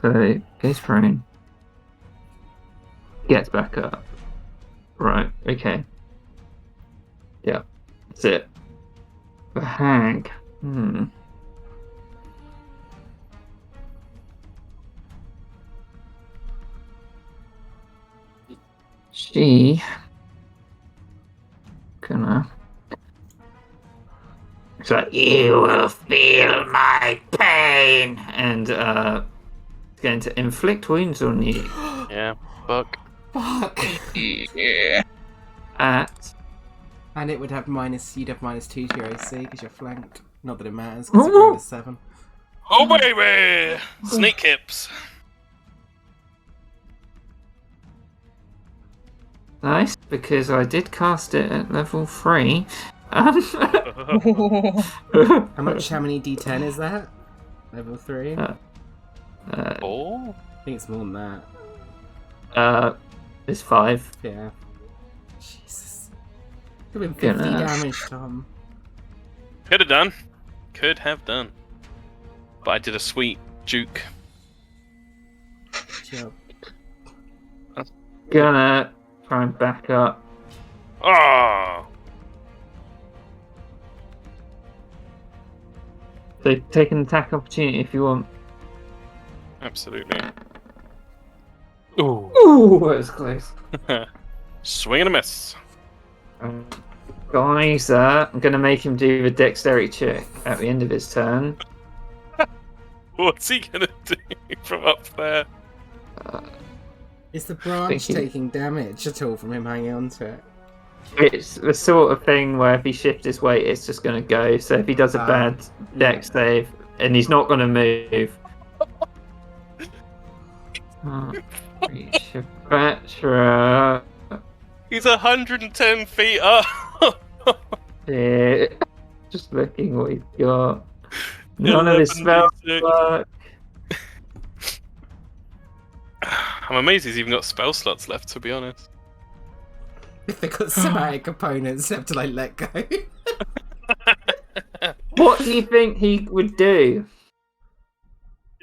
So goes prone. Gets back up. Right, okay. Yeah, that's it. The hag. She gonna. It's like, you will feel my pain, and it's going to inflict wounds on you. Yeah, fuck. Fuck. Yeah. At And it would have you'd have -2 to your AC because you're flanked. Not that it matters because it's -7. Oh baby! Sneak hips. nice, because I did cast it at level 3. How many D10 is that? Level 3? Oh? I think it's more than that. It's 5. Yeah. Jesus. Could have been 50 damage, Tom. Could have done. Could have done. But I did a sweet juke. Chill. Gonna try and back up. Oh! So take an attack opportunity if you want. Absolutely. Ooh. Ooh, that was close. Swing and a miss. Guys, I'm gonna make him do the dexterity check at the end of his turn. What's he gonna do from up there? Is the branch Thinking- taking damage at all from him hanging onto it? It's the sort of thing where if he shifts his weight, it's just gonna go. So if he does a bad dex save, and he's not gonna move. Reach of Batra. He's 110 feet up! Yeah. Just looking what he's got. None of his spells 11d6. work. I'm amazed he's even got spell slots left, to be honest. If they've got somatic opponents, they have to let go. What do you think he would do?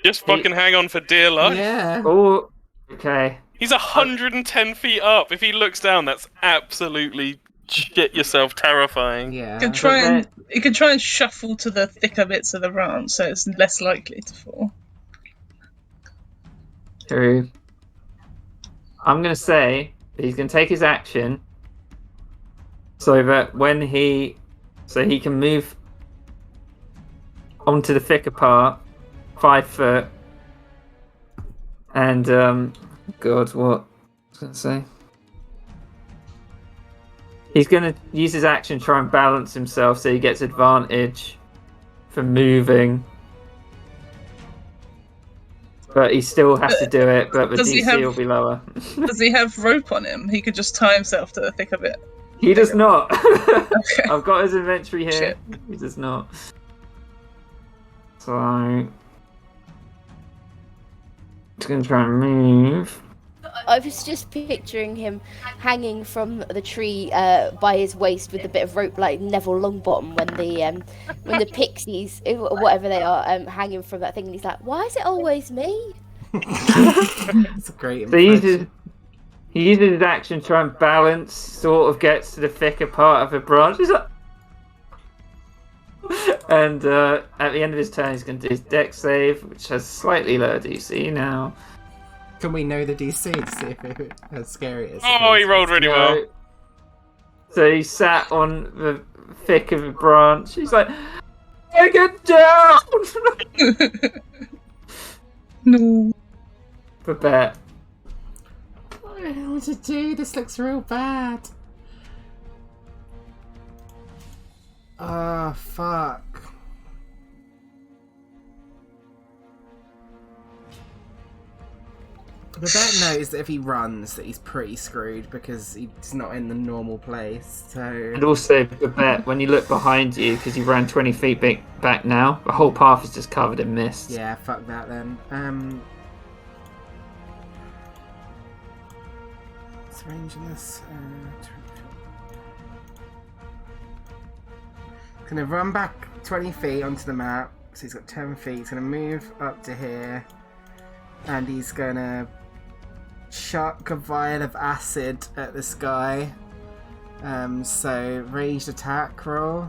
Just fucking hang on for dear life. Yeah. Oh, okay. He's 110 feet up. If he looks down, that's absolutely shit yourself terrifying. Yeah. You could try and shuffle to the thicker bits of the branch so it's less likely to fall. True. I'm gonna say that he's gonna take his action so that he can move onto the thicker part, 5 foot, and God, what was I gonna say? He's gonna use his action to try and balance himself so he gets advantage for moving. But he still has to do it, but the Does he DC have- will be lower. Does he have rope on him? He could just tie himself to the thicker bit. He does not. Okay. I've got his inventory here. Shit. He does not. So he's gonna try and move. I was just picturing him hanging from the tree by his waist with a bit of rope like Neville Longbottom when the pixies, whatever they are, hanging from that thing, and he's like, "Why is it always me?" It's a great So impression. he uses his action to try and balance, sort of gets to the thicker part of the branch. He's like, And at the end of his turn, he's going to do his dex save, which has slightly lower DC now. Can we know the DC to see if how scary it is? Oh, he rolled really well. So he sat on the thick of a branch. He's like, "Take it down!" No. Babette. What the hell to do? This looks real bad. Ah, fuck. Babette knows that if he runs, that he's pretty screwed because he's not in the normal place. So. And also, Babette, when you look behind you, because you ran 20 feet back now, the whole path is just covered in mist. Yeah, fuck that then. What's the range in this? Gonna run back 20 feet onto the map. So he's got 10 feet. He's gonna move up to here. And he's gonna chuck a vial of acid at this guy. So ranged attack roll.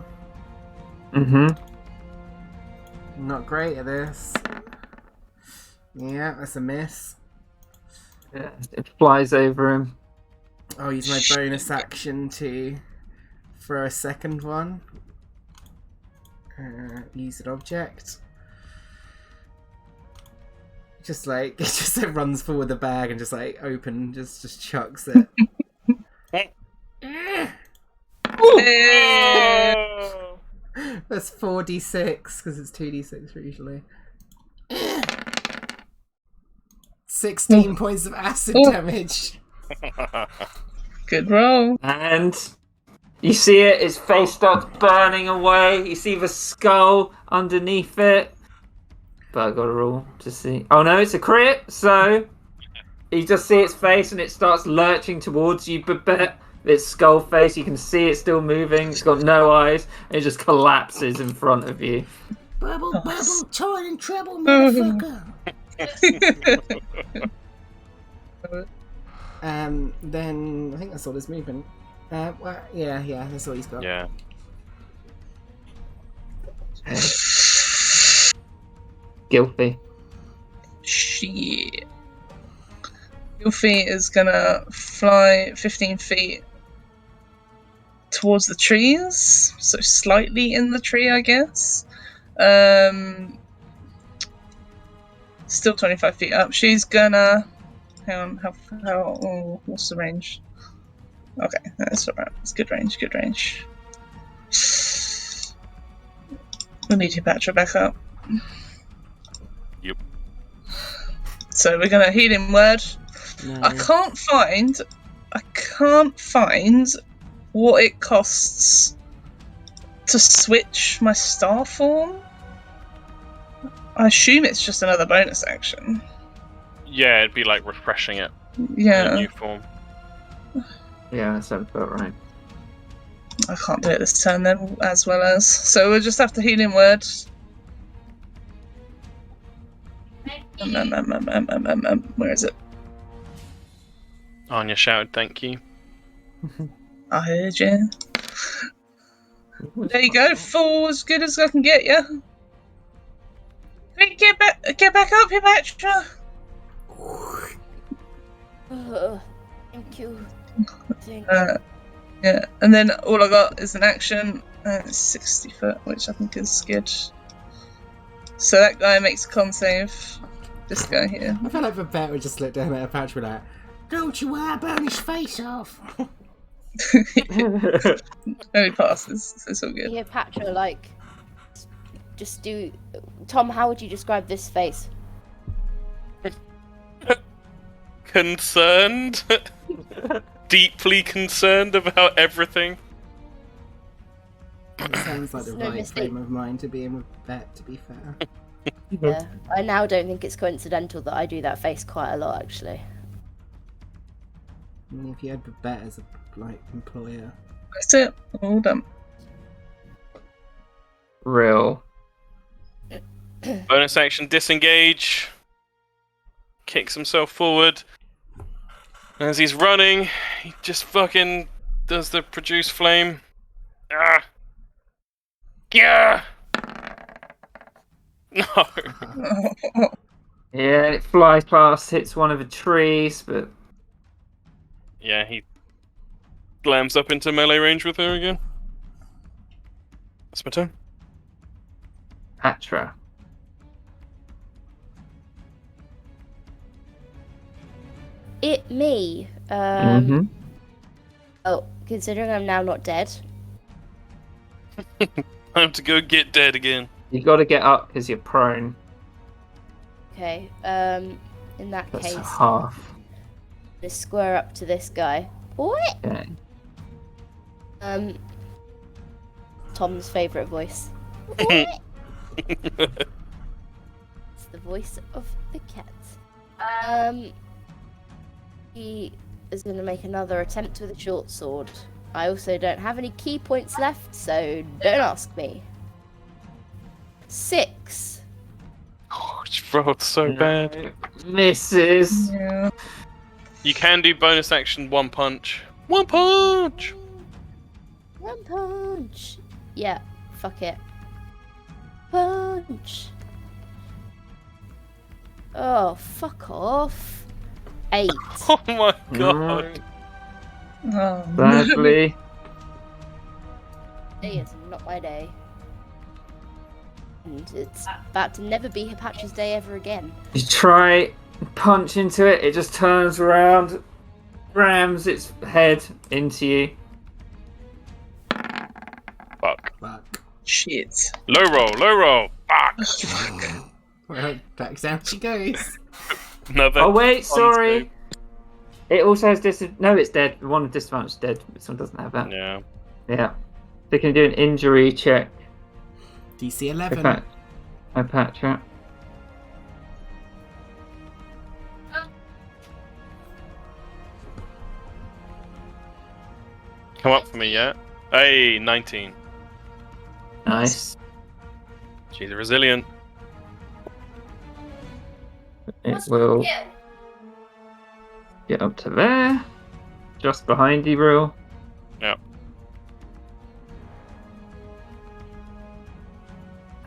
Mm-hmm. Not great at this. Yeah, that's a miss. Yeah, it flies over him. I'll use my bonus action to throw a second one. Use an object. Just like it just like runs forward the bag and just like just chucks it. Oh. That's 4d6 because it's 2d6 usually. 16 points of acid damage. Good roll. And you see it, his face starts burning away. You see the skull underneath it. But I got a roll to see. Oh no, it's a crit, so you just see its face and it starts lurching towards you, Babette. Its skull face, you can see it still moving. It's got no eyes. And it just collapses in front of you. Bubble, bubble, toil and trouble, motherfucker. Then I think that's all his movement. Well, yeah, that's all he's got. Yeah. Guilty. Shit. Goofy is gonna fly 15 feet towards the trees, so slightly in the tree, I guess. Still 25 feet up. She's gonna. Hang on, how what's the range? Okay, that's alright. It's good range, good range. We'll need Hipatra back up. Yep. So we're gonna healing word. No. I can't find what it costs to switch my star form. I assume it's just another bonus action. Yeah, it'd be like refreshing it in a Yeah, new form. Yeah, that sounds about right. I can't do it this turn then, as well as. So we'll just have to healing word. Where is it? Anya shouted thank you. I heard you. There you go, full as good as I can get you. Quick, get back up, Hipatra. Thank you. Yeah, and then all I got is an action, and it's 60 foot, which I think is good. So that guy makes a con save. This guy here. I feel like Babette would just look down at a patch with that. Don't you burn his face off. Only passes, so it's all good. Yeah, Patra, like, just do. Tom, how would you describe this face? Concerned? Deeply concerned about everything. It sounds like the No right mistake. frame of mind to be in with Babette, to be fair. Yeah, I now don't think it's coincidental that I do that face quite a lot, actually. I mean, if you had Babette as a employer. That's it. All done. Real. Bonus action, disengage. Kicks himself forward. As he's running, he just fucking does the produce flame. Ah! Yeah. No. Yeah, it flies past, hits one of the trees, but Yeah, he slams up into melee range with her again. That's my turn. Patra. It me. Mhm. Oh, considering I'm now not dead. Time to go get dead again. You got to get up because you're prone. Okay. In that That's case, half. just square up to this guy. What? Okay. Tom's favorite voice. What? It's the voice of the cat. He is going to make another attempt with a short sword. I also don't have any key points left, so don't ask me. 6. Oh, she rolled so bad. Misses. Yeah. You can do bonus action one punch. One punch! One punch. Yeah, fuck it. Punch. Oh, fuck off. 8. Oh my god. Oh, Sadly. Today is not my day. And it's about to never be Hipatra's day ever again. You try punch into it, it just turns around, rams its head into you. Fuck. Fuck. shit. Low roll. Fuck. Well, back down she goes. Another. Oh wait, con sorry. save. It also has no, it's dead. The one with disadvantage is dead. This one doesn't have that. Yeah. Yeah. They can do an injury check. DC 11. Patra. Come up for me, yeah? Hey, 19. Nice. She's resilient. It will get up to there. Just behind you, Rule. Yep.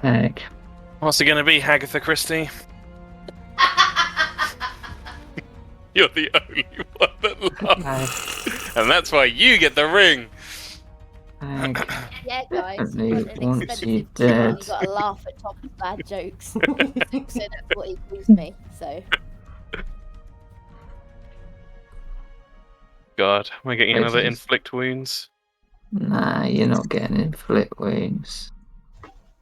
Heck. What's it gonna be, Agatha Christie? You're the only one that loves. And that's why you get the ring. Heck. Yeah, guys. Definitely An wants expensive you dinner, dead. You gotta laugh at Tom's bad jokes. So that's what he calls me. So God, am I getting Wait, another jeez. inflict wounds? Nah, you're not getting inflict wounds.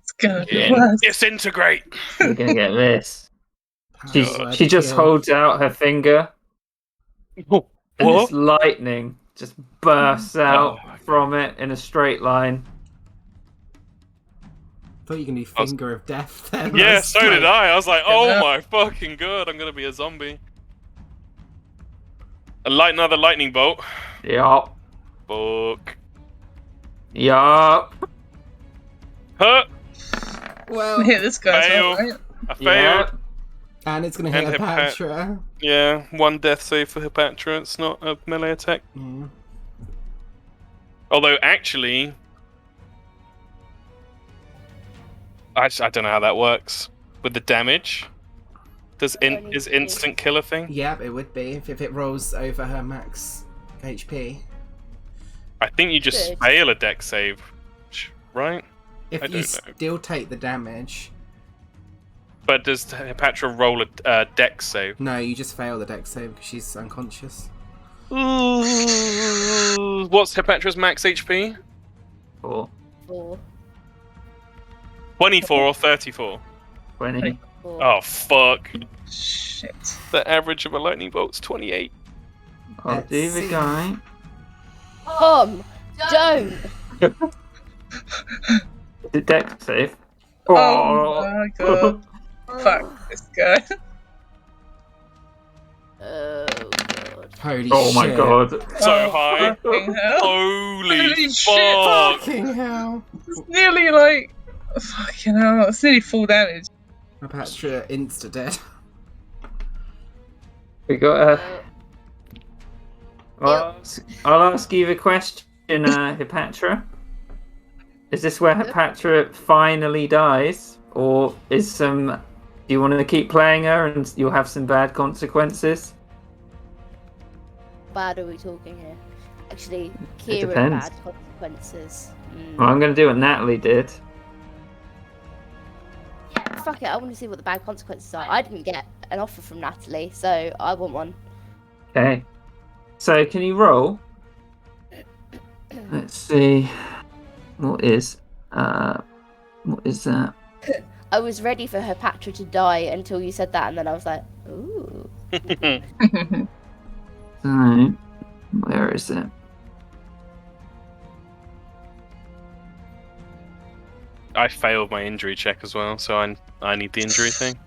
It's gonna be Yeah. worse. Disintegrate! You're gonna get this. Power She just kill. holds out her finger, Oh, and what? this lightning just bursts out Oh. from it in a straight line. Thought you were gonna do finger of death then. Yeah, That's so did like- I. I was like, oh Yeah. my fucking god, I'm gonna be a zombie. Another lightning bolt. Yup. Fuck. Yup. Huh? Well, Hit this guy as Fail. well, right? I failed. Yep. and it's gonna hit And a Hipat- Patra. Yeah, one death save for Hipatra. It's not a melee attack. Mm. Although, actually, I don't know how that works with the damage. Is instant kill a thing? Yep, it would be if it rolls over her max HP. I think you just Good. fail a deck save, right? If I you don't know. still take the damage, But does Hipatra roll a deck save? no, you just fail the dex save because she's unconscious. Ooh, what's Hipatra's max HP? 4, 4. 24 or 34? 20. 4. Oh, fuck. Shit. The average of a lightning bolt's 28. I'll Let's do the see. guy. Tom, don't. The deck save. Oh my god. Fuck this guy. Oh god. Holy Oh shit. my god. So high. Fucking hell. Holy Holy shit. fuck! Fucking hell. It's nearly like. Fucking hell. It's nearly full damage. My Patra insta dead. We got a. I'll ask you the question, Hipatra. Is this where Hepatra finally dies, or is some? Do you want to keep playing her and you'll have some bad consequences? Bad are we talking here? Actually, It Kira depends. bad consequences. Well, I'm going to do what Natalie did. Fuck it, I want to see what the bad consequences are. I didn't get an offer from Natalie, so I want one. Okay. So can you roll? Let's see. What is that? I was ready for her Patra to die until you said that, and then I was like, ooh. So, where is it? I failed my injury check as well, so I need the injury thing.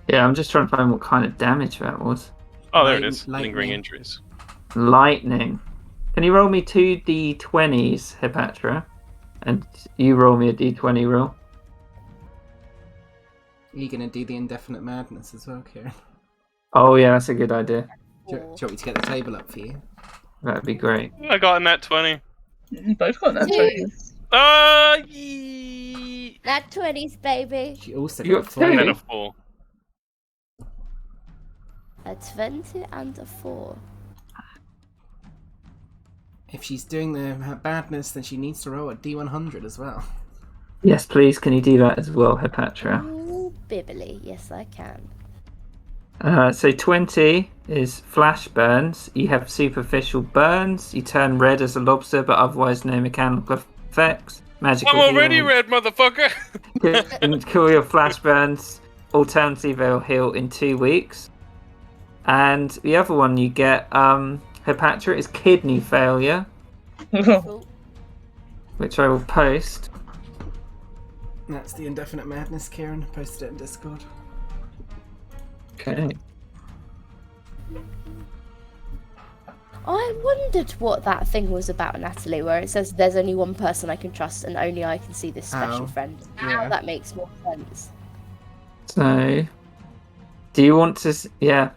Yeah, I'm just trying to find what kind of damage that was. Oh, there it is. Lightning. Lingering injuries. Lightning. Can you roll me 2 d20s, Hepatra? And you roll me a d20 roll. Are you gonna do the indefinite madness as well, Kieran? Oh yeah, that's a good idea. Do you want me to get the table up for you? That'd be great. I got a nat 20. Both got that. Two. Yee! Nat 20s, baby. She also You got got 4. And two? then a 4. A 20 and a 4. If she's doing her badness, then she needs to roll a D100 as well. Yes, please. Can you do that as well, Hepatra? Ooh, bibbly. Yes, I can. So 20 is flash burns. You have superficial burns. You turn red as a lobster, but otherwise no mechanical effects. Magical I'm already healing. red, motherfucker! Can kill your flash burns. Alternatively, they'll heal in 2 weeks. And the other one you get, Hepatra, is kidney failure, Cool. which I will post. That's the indefinite madness, Kieran. Posted it in Discord. Okay. I wondered what that thing was about, Natalie, where it says there's only one person I can trust and only I can see this special Oh, friend. Now yeah. that makes more sense. So, do you want to? Yeah.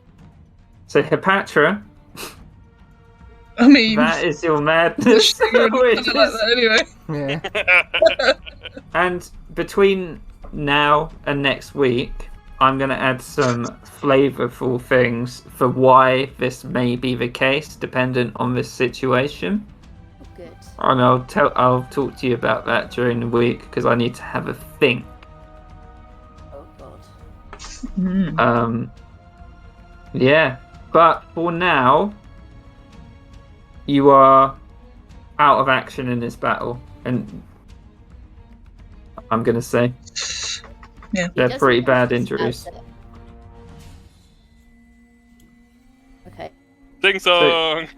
So Hepatra, I mean, that is your madness. I like which is- that anyway. Yeah. And between now and next week, I'm going to add some flavourful things for why this may be the case, dependent on this situation. Oh, good. And I'll talk to you about that during the week because I need to have a think. Oh, God. Mm. Yeah, but for now, you are out of action in this battle, and I'm going to say Yeah. they're Just pretty because bad it's injuries. out there. Okay. Sing song!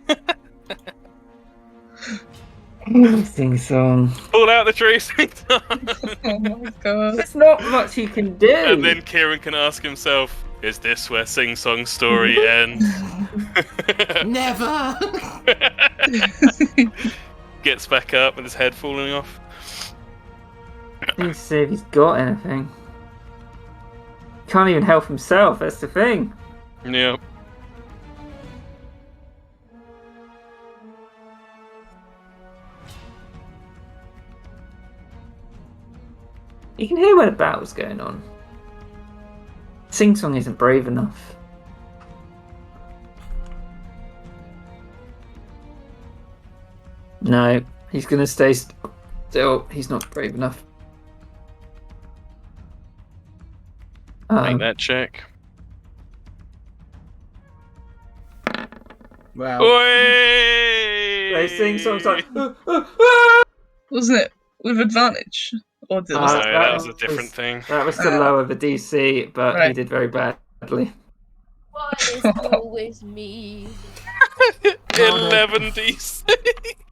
Sing song. Pull out the tree, sing song! Oh my god. There's not much you can do. And then Kieran can ask himself, is this where Sing Song's story ends? Never! Gets back up with his head falling off. Let's see if he's got anything. Can't even help himself, that's the thing. Yeah. You can hear where the battle's going on. Sing Song isn't brave enough. No, he's gonna stay still. He's not brave enough. Make that check. Wow. Oi! They sing songs like. Wasn't it with advantage? Or did No, was Uh, it? that was a different thing. That was to lower the DC, but he Right. did very badly. Why is always me? 11 d6.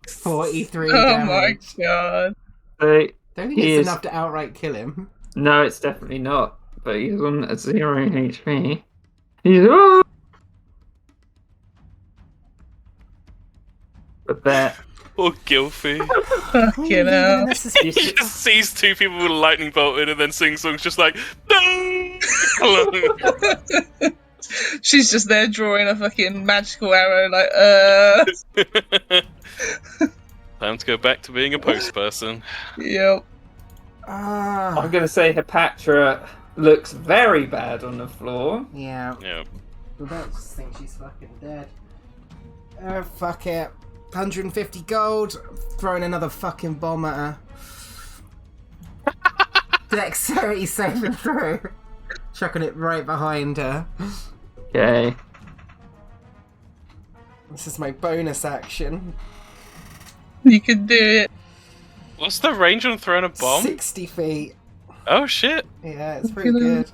43 Oh my damage. god. So, Don't think He it's is- enough to outright kill him. no, it's definitely not. But he's on a 0 HP. He's. Oh! But that. Poor Gilfy. Fucking hell. This is- He just sees two people with lightning bolted and then Sing Song's just like, no! She's just there drawing a fucking magical arrow, like, Time to go back to being a post person. Yep. I'm gonna say Hepatra looks very bad on the floor. Yeah. Yeah. Rebecca just thinks she's fucking dead. Fuck it. 150 gold. Throwing another fucking bomb at her. Dexterity saving through. Chucking it right behind her. Okay. This is my bonus action. You can do it. What's the range on throwing a bomb? 60 feet. Oh shit! Yeah, it's pretty good.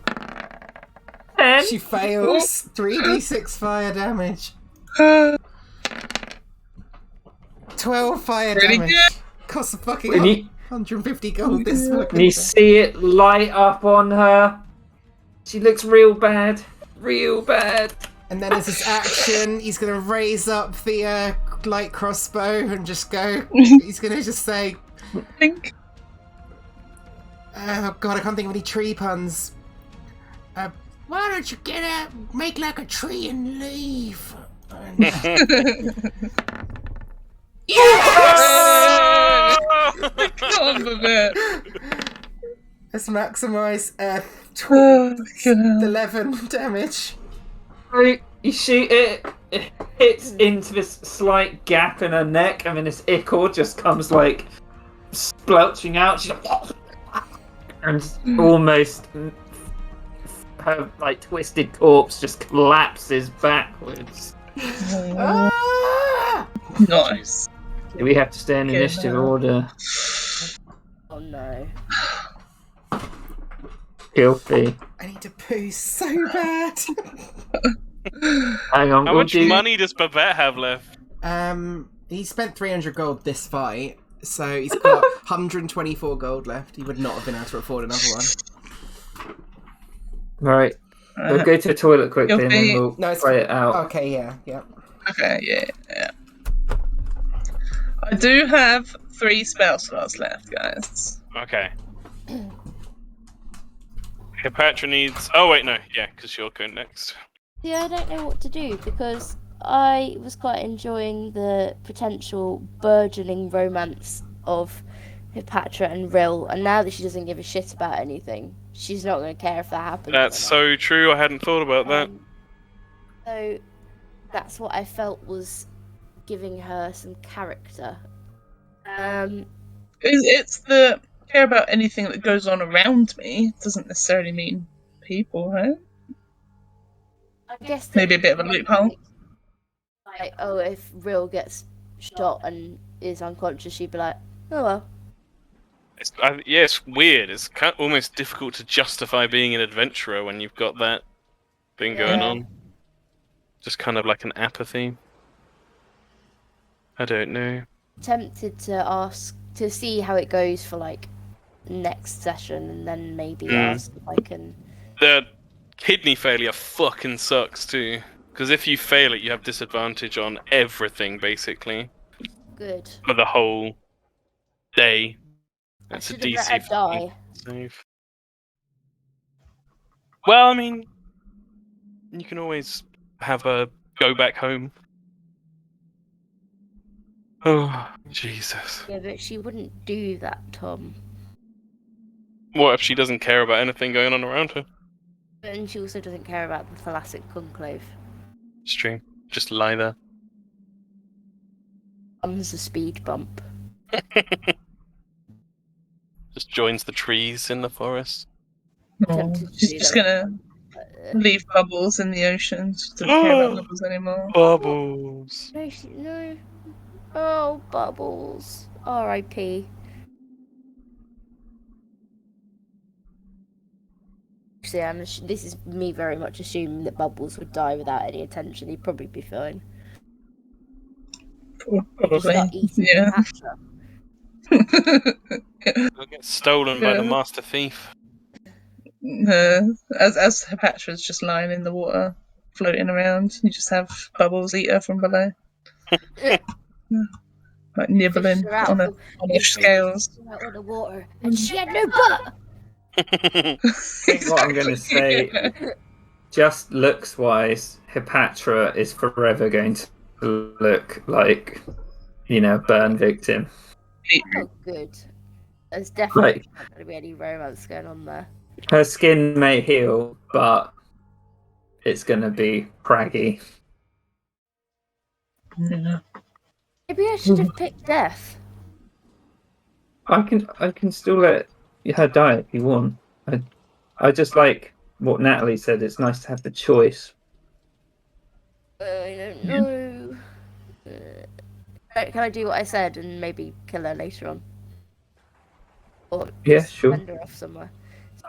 10. She fails. 3d6 fire damage. 12 fire Pretty damage. good. Costs a fucking And you, 150 gold this fucking and you thing. see it light up on her. She looks real bad. Real bad. And then as his action, he's gonna raise up the light crossbow and just go. He's gonna just say, Think. "Oh god, I can't think of any tree puns." Why don't you get out, make like a tree and leave? Come on, Babette. Let's maximize Oh, God. 11 damage. You shoot it, it hits into this slight gap in her neck, and then this ichor just comes like splelching out. She's like, and almost her like twisted corpse just collapses backwards. Ah! Nice. We have to stay in Good initiative man. order. Oh no. Filthy. I need to poo so bad. Hang on, How we'll much do. money does Babette have left? He spent 300 gold this fight, so he's got 124 gold left. He would not have been able to afford another one. Right, we'll go to the toilet quickly and then Filthy. we'll No, it's- play it out. Okay, yeah. Okay, yeah. I do have 3 spell slots left, guys. Okay. Hepatra needs. Oh wait, no, yeah, because you're going next. See, I don't know what to do because I was quite enjoying the potential burgeoning romance of Hepatra and Rill, and now that she doesn't give a shit about anything, she's not going to care if that happens. That's so true. I hadn't thought about that. So that's what I felt was giving her some character. It's the care about anything that goes on around me. It doesn't necessarily mean people, right? I guess that- Maybe a bit of a loophole. Like, oh, if Rill gets shot and is unconscious, she'd be like, oh well. Yeah, it's weird. It's almost difficult to justify being an adventurer when you've got that thing going Yeah. on. Just kind of like an apathy. I don't know. Tempted to ask to see how it goes for like next session, and then maybe ask if I can. The kidney failure fucking sucks too. Because if you fail it, you have disadvantage on everything basically Good. for the whole day. I That's a should have let DC her die. save. Well, I mean, you can always have her go back home. Oh, Jesus. Yeah, but she wouldn't do that, Tom. What if she doesn't care about anything going on around her? And she also doesn't care about the Thalassic Conclave. It's true. Just lie there. Comes a speed bump. Just joins the trees in the forest. Oh, Tempted to she's do just that. gonna leave bubbles in the ocean. She doesn't care about bubbles anymore. Bubbles. No. Oh, Bubbles. R.I.P. Actually, this is me very much assuming that Bubbles would die without any attention. He'd probably be fine. Just Probably. start eating Yeah. Hepatra. They'll get stolen by the Yeah. master thief. As Hepatra's just lying in the water, floating around, you just have Bubbles eat her from below. Like nibbling Fish her out on of her scales. out of the water, and she had no butt. I think what I'm going to say, just looks wise, Hepatra is forever going to look like burn victim. Oh, good. There's definitely Like, not going to be any romance going on there. her skin may heal, but it's gonna be craggy. Yeah. Maybe I should have picked death. I can still let her die if you want. I just like what Natalie said. It's nice to have the choice. I don't know. Can I do what I said and maybe kill her later on? Or Yeah, just sure. send her off somewhere.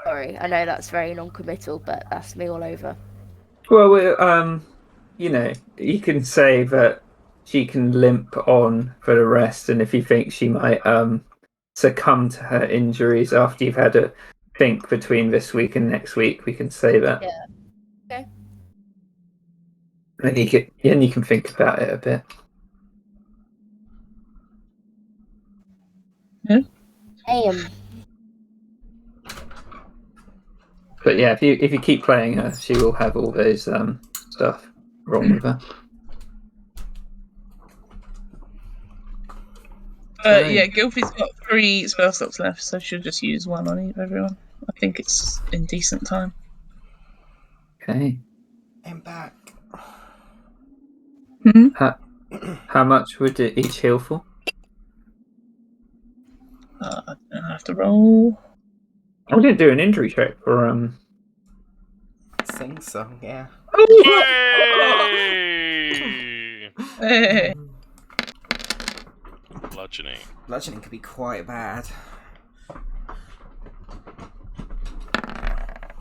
Sorry, I know that's very non-committal, but that's me all over. Well, you can say that she can limp on for the rest, and if you think she might succumb to her injuries after you've had a think between this week and next week, we can say that. Yeah. Okay. And you can think about it a bit. But yeah, if you keep playing her, she will have all those stuff wrong with her. Yeah, Gilfie's got 3 spell slots left, so she'll just use 1 on everyone. I think it's in decent time. Okay. I'm back. Hmm? How much would it each heal for? I have to roll. I'm going to do an injury check for Sing song, yeah. Yay! Hey. Bludgeoning. Bludgeoning could be quite bad.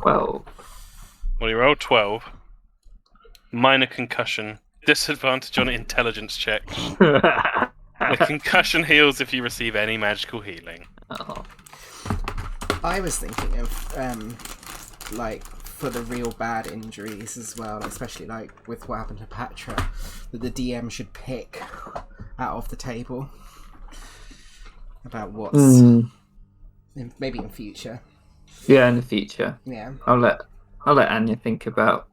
Well, Well, you rolled 12. Minor concussion. Disadvantage on intelligence check. The concussion heals if you receive any magical healing. oh. I was thinking of, like, for the real bad injuries as well, especially, like, with what happened to Patra, that the DM should pick out of the table about what's... maybe in future. Yeah, in the future. Yeah. I'll let Anya think about,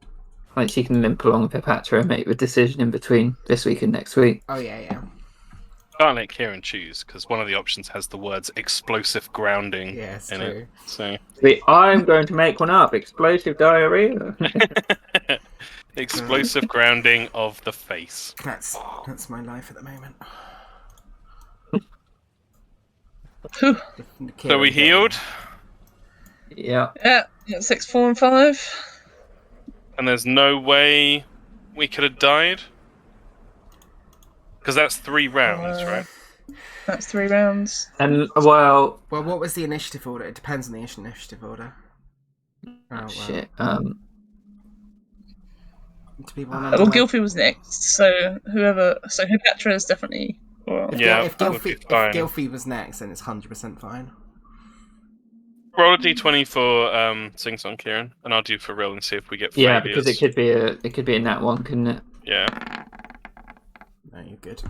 like, she can limp along with Patra and make the decision in between this week and next week. Oh, yeah, yeah. Can't let Kieran choose because one of the options has the words explosive grounding Yeah, it's in true. it. So I'm going to make one up. Explosive diarrhea. explosive grounding of the face. That's my life at the moment. So we healed, Yeah. Yeah, 6, 4, and 5. and there's no way we could have died because that's 3 rounds, right? That's 3 rounds. And, well, Well, what was the initiative order? It depends on the initiative order. Oh, well. shit. Do people Well, remember? Gilfie was next, so so Hipatra is definitely. Well, Yeah, if that would be fine. Gilfie was next, then it's 100% fine. Roll a d20 for Sing Song, Kieran, and I'll do for real and see if we get Yeah, failures. because it could be a nat one, couldn't it? Yeah, No, you're good.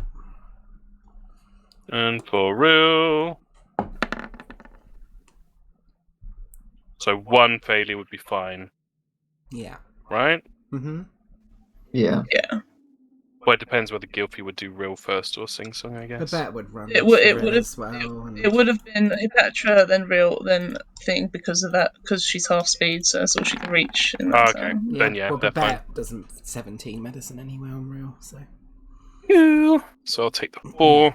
and for real. So 1 failure would be fine, Yeah. right? Mm-hmm. Yeah. yeah. Well, it depends whether Gilfie would do real first or Sing Song, I guess. Babette would run. It would Shrill have as well. And... It would have been Hipatra, then Real, then Thing because of that, because she's half speed, so that's all she can reach. In that Okay, time. then yeah, well, they're fine. Babette doesn't 17 medicine anyway on real, so. So I'll take the 4.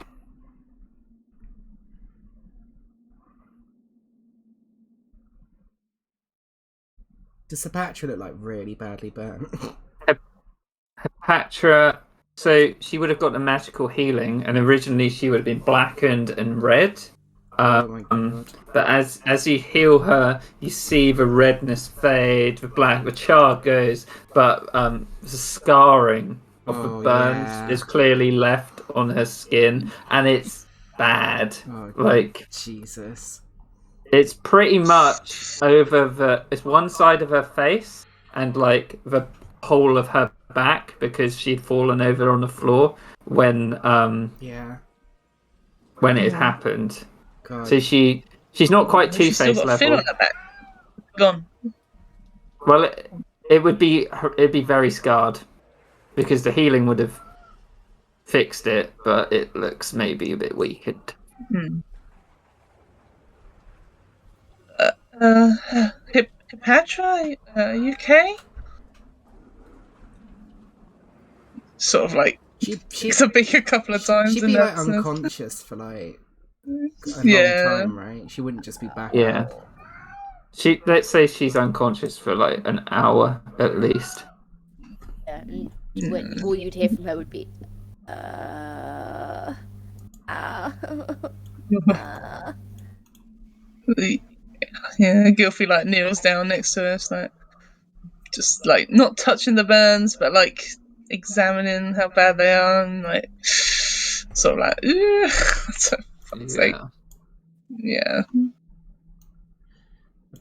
Does Sapatra look like really badly burnt? Patra, so she would have got the magical healing, and originally she would have been blackened and red. Oh my god. But as you heal her, you see the redness fade, the char goes, but the scarring of the Oh, burns yeah. is clearly left on her skin, and it's bad. Oh, Like, Jesus. it's pretty much over it's one side of her face and like the whole of her back because she'd fallen over on the floor when Yeah. it had happened. God. So she's not quite She's still Two-Face got fin level. on her back. Gone. Well, it'd be very scarred because the healing would have fixed it, but it looks maybe a bit weakened. Hmm. Cleopatra, you okay? Sort of like She picks a beak a couple of times she'd and be like that's unconscious for like a Yeah. long time, right? She wouldn't just be back Yeah. up. Let's say she's unconscious for like an hour at least. Yeah, and all you'd hear from her would be, ah. Yeah, Gilfy like kneels down next to her, it's like just like not touching the burns, but like examining how bad they are, and like sort of like, ooh, for fuck's sake. Yeah.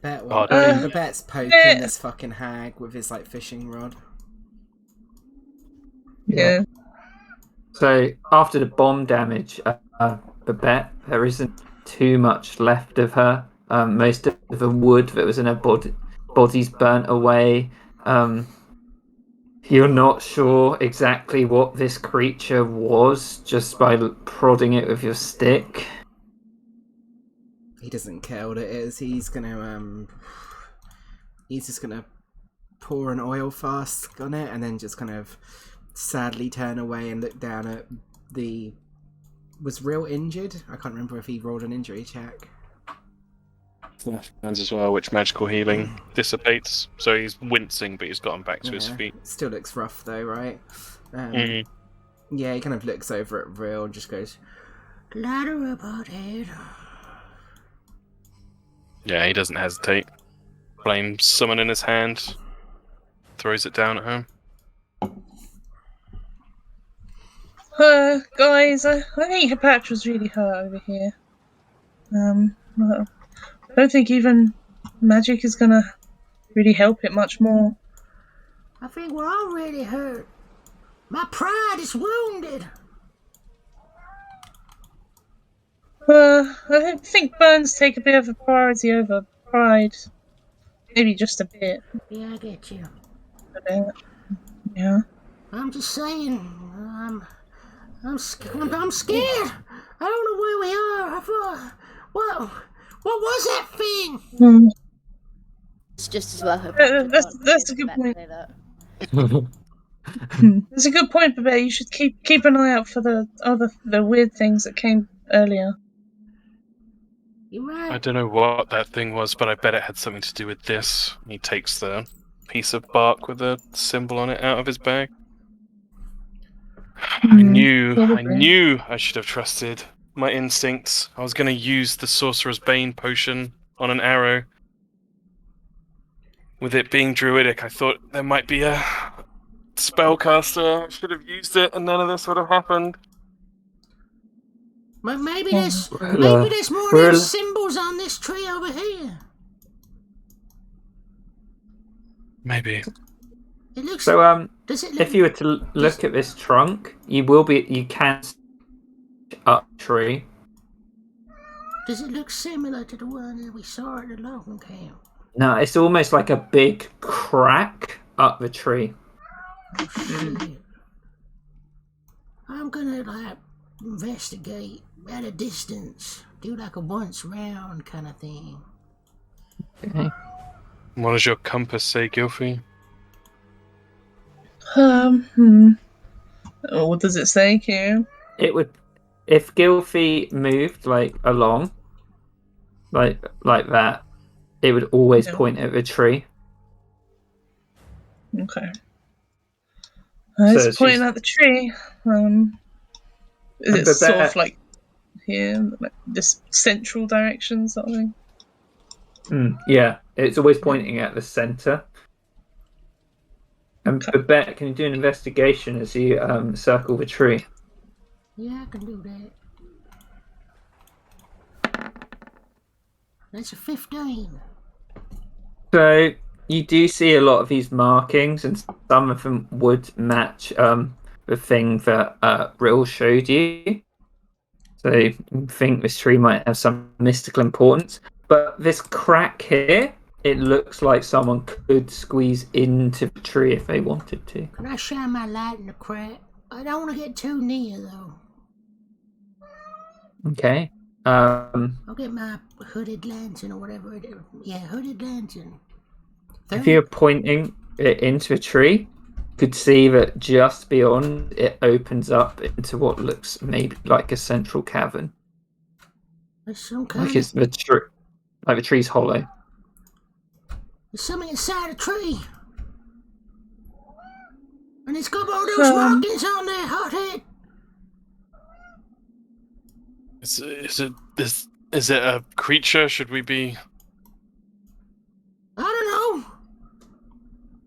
Babette's poking this fucking hag with his like fishing rod. Yeah. So after the bomb damage, Babette, there isn't too much left of her. Most of the wood that was in her body's burnt away. You're not sure exactly what this creature was just by prodding it with your stick. He doesn't care what it is. He's just gonna pour an oil flask on it and then just kind of sadly turn away and look down at was Real injured? I can't remember if he rolled an injury check. Hands as well, which magical healing dissipates. So he's wincing, but he's gotten back to his feet. Still looks rough though, right? Mhm. Yeah, he kind of looks over at Real and just goes, Ladder up, hothead. Yeah, he doesn't hesitate. Flames summon in his hand, throws it down at her. Guys, I think Cleopatra's really hurt over here. Well, I don't think even magic is gonna really help it much more. I think we're all really hurt. My pride is wounded. I think burns take a bit of a priority over pride. Maybe just a bit. Yeah, I get you. A bit. Yeah. I'm just saying, I'm scared. I don't know where we are. I thought, what was that thing? It's just as well. That's a good point. That's a good point, Babette. You should keep an eye out for the weird things that came earlier. You're right. I don't know what that thing was, but I bet it had something to do with this. He takes the piece of bark with a symbol on it out of his bag. I knew I should have trusted my instincts. I was going to use the Sorcerer's Bane potion on an arrow. With it being druidic, I thought there might be a spellcaster. I should have used it and none of this would have happened. Maybe there's more of those symbols on this tree over here. Maybe. It looks. So Does it look, if you were to look at this trunk, you can up tree. Does it look similar to the one that we saw at the Logan camp? No, it's almost like a big crack up the tree. Oh, shit. I'm gonna investigate at a distance. Do like a once round kind of thing. Okay. What does your compass say, Gilfy? Oh, what does it say, Q? It would, if Gilfy moved along, like that, it would always point at the tree. Okay. So It's pointing at the tree. Is it sort of like here, like this central direction sort of thing? Yeah, it's always pointing at the center. And Babette, can you do an investigation as you circle the tree? Yeah, I can do that. That's a 15. So you do see a lot of these markings, and some of them would match the thing that Rill showed you. So you think this tree might have some mystical importance. But this crack here, it looks like someone could squeeze into the tree if they wanted to. Can I shine my light in the crack? I don't want to get too near though. Okay. I'll get my hooded lantern or whatever it is. Yeah, hooded lantern. If you're pointing it into a tree, you could see that just beyond it opens up into what looks maybe like a central cavern. There's some kind Like it's the tree, like the tree's hollow. There's something inside a tree. And it's got all those markings on there, hothead. Is it a creature? Should we be? I don't know.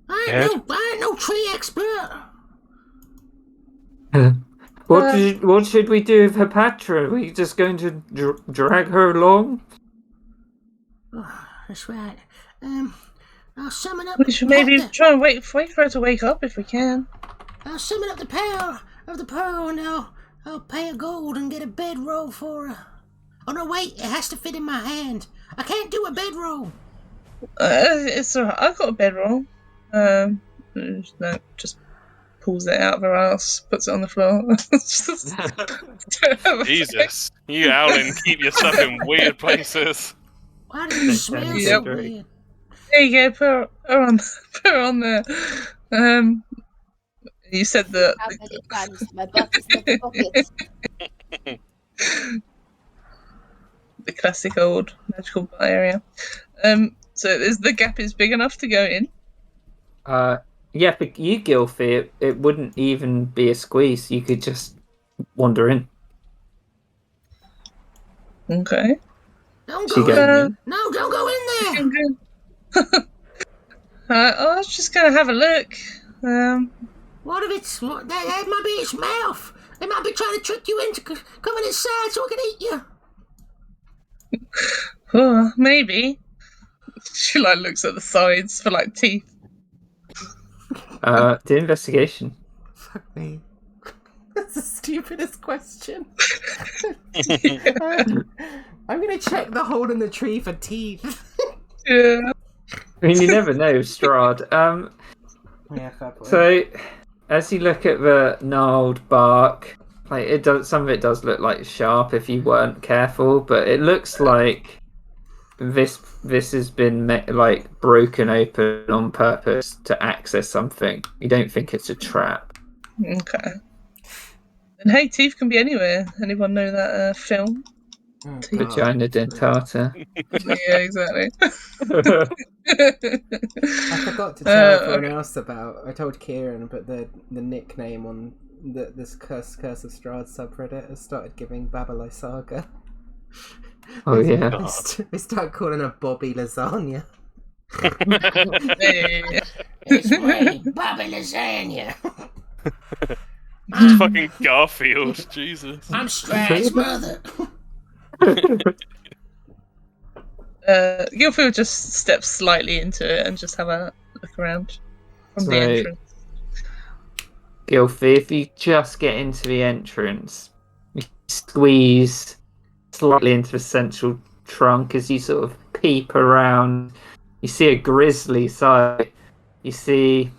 I ain't no tree expert. What should we do with Hepatra? Are we just going to drag her along? Oh, that's right. I'll summon up. We should maybe try and wait for her to wake up if we can. I'll summon up the power of the pearl, and I'll pay her gold and get a bedroll for her. Oh no, wait! It has to fit in my hand. I can't do a bedroll. It's alright. I've got a bedroll. No, just pulls it out of her ass, puts it on the floor. Jesus, you Owlin, keep your stuff in weird places. Why does it smell Yep. so weird? There you go. Put her on there. You said that. How many times my butt is in the pocket? The classic old magical bar area. So the gap is big enough to go in. Yeah, but you, Gilfie, it wouldn't even be a squeeze. You could just wander in. Okay. Don't She go go- in. No, don't go in there. I was just gonna have a look. What if it's that might be its mouth? They might be trying to trick you into coming inside so it can eat you. Oh, maybe. She looks at the sides for teeth. The investigation. Fuck me. That's the stupidest question. I'm gonna check the hole in the tree for teeth. Yeah. I mean, you never know, Strahd. Yeah, fair point. So, as you look at the gnarled bark, some of it does look sharp if you weren't careful, but it looks like this has been broken open on purpose to access something. You don't think it's a trap? Okay. And hey, teeth can be anywhere. Anyone know that film? Oh, God. Vagina dentata. Yeah, exactly. I forgot to tell everyone else about. I told Kieran, but the nickname on this Curse of Strahd subreddit has started giving Babalai Saga. Oh yeah. They start calling her Bobby Lasagna. Hey. It's me, Bobby Lasagna. It's fucking Garfield, Jesus. I'm Strahd's mother. Gilfield just steps slightly into it and just have a look around from the Right. entrance. Gilfie, if you just get into the entrance, you squeeze slightly into the central trunk as you sort of peep around. You see a grisly sight. You see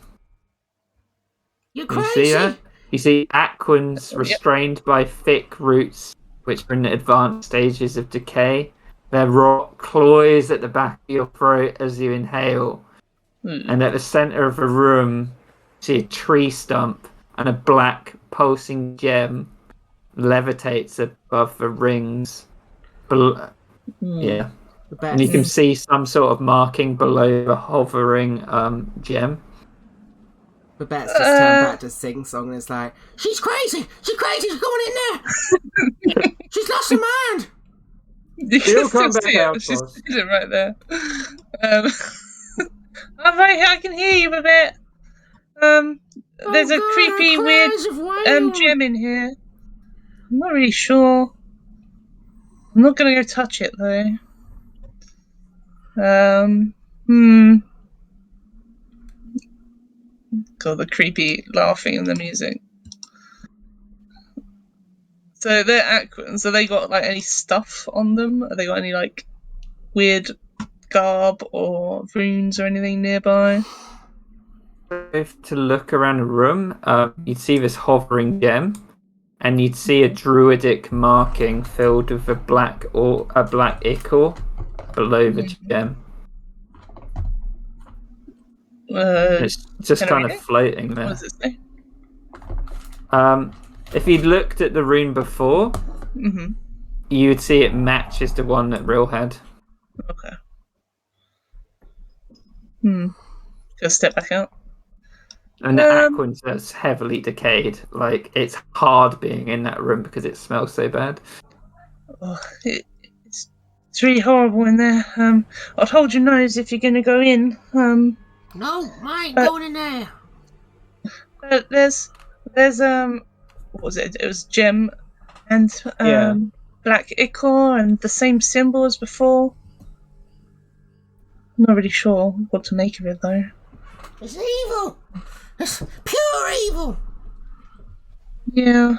You're Can you crazy. see that? You see aquans restrained by thick roots, which are in advanced stages of decay. Their rot cloys at the back of your throat as you inhale. And at the center of the room, you see a tree stump and a black pulsing gem levitates above the rings. Yeah. And you can see some sort of marking below the hovering gem. Babette's just turned back to sing song and it's like, She's crazy. She's crazy. She's going in there. She's lost her mind. You She'll can come still back see out, it. She's boss. sitting right there. I'm right here. I can hear you a bit. There's Oh, a God, creepy, her weird cries of wail. gem in here. I'm not really sure. I'm not gonna go touch it though. God, the creepy laughing and the music. So they're aquans. Have they got any stuff on them? Have they got any weird garb or runes or anything nearby? to look around the room, you'd see this hovering gem, and you'd see a druidic marking filled with a black ichor below the gem. It's just can I kind read of it? floating What there. does it say? If you'd looked at the rune before, Mm-hmm. you'd see it matches the one that Rill had. Okay. Just step back out. And the aquin's heavily decayed. Like, it's hard being in that room because it smells so bad. Oh, it's really horrible in there. I'll hold your nose if you're gonna go in. No, I ain't going in there. There's what was it? It was gem and Yeah. black ichor and the same symbol as before. I'm not really sure what to make of it though. It's evil. It's pure evil. Yeah.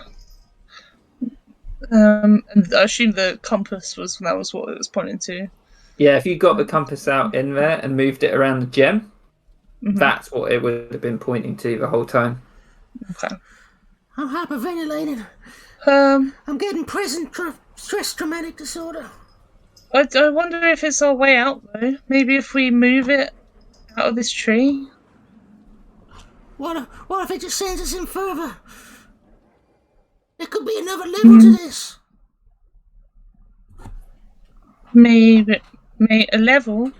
And I assume the compass was what it was pointing to. Yeah, if you got the compass out in there and moved it around the gem, Mhm. that's what it would have been pointing to the whole time. Okay. I'm hyperventilating. Um, I'm getting stress traumatic disorder. I wonder if it's our way out though. Maybe if we move it out of this tree. What if it just sends us in further? There could be another level to this. Maybe a level.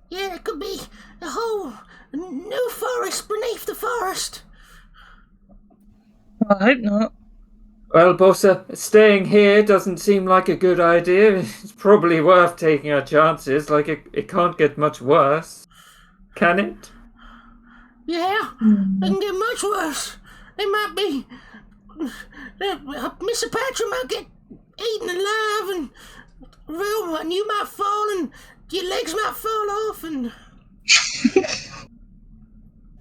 Yeah, it could be a whole new forest beneath the forest. Well, I hope not. Well, Bossa, staying here doesn't seem like a good idea. It's probably worth taking our chances. Like, it can't get much worse. Can it? Yeah, it can get much worse. It might be. Mr. Patrick might get eaten alive, and real, and you might fall, and your legs might fall off, and.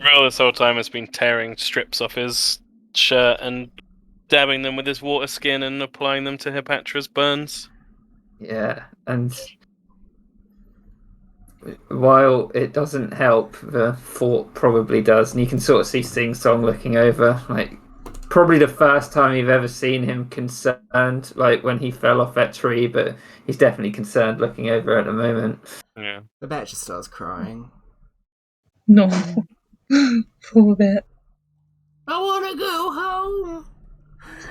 Rill this whole time has been tearing strips off his shirt and dabbing them with his water skin and applying them to Hippatra's burns. Yeah, and while it doesn't help, the fort probably does, and you can sort of see Sing Song looking over, like, probably the first time you've ever seen him concerned, like when he fell off that tree, but he's definitely concerned looking over at the moment. Yeah. The bat just starts crying. No. Poor bit. I wanna go home.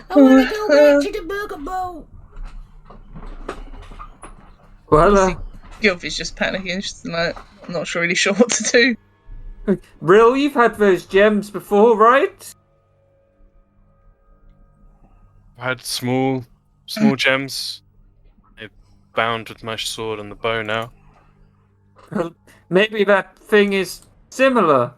I wanna go back to the burger boat. Well, Gilfie's just panicking. She's like, I'm not really sure what to do. Rill, you've had those gems before, right? I had small gems. They're bound with my sword and the bow now. Well, maybe that thing is similar.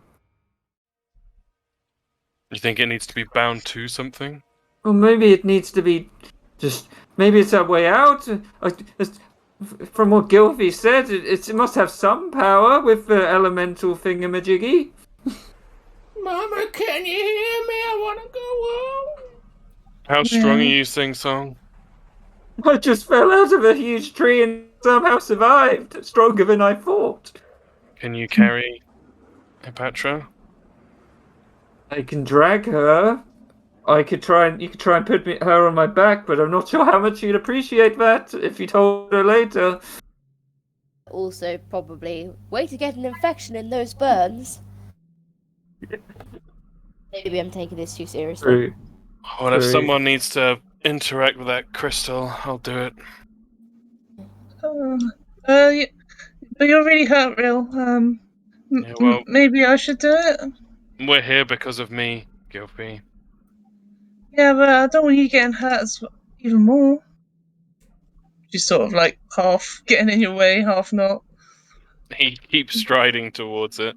You think it needs to be bound to something? Or maybe it needs to be just. Maybe it's a way out. From what Gilfie said, it must have some power with the elemental thingamajiggy. Mama, can you hear me? I wanna go home. How strong are you, Sing Song? I just fell out of a huge tree and somehow survived. Stronger than I thought. Can you carry Hippatra? I can drag her. You could try and put her on my back, but I'm not sure how much you'd appreciate that if you told her later. Also, probably way to get an infection in those burns. Maybe I'm taking this too seriously. True. Well, if True. someone needs to interact with that crystal, I'll do it. Yeah, but you're really hurt, Real. Yeah, well- Maybe I should do it. We're here because of me, Gilfie. Yeah, but I don't want you getting hurt even more. She's sort of like half getting in your way, half not. He keeps striding towards it.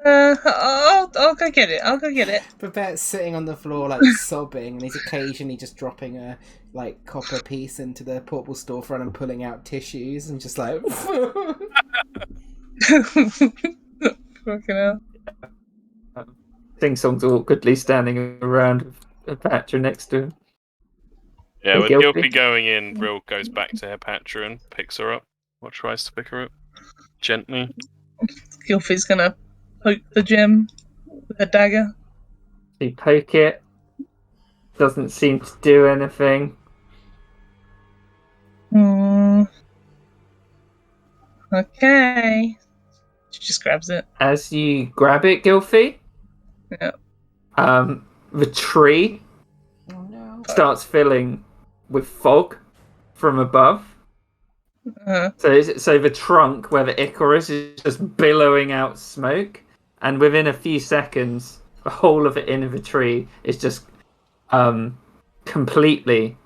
I'll go get it. I'll go get it. Babette's sitting on the floor, like, sobbing, and he's occasionally just dropping a, like, copper piece into the portable storefront and pulling out tissues, and just like... Fucking hell. Sing Song's awkwardly standing around with a Patra next to him. Yeah, Hey, with Gilfy. Gilfy going in, Rill goes back to Hepatra and picks her up. Or tries to pick her up. Gently. Gilfy's gonna poke the gem with a dagger. You poke it. Doesn't seem to do anything. Okay. She just grabs it. As you grab it, Gilfy, Yeah. the tree Oh no. starts filling with fog from above. So the trunk where the Icarus is just billowing out smoke, and within a few seconds, the whole of the inner of the tree is just completely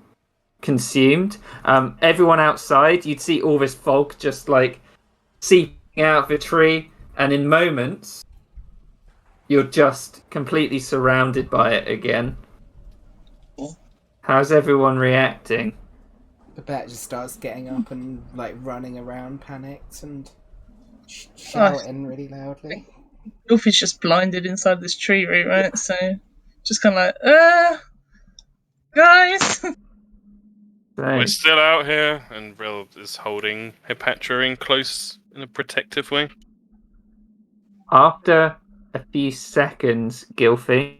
consumed. Everyone outside, you'd see all this fog just like seeping out of the tree, and in moments, you're just completely surrounded by it again. How's everyone reacting? Babette just starts getting up and like running around, panicked and shouting really loudly. Gilfy's just blinded inside this tree root, right? So just kind of like, guys. We're still out here, and Rill is holding Hepatra in close in a protective way. After a few seconds, Gilfy,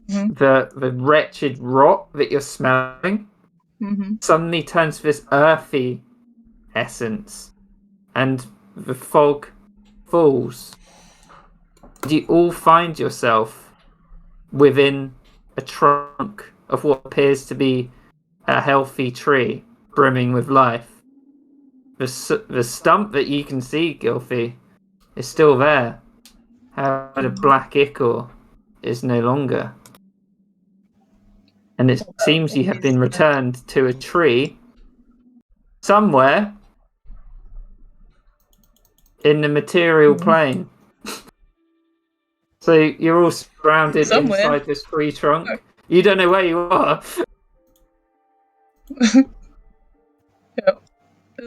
the wretched rot that you're smelling suddenly turns to this earthy essence, and the fog falls. You all find yourself within a trunk of what appears to be a healthy tree brimming with life. The stump that you can see, Gilfy, is still there. However, the black ichor is no longer. And it seems you have been returned to a tree somewhere in the material plane. So you're all surrounded inside this tree trunk. You don't know where you are.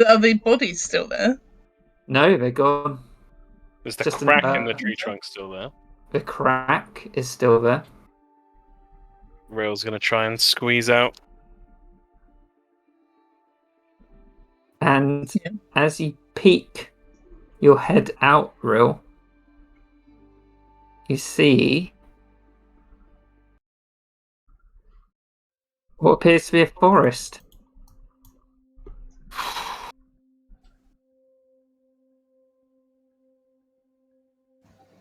Are the bodies still there? No, they're gone. Is the Just crack in the tree trunk still there? The crack is still there. Rill's gonna try and squeeze out. And as you peek your head out, Rill, you see what appears to be a forest.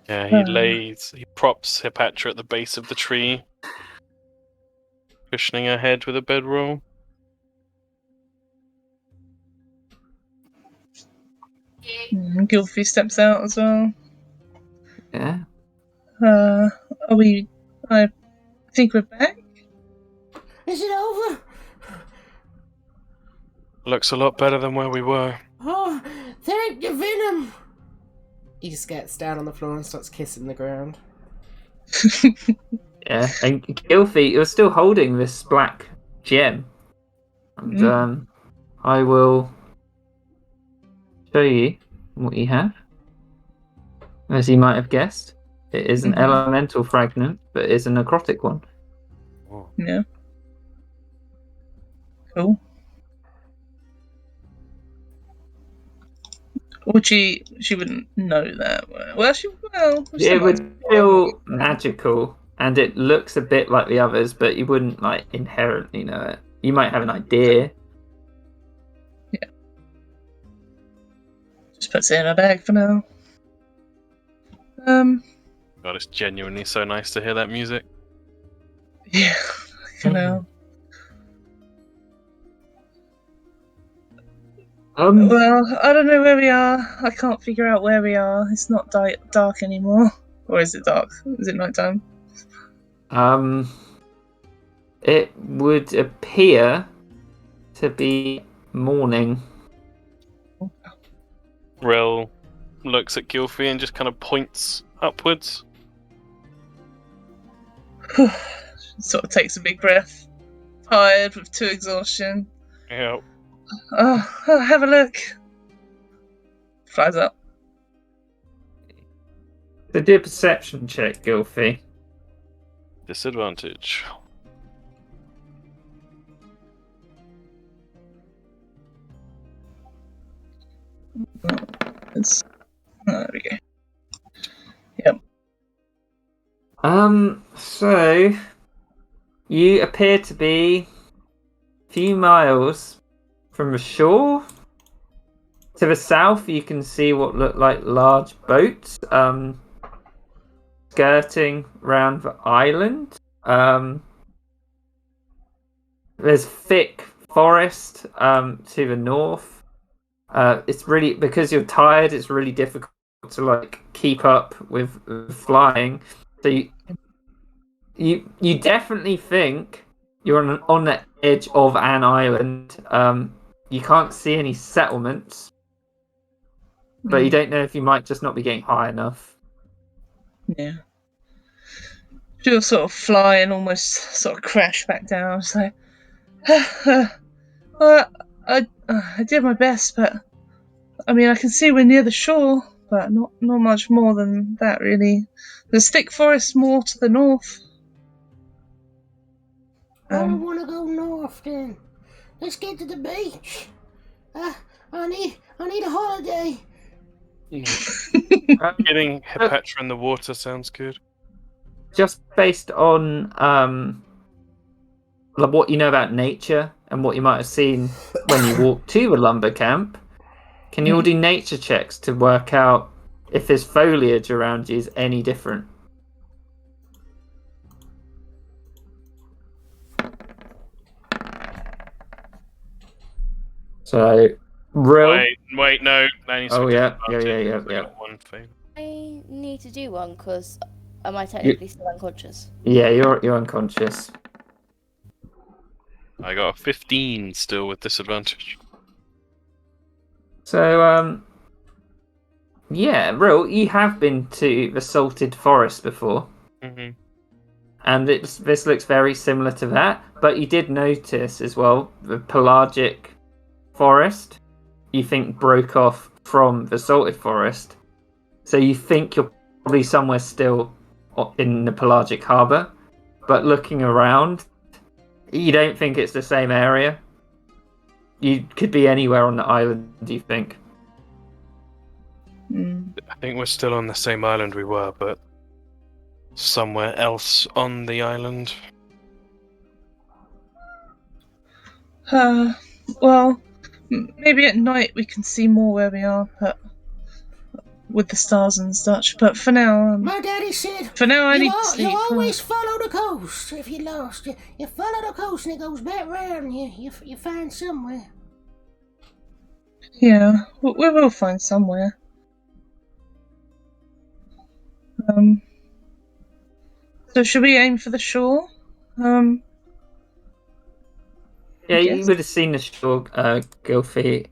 Yeah, he props Hepatra at the base of the tree, cushioning her head with a bedroll. Gilfy steps out as well. Yeah. Are we? I think we're back. Is it over? Looks a lot better than where we were. Oh, thank you, Venom. He just gets down on the floor and starts kissing the ground. Yeah, and Gilfy, you're still holding this black gem. And I will show you what you have. As you might have guessed, it is an elemental fragment, but it is a necrotic one. Yeah. Cool. Would she wouldn't know that. Well, It would feel magical, and it looks a bit like the others, but you wouldn't like inherently know it. You might have an idea. Yeah. Just puts it in her bag for now. God, it's genuinely so nice to hear that music. Yeah, you know. Well, I don't know where we are. I can't figure out where we are. It's not dark anymore. Or is it dark? Is it nighttime? It would appear to be morning. Rill looks at Gilfy and just kind of points upwards. Sort of takes a big breath. Tired with 2 exhaustion. Yeah. Oh, have a look. Flies up. So do a perception check, Gilfy. Disadvantage. There we go. So you appear to be a few miles from the shore. To the south, you can see what look like large boats skirting round the island. There's thick forest to the north. It's really, because you're tired, it's really difficult to like keep up with flying. So you definitely think you're on the edge of an island. You can't see any settlements, but you don't know if you might just not be getting high enough. Yeah. She'll sort of fly and almost sort of crash back down. It's like, well, I did my best, but I mean, I can see we're near the shore, but not much more than that, really. There's thick forest more to the north. I don't want to go north then. Let's get to the beach. I need a holiday. Getting Hepatra in the water sounds good. Just based on like what you know about nature and what you might have seen when you walk to the lumber camp, can you all do nature checks to work out if there's foliage around you is any different? So, real. Wait, no. That needs to Oh be yeah. disadvantage. One thing. I need to do one because am I technically still unconscious? Yeah, you're unconscious. I got a 15 still with disadvantage. So, yeah, real. You have been to the salted forest before. Mm-hmm. And this looks very similar to that, but you did notice as well the pelagic forest you think broke off from the salted forest, so you think you're probably somewhere still in the pelagic harbour, but looking around you don't think it's the same area. You could be anywhere on the island, do you think? I think we're still on the same island we were, but somewhere else on the island. Well, maybe at night we can see more where we are, but with the stars and such. But for now, My daddy said, for now I need to sleep. you always follow the coast. If you're lost, you follow the coast and it goes back round. You find somewhere. Yeah, we will find somewhere. So should we aim for the shore? Yeah, you Yes. would have seen the shore, Gilfie.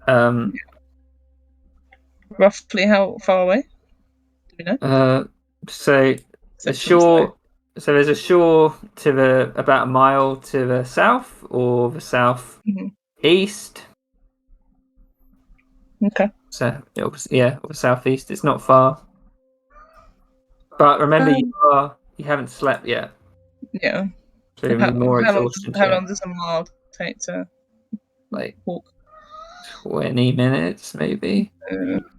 Roughly how far away? Do we know? So the shore. So there's a shore to the about a mile to the south or the south east. Okay. So yeah, or southeast. It's not far. But remember, you haven't slept yet. Yeah. So you need more exhaustion. How long does a mile take to like walk? 20 minutes, maybe.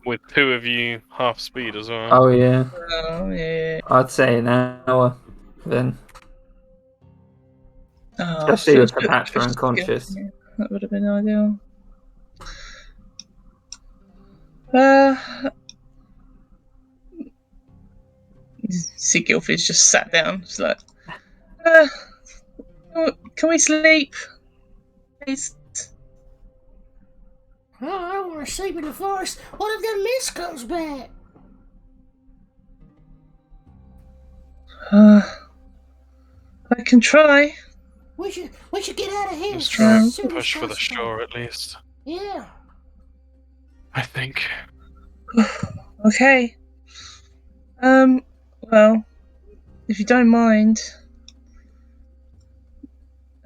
With two of you half speed as well. Oh yeah. Oh yeah. I'd say an hour then. Oh, Especially with Hepatra unconscious. Yeah, that would have been ideal. See, Gilfie's just sat down. It's like, can we sleep? Please. Oh, I don't want to sleep in the forest. What if the mist comes back? I can try. We should get out of here. Let's try and as soon as push for the possible. shore at least. Yeah. I think. Okay. Well, if you don't mind,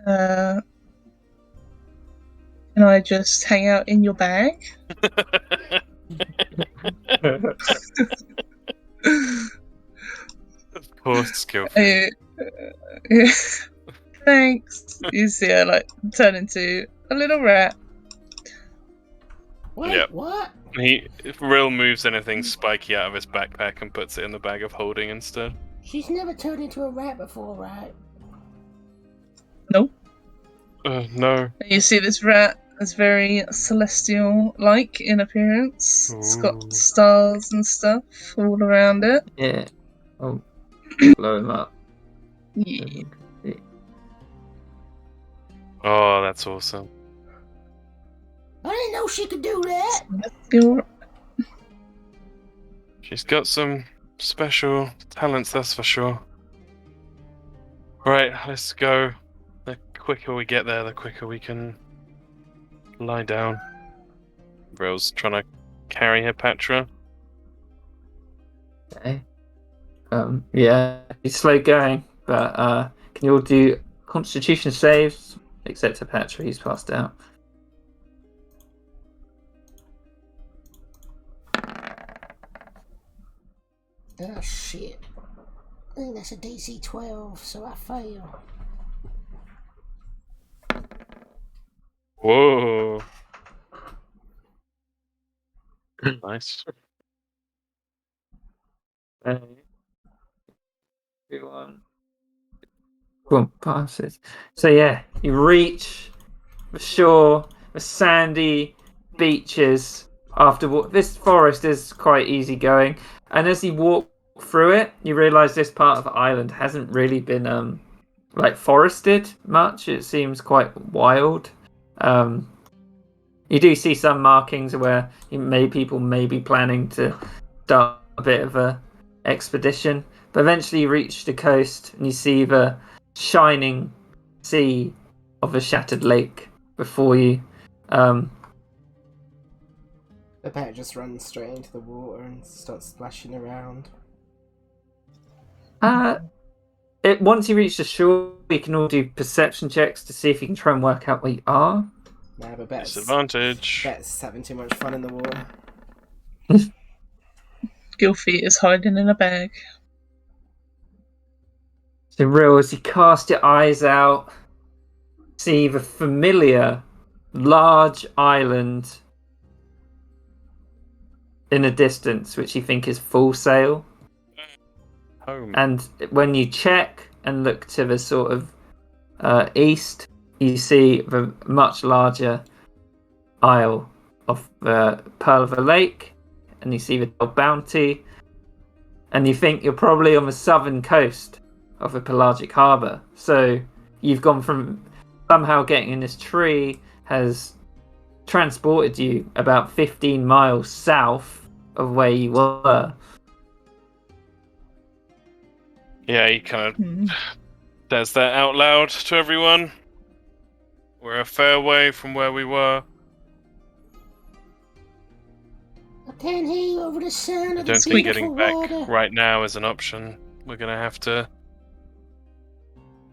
can I just hang out in your bag? Of course, Gilfie. Thanks. You see her like turn into a little rat. Wait, Yep. what? If Rill moves anything spiky out of his backpack and puts it in the bag of holding instead. She's never turned into a rat before, right? No. No. You see this rat is very celestial-like in appearance. It's Ooh. got stars and stuff all around it. Yeah. Oh, blow him up. Yeah. Oh, that's awesome. I didn't know she could do that. Celestial. She's got some special talents, that's for sure. Right, let's go. The quicker we get there, the quicker we can lie down. Rill's trying to carry Hepatra. Okay. Yeah, he's slow going, but can you all do Constitution saves? Except Hepatra, he's passed out. Oh, shit. I think that's a DC 12, so I fail. Whoa. Nice. Everyone. Boom, passes. So yeah, you reach the shore, the sandy beaches. This forest is quite easy going, and as you walk through it, you realise this part of the island hasn't really been forested much. It seems quite wild. You do see some markings where people may be planning to start a bit of a expedition, but eventually you reach the coast and you see the shining sea of a shattered lake before you. The pet just runs straight into the water and starts splashing around. Once you reach the shore, you can all do perception checks to see if you can try and work out where you are. Nah, but Bet's Disadvantage. having too much fun in the water. Gilfeet is hiding in a bag. So, Rill, as you cast your eyes out, see the familiar large island in the distance, which you think is Full Sail. Home. And when you check and look to the sort of east, you see the much larger isle of Pearl of the Lake, and you see the Bounty, and you think you're probably on the southern coast of the Pelagic Harbour. So you've gone from somehow getting in this tree has transported you about 15 miles south of where you were. Yeah, he kind of says that out loud to everyone. We're a fair way from where we were. I can't hear you over the sound I of the don't think beautiful getting back water. right now is an option. We're gonna have to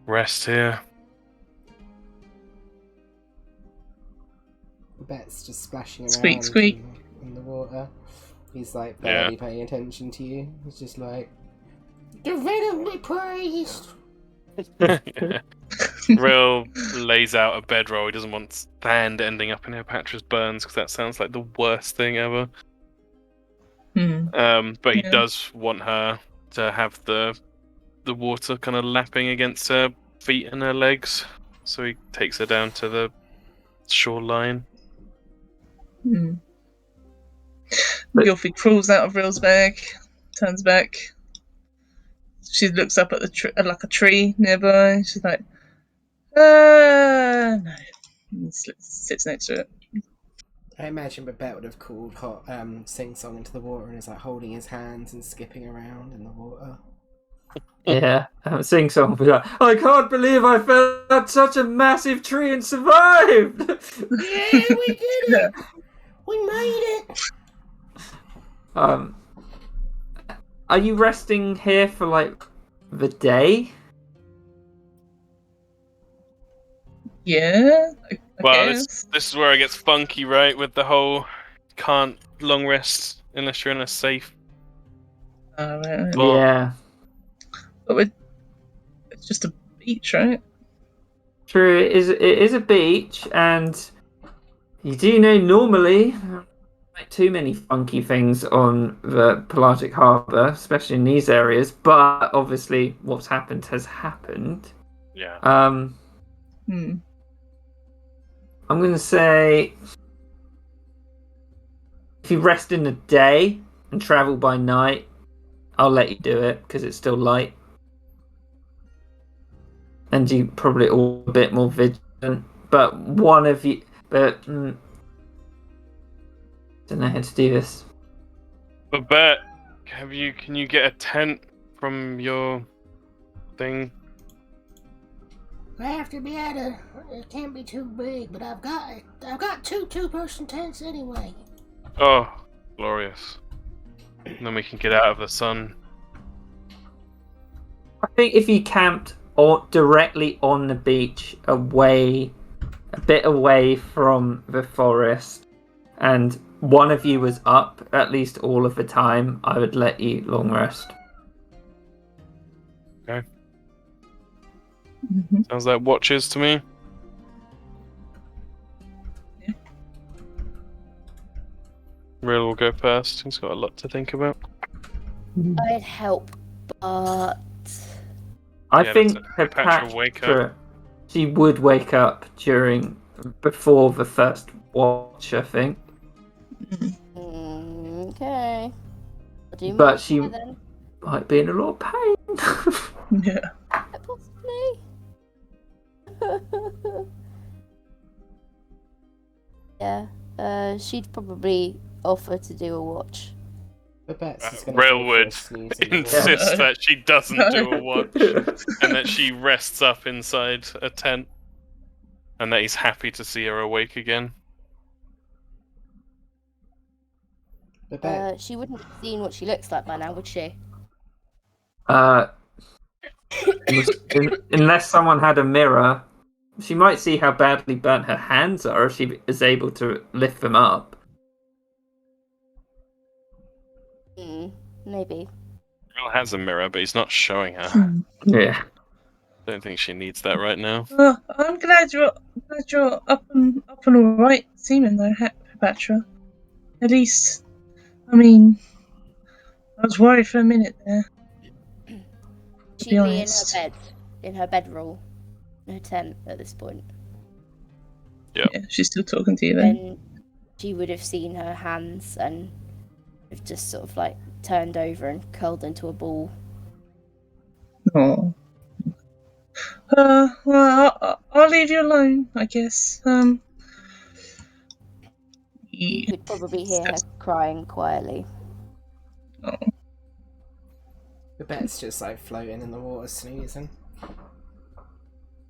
rest here. Bet's just splashing around Squeak, squeak. In the water. He's like barely paying attention to you. He's just like, The venom be praised. Rill lays out a bedroll. He doesn't want sand ending up in Hepatra's burns because that sounds like the worst thing ever. But he Yeah. does want her to have the water kind of lapping against her feet and her legs, so he takes her down to the shoreline. Gilfie crawls out of Rill's bag, turns back. She looks up at a tree nearby. She's like, no. And sits next to it. I imagine Bet would have called Sing Song into the water and is like holding his hands and skipping around in the water. Yeah, Sing Song will be like, I can't believe I fell at such a massive tree and survived! Yeah, we did it. We made it. Are you resting here for like the day? Yeah. Well, guess. this is where it gets funky, right? With the whole can't long rest unless you're in a safe. Right. Well- Yeah, But it's just a beach, right? true. It is a beach, and you do know normally too many funky things on the Pelagic Harbour, especially in these areas. But obviously, what's happened has happened. Yeah. I'm going to say if you rest in the day and travel by night, I'll let you do it because it's still light. And you probably all a bit more vigilant. But one of you... But... don't know how to do this. Babette, can you get a tent from your thing? I have to be at it can't be too big, but I've got two-person tents anyway. Oh, glorious. And then we can get out of the sun. I think if you camped directly on the beach, a bit away from the forest, and one of you was up at least all of the time, I would let you long rest. Okay. Sounds like watches to me. Yeah. Real will go first. He's got a lot to think about. I'd help, but I Yeah, think that's Patra will wake Hepatra, she would wake up before the first watch, I think. okay. I'll do But my she- share then. Might be in a lot of pain. Yeah. Possibly. Yeah. She'd probably offer to do a watch. Babette's is gonna Railwood go for a snooze as well. insists that she doesn't do a watch and that she rests up inside a tent and that he's happy to see her awake again. Babette, She wouldn't have seen what she looks like by now, would she? Unless someone had a mirror, she might see how badly burnt her hands are if she is able to lift them up. Maybe. Real has a mirror, but he's not showing her. Yeah. Don't think she needs that right now. Well, I'm glad you're up and all right, seeming though, Patra. At least, I mean, I was worried for a minute there. She'd be be honest. in her bedroll, in her tent at this point. Yep. Yeah, she's still talking to you then. Then she would have seen her hands and have just sort of like turned over and curled into a ball. Oh. Well, I'll leave you alone, I guess. You could probably hear her crying quietly. Oh. Babette's just like floating in the water, snoozing.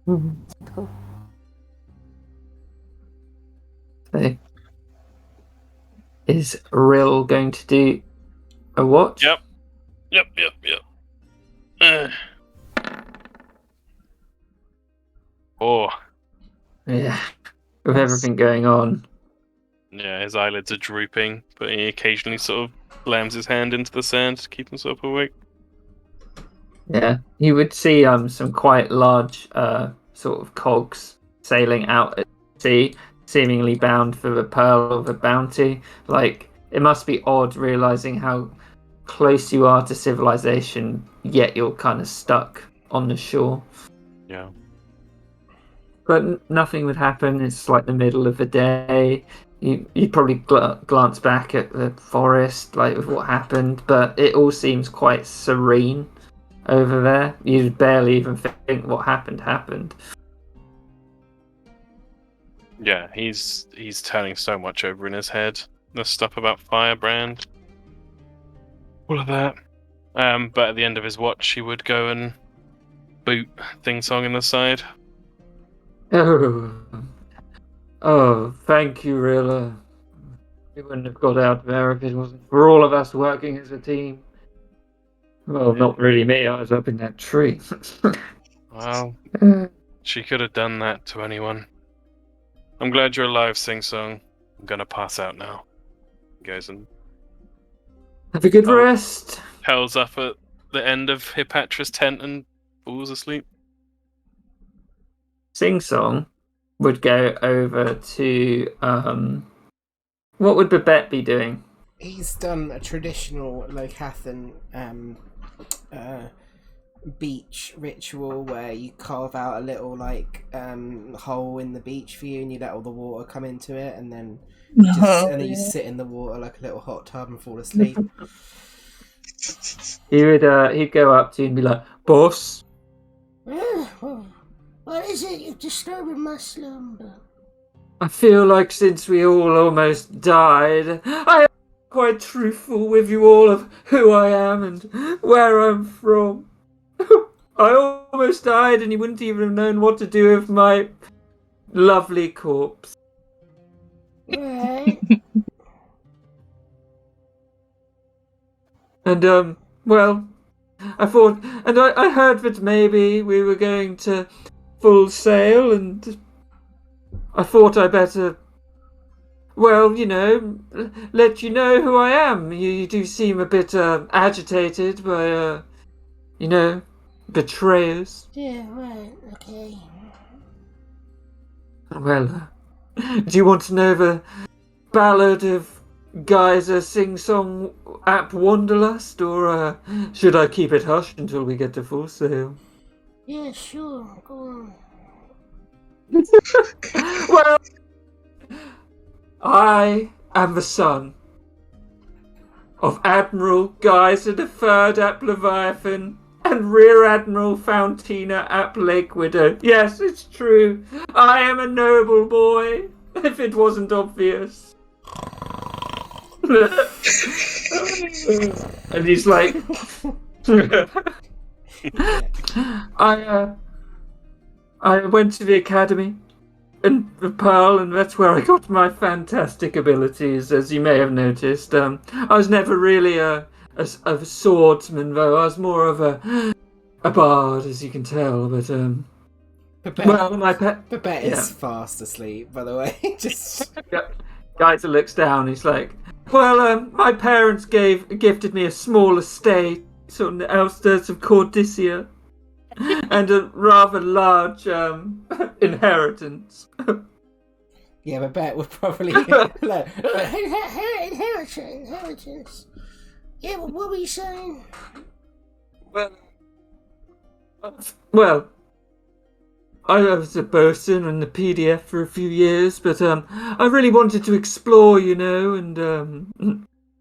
Cool. So, is Rill going to do a watch? Yep. Oh, Yeah. With everything going on. yeah, his eyelids are drooping, but he occasionally sort of slams his hand into the sand to keep himself awake. Yeah. You would see some quite large sort of cogs sailing out at sea, seemingly bound for the Pearl of the Bounty. Like, it must be odd realizing how close you are to civilization, yet you're kind of stuck on the shore. Yeah. But nothing would happen. It's like the middle of the day. You'd probably glance back at the forest, like with what happened, but it all seems quite serene over there. You'd barely even think what happened. Yeah, he's turning so much over in his head. The stuff about Firebrand, all of that. But at the end of his watch, he would go and boot Thing Song in the side. Oh, thank you, Rilla. We wouldn't have got out there if it wasn't for all of us working as a team. Well, not really me. I was up in that tree. Well, she could have done that to anyone. I'm glad you're alive, Sing Song. I'm gonna pass out now. He goes and Have a good Oh. rest. curls up at the end of Hippatra's tent and falls asleep. Sing Song would go over to What would Babette be doing? He's done a traditional Locathan beach ritual where you carve out a little hole in the beach for you, and you let all the water come into it, and then you sit in the water like a little hot tub and fall asleep. He'd go up to you and be like, "Boss, What is it? You're disturbing my slumber. I feel like since we all almost died, I am quite truthful with you all of who I am and where I'm from. I almost died and you wouldn't even have known what to do with my lovely corpse." Right. And, well, I thought, and I heard that maybe we were going to full sail, and I thought I better, well, let you know who I am. You do seem a bit agitated by, betrayers. Yeah, right, okay. Well, do you want to know the ballad of Geyser Sing-Song Ap Wanderlust, or should I keep it hushed until we get to full sail? Yeah, sure, go on. Well, I am the son of Admiral Geyser the Third Ap Leviathan and Rear Admiral Fountina Ap Lake Widow. Yes, it's true. I am a noble boy, if it wasn't obvious. And he's like, I went to the academy in the Pearl, and that's where I got my fantastic abilities, as you may have noticed. I was never really a swordsman, though. I was more of a bard, as you can tell. But Babette is fast asleep, by the way. Just Geyser looks down. He's like, well, my parents gifted me a small estate on the outskirts of Cordysia, and a rather large inheritance. Yeah, Babette would probably Inheritance. Yeah, but what were you saying? Well, I was a bosun in the PDF for a few years, but I really wanted to explore, and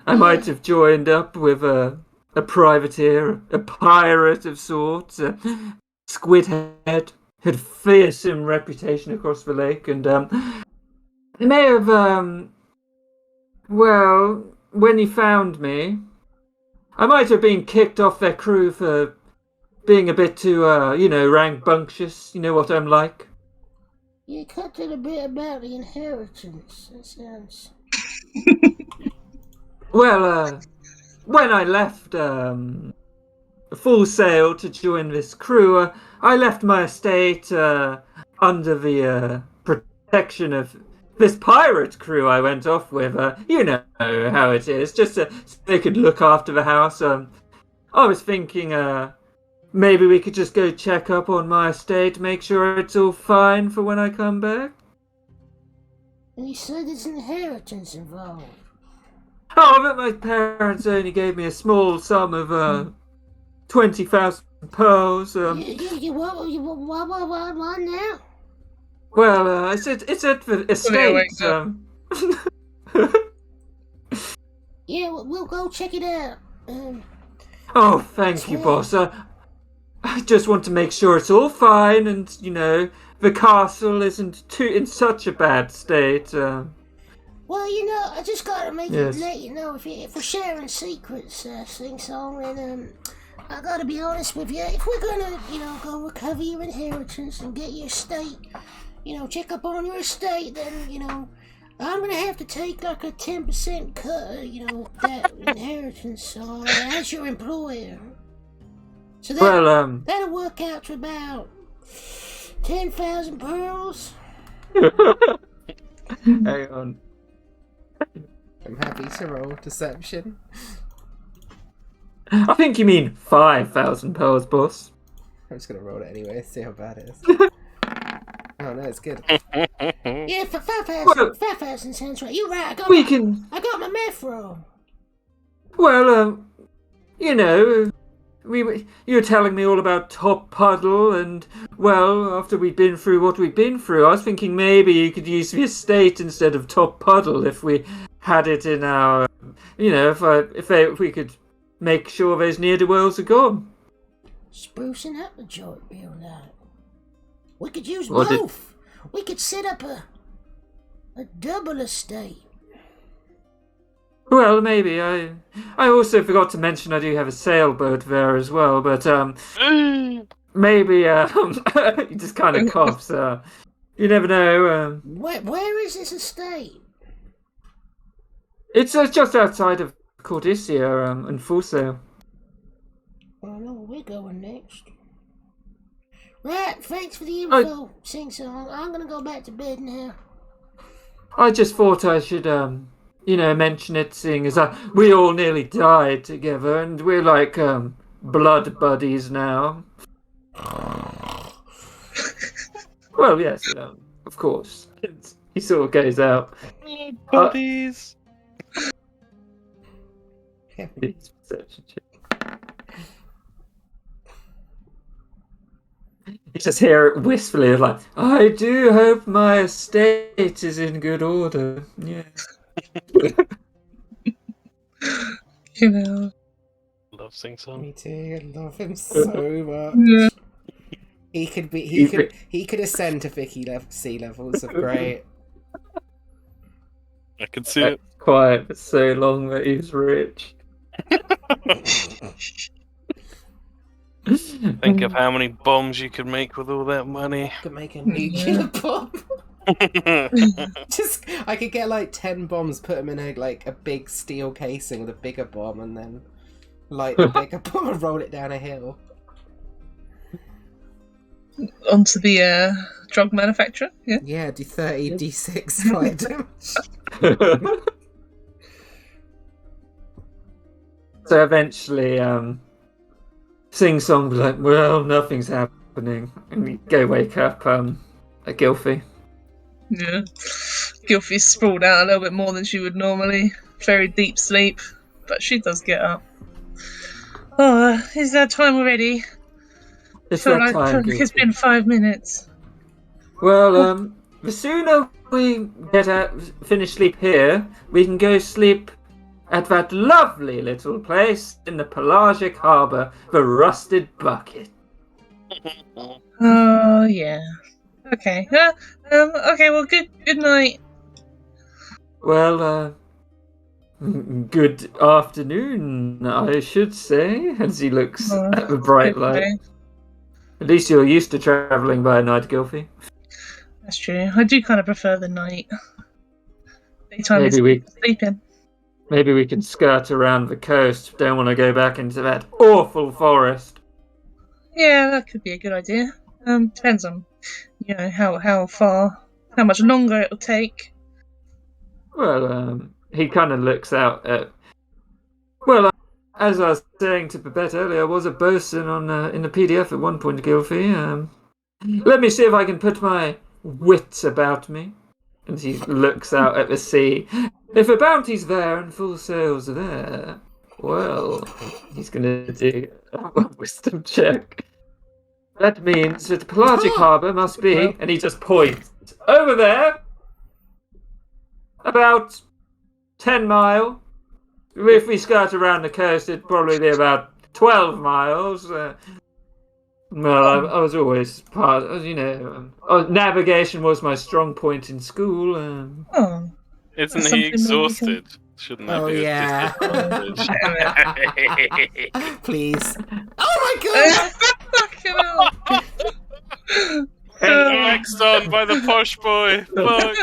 I might have joined up with a privateer, a pirate of sorts, a squidhead, had fearsome reputation across the lake, and they may have, when he found me, I might have been kicked off their crew for being a bit too, rambunctious. You know what I'm like. You cut it a bit about the inheritance. That sounds... Well, when I left Full Sail to join this crew, I left my estate under the protection of this pirate crew I went off with. You know how it is, just so they could look after the house. I was thinking maybe we could just go check up on my estate, make sure it's all fine for when I come back. And you said there's inheritance involved. Oh, but my parents only gave me a small sum of 20,000 pearls. What now? Well, it's at the estate. Yeah, we'll go check it out. Oh, thank you, boss. I just want to make sure it's all fine, and the castle isn't in such a bad state. Well, I just gotta let you know if we're sharing secrets, Sing-Song, and I gotta be honest with you. If we're gonna, go recover your inheritance and get your estate, check up on your estate, then, I'm gonna have to take like a 10% cut, that inheritance as your employer. So that'll work out to about 10,000 pearls. Hang on. I'm happy to roll deception. I think you mean 5,000 pearls, boss. I'm just gonna roll it anyway, see how bad it is. Oh no, it's good. Yeah, for 5,000. Well- 5,000 sounds right. You're right. We can. I got my math wrong. Well, you know, you were telling me all about Top Puddle, and well, after we'd been through what we'd been through, I was thinking maybe you could use the estate instead of Top Puddle if we had it in our, you know, if we could make sure those ne'er-do-wells are gone. Sprucing up the joint real nice. We could use What did- both. We could set up a double estate. Well, maybe I also forgot to mention I do have a sailboat there as well, but maybe he just kind of coughs. You never know. Where is this estate? It's just outside of Cordycia and Full Sail. I know where we're going next. Right, thanks for the info, Sing Song. I'm gonna go back to bed now. I just thought I should, you know, mention it, seeing as we all nearly died together, and we're like blood buddies now. Well, yes, of course. He sort of goes out. Buddies. You just hear it wistfully, like, I do hope my estate is in good order. Yeah. You know. Love Sing Song. Me too. I love him so much. Yeah. He could ascend to sea levels of great. I can see it. Quiet for so long that he's rich. Think of how many bombs you could make with all that money. Could make a nuclear bomb. I could get like 10 bombs, put them in a big steel casing with a bigger bomb, and then light the bigger bomb and roll it down a hill. Onto the drug manufacturer. Yeah. Yeah, do 30 d6 fire damage. So eventually, Sing Song be like, well, nothing's happening, and we go wake up at Gilfie. Yeah. Gilfie's sprawled out a little bit more than she would normally. Very deep sleep, but she does get up. Oh, is that time already? It's Feel that time, like it's Gilfie. been 5 minutes. Well, the sooner we finish sleep here, we can go sleep at that lovely little place in the pelagic harbour, the Rusted Bucket. Oh yeah. Okay. Okay. Well, good night. Well, good afternoon, I should say, as he looks at the bright light. Okay. At least you're used to travelling by night, Gilfie. That's true. I do kind of prefer the night. Daytime is sleeping. Maybe we can skirt around the coast. Don't want to go back into that awful forest. Yeah, that could be a good idea. Depends on, you know, how much longer it'll take. Well, he kind of looks out at... Well, as I was saying to Babette earlier, I was a bosun in the PDF at one point, Gilfie. Let me see if I can put my wits about me. And he looks out at the sea. If a bounty's there and Full Sail's there, well, he's going to do a wisdom check. That means that the pelagic harbour must be, and he just points, over there, about 10 mile. If we skirt around the coast, it'd probably be about 12 miles. Well, I was always navigation was my strong point in school. Oh. Isn't Something he more exhausted? Shouldn't that Oh, be yeah. a disadvantage? Please. Oh my god! Next on by the posh boy. Fuck.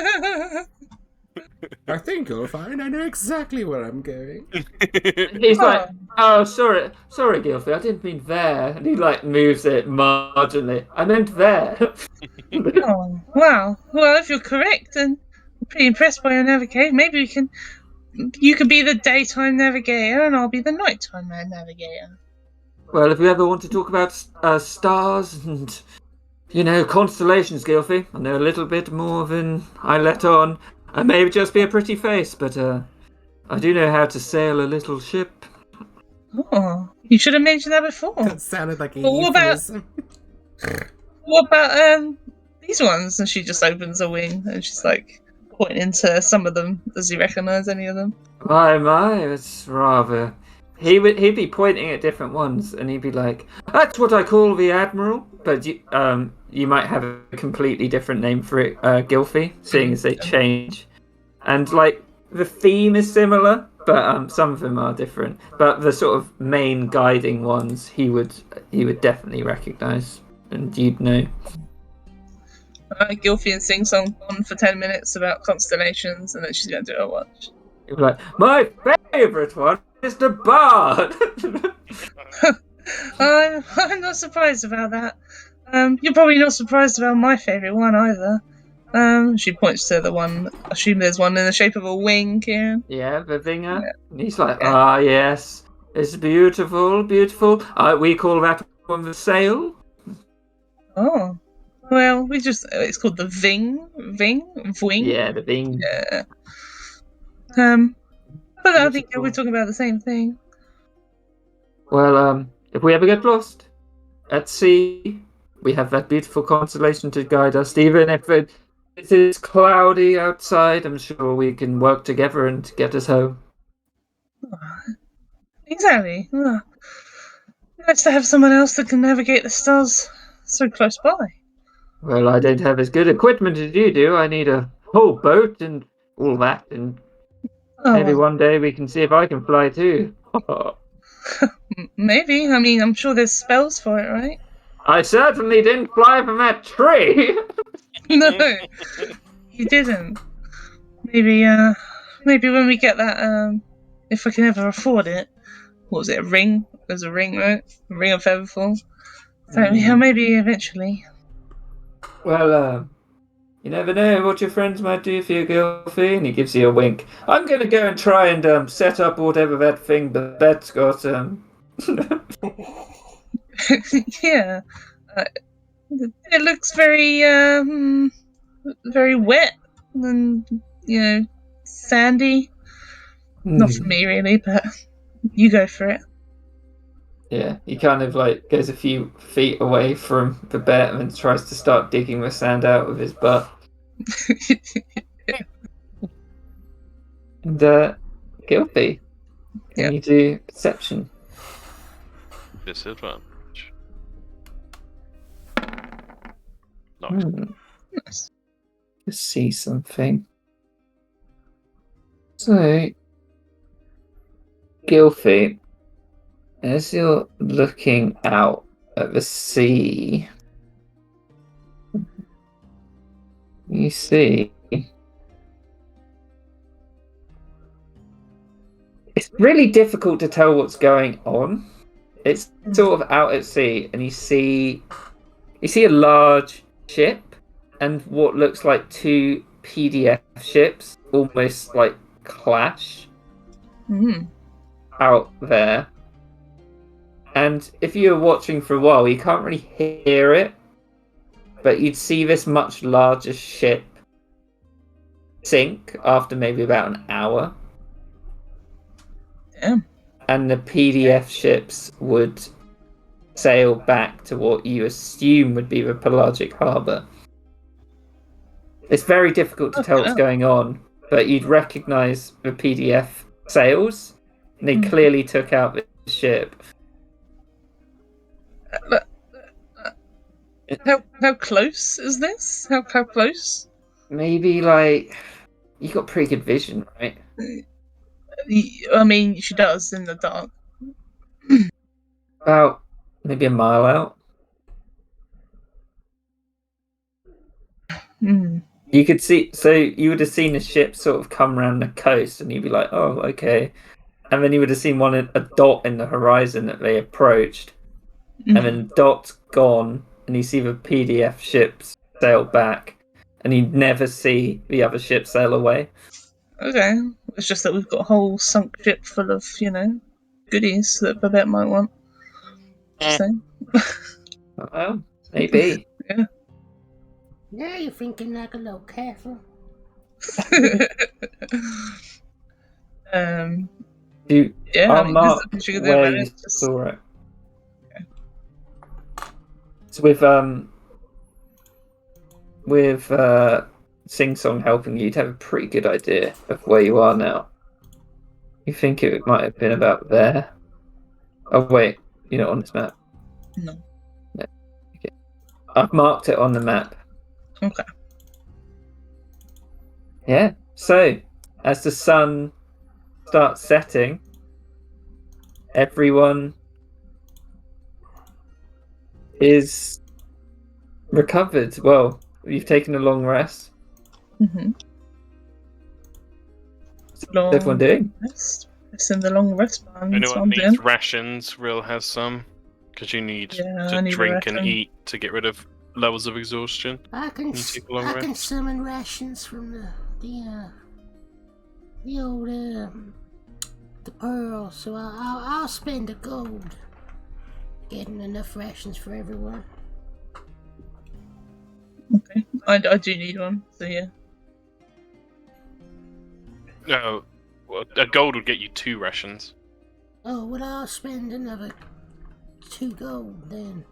I think you'll find I know exactly where I'm going. He's like, oh, sorry, Gilfie, I didn't mean there. And he moves it marginally. I meant there. Oh, wow. Well, if you're correct, then I'm pretty impressed by your navigation. Maybe you could be the daytime navigator, and I'll be the nighttime navigator. Well, if you ever want to talk about stars and, You know, constellations, Gilfy. I know a little bit more than I let on. I may just be a pretty face, but I do know how to sail a little ship. Oh, you should have mentioned that before. That sounded like a Well, what about- euphemism. What about these ones? And she just opens a wing and she's like pointing to some of them. Does he recognise any of them? My, it's rather... He'd be pointing at different ones, and he'd be like, "That's what I call the Admiral." But you might have a completely different name for it, Gilfy, seeing as they change. And like the theme is similar, but some of them are different. But the sort of main guiding ones, he would definitely recognise, and you'd know. Gilfy and Sing Song on for 10 minutes about constellations, and then she's going to do her watch. You'd be like, "My favourite one is the Bard." I'm not surprised about that. You're probably not surprised about my favourite one either. She points to the one. I assume there's one in the shape of a wing, Kieran. Yeah, the Vinger. Yeah. And he's like, "Ah, yes, it's beautiful, beautiful. We call that one the sail." Oh, well, it's called the Ving. Yeah, the Ving. Yeah. But I think Beautiful. we're talking about the same thing. Well, if we ever get lost at sea, we have that beautiful constellation to guide us. Even if it is cloudy outside, I'm sure we can work together and get us home. Exactly. Nice to have someone else that can navigate the stars so close by. Well, I don't have as good equipment as you do. I need a whole boat and all that, and maybe Oh, one day we can see if I can fly too. maybe. I mean, I'm sure there's spells for it, right? I certainly didn't fly from that tree. No, you didn't. Maybe when we get that, if I can ever afford it. What was it, a ring? There's a ring, right? A ring of Featherfall. So, yeah, maybe eventually. Well, you never know what your friends might do for you, Gilfy, and he gives you a wink. I'm going to go and try and set up whatever that thing Babette's got. Yeah. It looks very, very wet and, sandy. Not for me, really, but you go for it. Yeah, he kind of like goes a few feet away from Babette and tries to start digging the sand out with his butt. And Gilfy, can you do perception? Disadvantage. Nice. Nice. Let's see something. So, Gilfy, as you're looking out at the sea, you see it's really difficult to tell what's going on. It's sort of out at sea, and you see a large ship and what looks like two PDF ships almost like clash out there. And if you were watching for a while, you can't really hear it, but you'd see this much larger ship sink after maybe about an hour. Damn. And the PDF ships would sail back to what you assume would be the Pelagic Harbour. It's very difficult to tell what's going on, but you'd recognise the PDF sails, and they clearly took out the ship. How close is this? How close? Maybe like you got pretty good vision, right? I mean, she does in the dark. About maybe a mile out. You could see, so you would have seen a ship sort of come around the coast, and you'd be like, "Oh, okay." And then you would have seen a dot in the horizon that they approached, and then dot's gone, and you see the PDF ships sail back, and you never see the other ship sail away. Okay, it's just that we've got a whole sunk ship full of, goodies that Babette might want. Interesting. Well, maybe. Yeah. Now you're thinking like a little careful. You, Yeah, I'll I mean, mark there's nothing you can do where about you it. Just, saw it. Okay. So with Sing Song helping you, you'd have a pretty good idea of where you are now. You think it might have been about there? Oh wait, you're not on this map. no. Okay. I've marked it on the map. Okay. Yeah. So as the sun starts setting, everyone is recovered. Well, you've taken a long rest. Mm-hmm. What's everyone doing? Rest. It's in the long rest plan. That's what Anyone I'm needs doing. rations, Real has some. Because you need Yeah, to I need a drink and ration. eat to get rid of levels of exhaustion. I can You take a long I can rest. summon rations from the old the pearl. So I'll spend the gold getting enough rations for everyone. Okay. I do need one, so yeah. No, well, a gold would get you 2 rations. Oh, well, I'll spend another 2 gold then.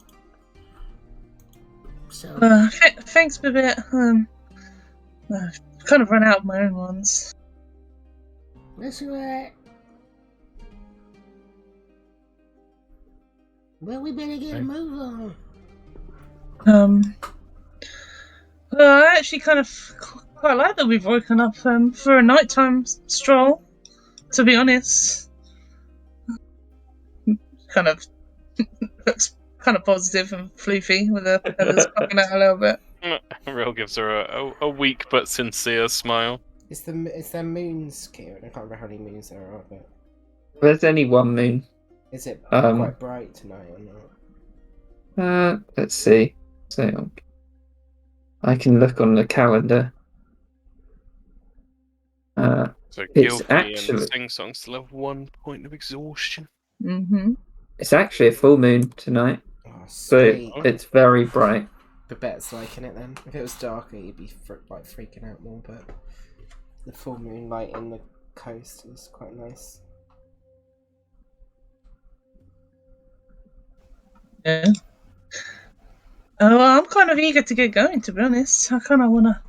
So Thanks, Babette. I've kind of run out of my own ones. that's alright. Well, we better get a move on. Well, I actually kind of quite like that we've woken up for a nighttime stroll, to be honest. Kind of looks kind of positive and floofy with her feathers popping out a little bit. Real gives her a weak but sincere smile. It's there moons, Kieran? I can't remember how many moons there are, but There's only one moon. is it Um, quite bright tonight or not? Let's see. So I can look on the calendar. So It's Gilfie actually- and Sing Song still have 1 point of exhaustion. Mm-hmm. It's actually a full moon tonight, Oh, so sweet. it's very bright. Babette's liking it then. If it was darker, you'd be freaking out more, but the full moonlight in the coast is quite nice. Yeah. Oh, well, I'm kind of eager to get going, to be honest. I kind of want to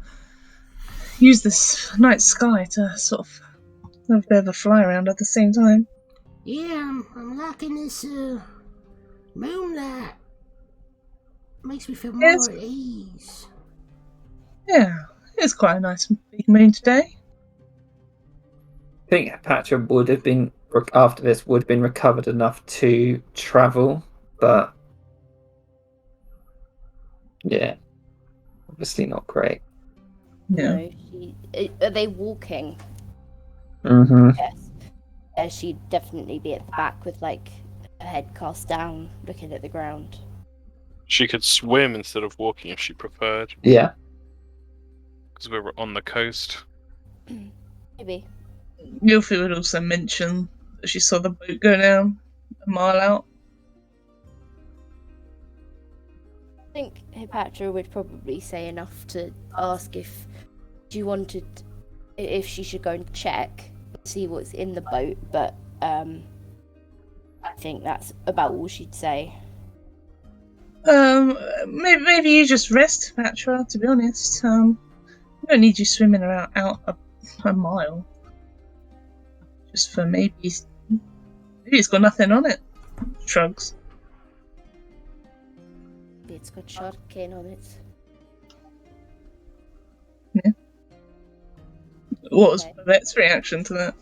use this night sky to sort of have a bit of a fly around at the same time. Yeah, I'm liking this moonlight. Makes me feel more Yes. at ease. Yeah, it's quite a nice big moon today. I think Patra would have been after this would have been recovered enough to travel, but yeah, obviously not great. Yeah. No, are they walking? Mm-hmm. Yes. She'd definitely be at the back with like her head cast down, looking at the ground. She could swim instead of walking if she preferred, Yeah. because we were on the coast. Maybe. Gilfie would also mention that she saw the boat go down a mile out. I think Hipatra would probably say enough to ask if she should go and check and see what's in the boat, but I think that's about all she'd say. Maybe you just rest, Patra, to be honest. We don't need you swimming around out a mile. Just for maybe it's got nothing on it. Shrugs. Maybe it's got sharkin on it. What was Okay. Babette's reaction to that?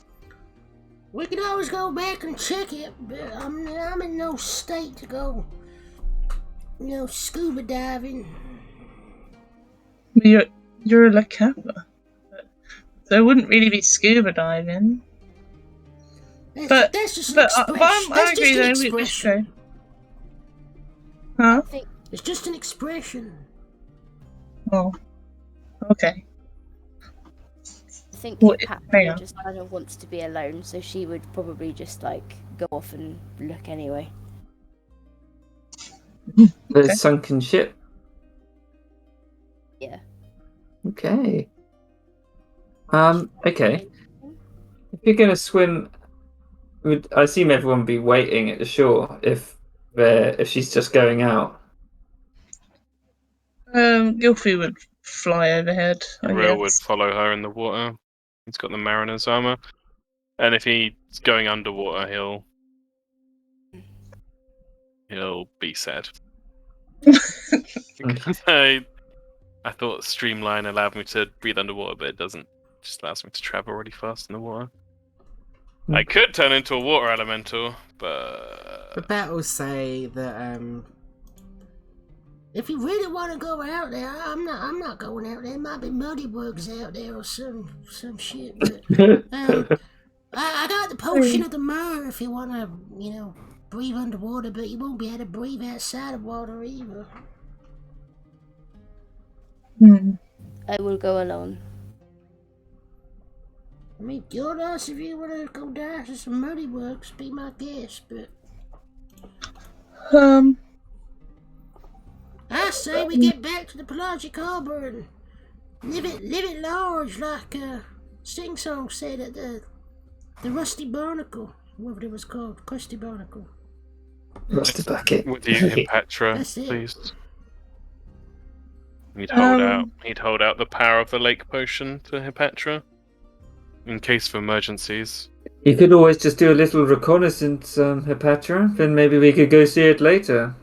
We could always go back and check it, but I'm in no state to go, scuba diving. You're a La Kappa. So it wouldn't really be scuba diving. That's just an But expression. I That's agree just an though, we should expression. go. Huh? I think It's just an expression. Oh. Okay. I think Well, Hipatra hang on. just kind of wants to be alone, so she would probably just like go off and look anyway. The Okay. sunken ship. Yeah. Okay. Okay. If you're gonna swim, I assume everyone would be waiting at the shore if she's just going out. Gilfie would fly overhead, I Real would guess. follow her in the water. He's got the mariner's armor. And if he's going underwater, he'll be sad. I thought Streamline allowed me to breathe underwater, but it doesn't. It just allows me to travel really fast in the water. I could turn into a water elemental, but Babette will say that If you really want to go out there, I'm not going out there. Might be muddy bugs out there or some shit. But I got the potion of the mer if you want to, breathe underwater, but you won't be able to breathe outside of water either. I will go alone. I mean, Gildas, if you want to go dive to some muddy bugs, be my guest. But I say we get back to the Pelagic Harbor and live it large, like Sing Song said at the Rusty Barnacle, whatever it was called, Crusty Barnacle. Rusty bucket. with you, Hipatra, That's it. please. He'd hold out the power of the lake potion to Hipatra in case of emergencies. You could always just do a little reconnaissance, Hipatra. Then maybe we could go see it later.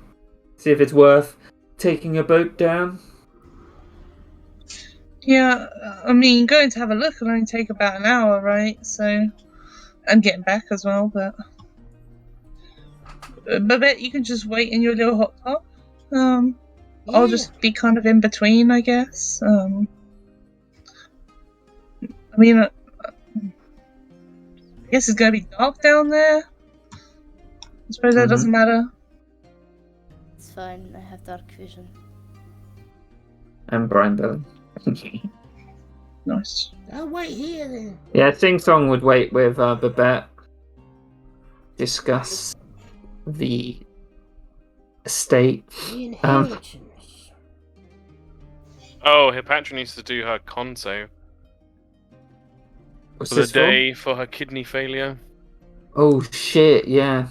See if it's worth taking a boat down. Yeah, I mean, going to have a look will only take about an hour, right? So, and getting back as well, but Babette, you can just wait in your little hot tub. I'll just be kind of in between, I guess. I mean, I guess it's gonna be dark down there. I suppose that doesn't matter. It's fine, I have dark vision. And Brian Bell. Nice. I'll wait here then. Yeah, Sing Song would wait with Babette. Discuss the estate. The inheritance. Oh, Hipatra needs to do her con save What's for the this day for her kidney failure. for? Oh shit! Yeah.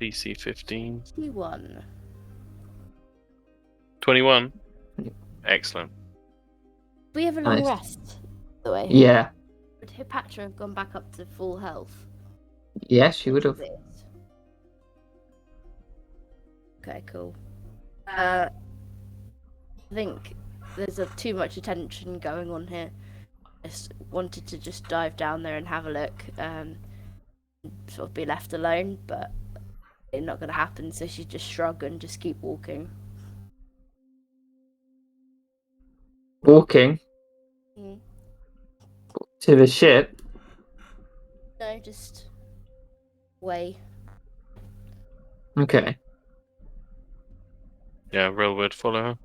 DC 15. T1. 21. Excellent. We have a long Nice. rest, by the way. Yeah. Would Hipatra have gone back up to full health? Yeah, she would have. Okay, cool. I think there's too much attention going on here. Just wanted to just dive down there and have a look, sort of be left alone, but it's not going to happen, so she just shrug and just keep walking. Walking to the ship. No, just way. Okay. Yeah, Real would follow her.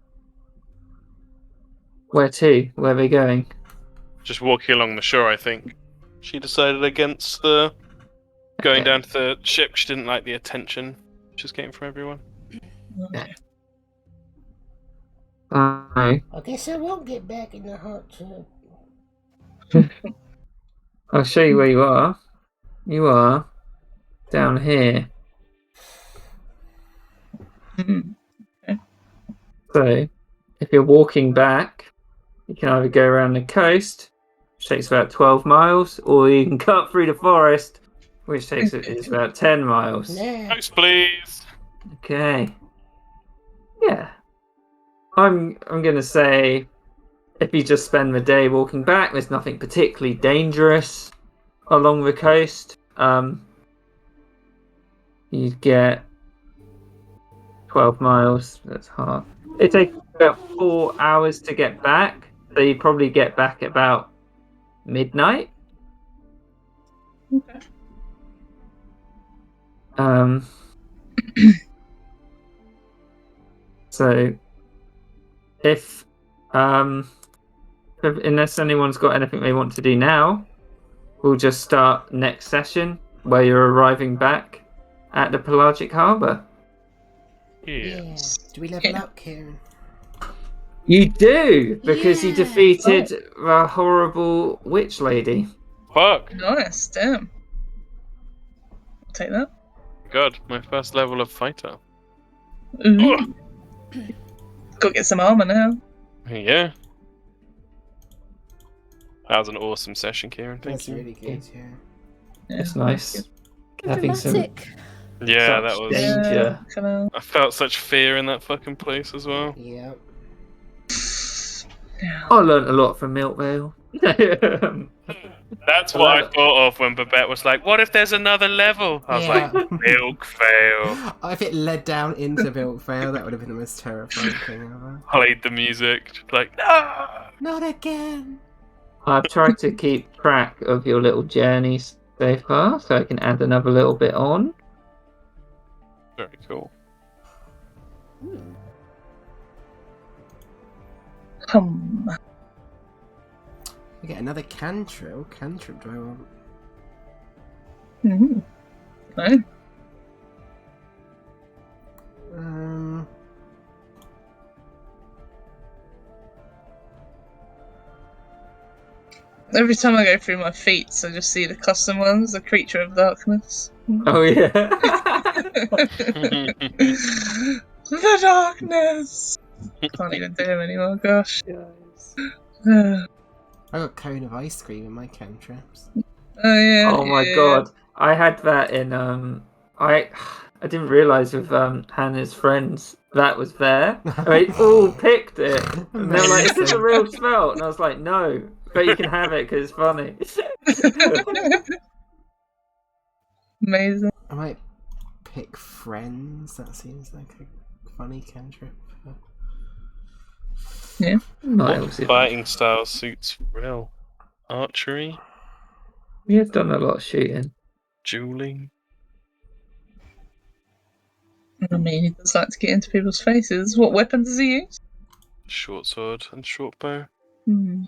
Where to? Where are they going? Just walking along the shore, I think. She decided against the going Okay. down to the ship. She didn't like the attention she was getting from everyone. Okay. I guess I won't get back in the hot tub. I'll show you where you are. You are down here. So, if you're walking back, you can either go around the coast, which takes about 12 miles, or you can cut through the forest, which takes is about 10 miles. Nah. Nice, please. Okay. Yeah. I'm gonna say if you just spend the day walking back, there's nothing particularly dangerous along the coast. You'd get 12 miles. That's hard. It takes about 4 hours to get back, so you'd probably get back at about midnight. Okay. So if unless anyone's got anything they want to do now, we'll just start next session where you're arriving back at the Pelagic Harbour. Yeah. Yeah. Do we level up, Karen? You do, because you Yeah. defeated the horrible witch lady. Fuck. Nice, damn. I'll take that. God, my first level of fighter. Ooh. Ugh. Go get some armor now. Yeah. That was an awesome session, Kieran. Thank That's you. really good, yeah. Yeah. It's nice. Having some Dramatic. Yeah, such that was. danger. Kinda... I felt such fear in that fucking place as well. Yeah. Yeah. I learnt a lot from Milkvale. That's I what I love it. thought of when Babette was like, "What if there's another level?" I was like, "Milk fail." If it led down into Milkvale, that would have been the most terrifying thing ever. Played the music, just like, no. Not again! I've tried to keep track of your little journeys so far, so I can add another little bit on. Very cool. Hmm. We get another cantrip. What cantrip do I want? Mm-hmm. No. Every time I go through my feats, I just see the custom ones, the creature of darkness. Oh yeah. The darkness! Can't even do them anymore, gosh. Oh I got cone of ice cream in my cantrips. yeah. Oh my yeah. god. I had that in I didn't realise with Hannah's friends that was there. They all picked it. And they were like, "Is this a real spell?" And I was like, "No, but you can have it because it's funny." Amazing. I might pick friends. That seems like a funny cantrip. Miles, What fighting style suits real? Archery, you've done a lot of shooting. dueling. I mean, he does like to get into people's faces. What weapon does he use? Short sword and short bow. Hmm.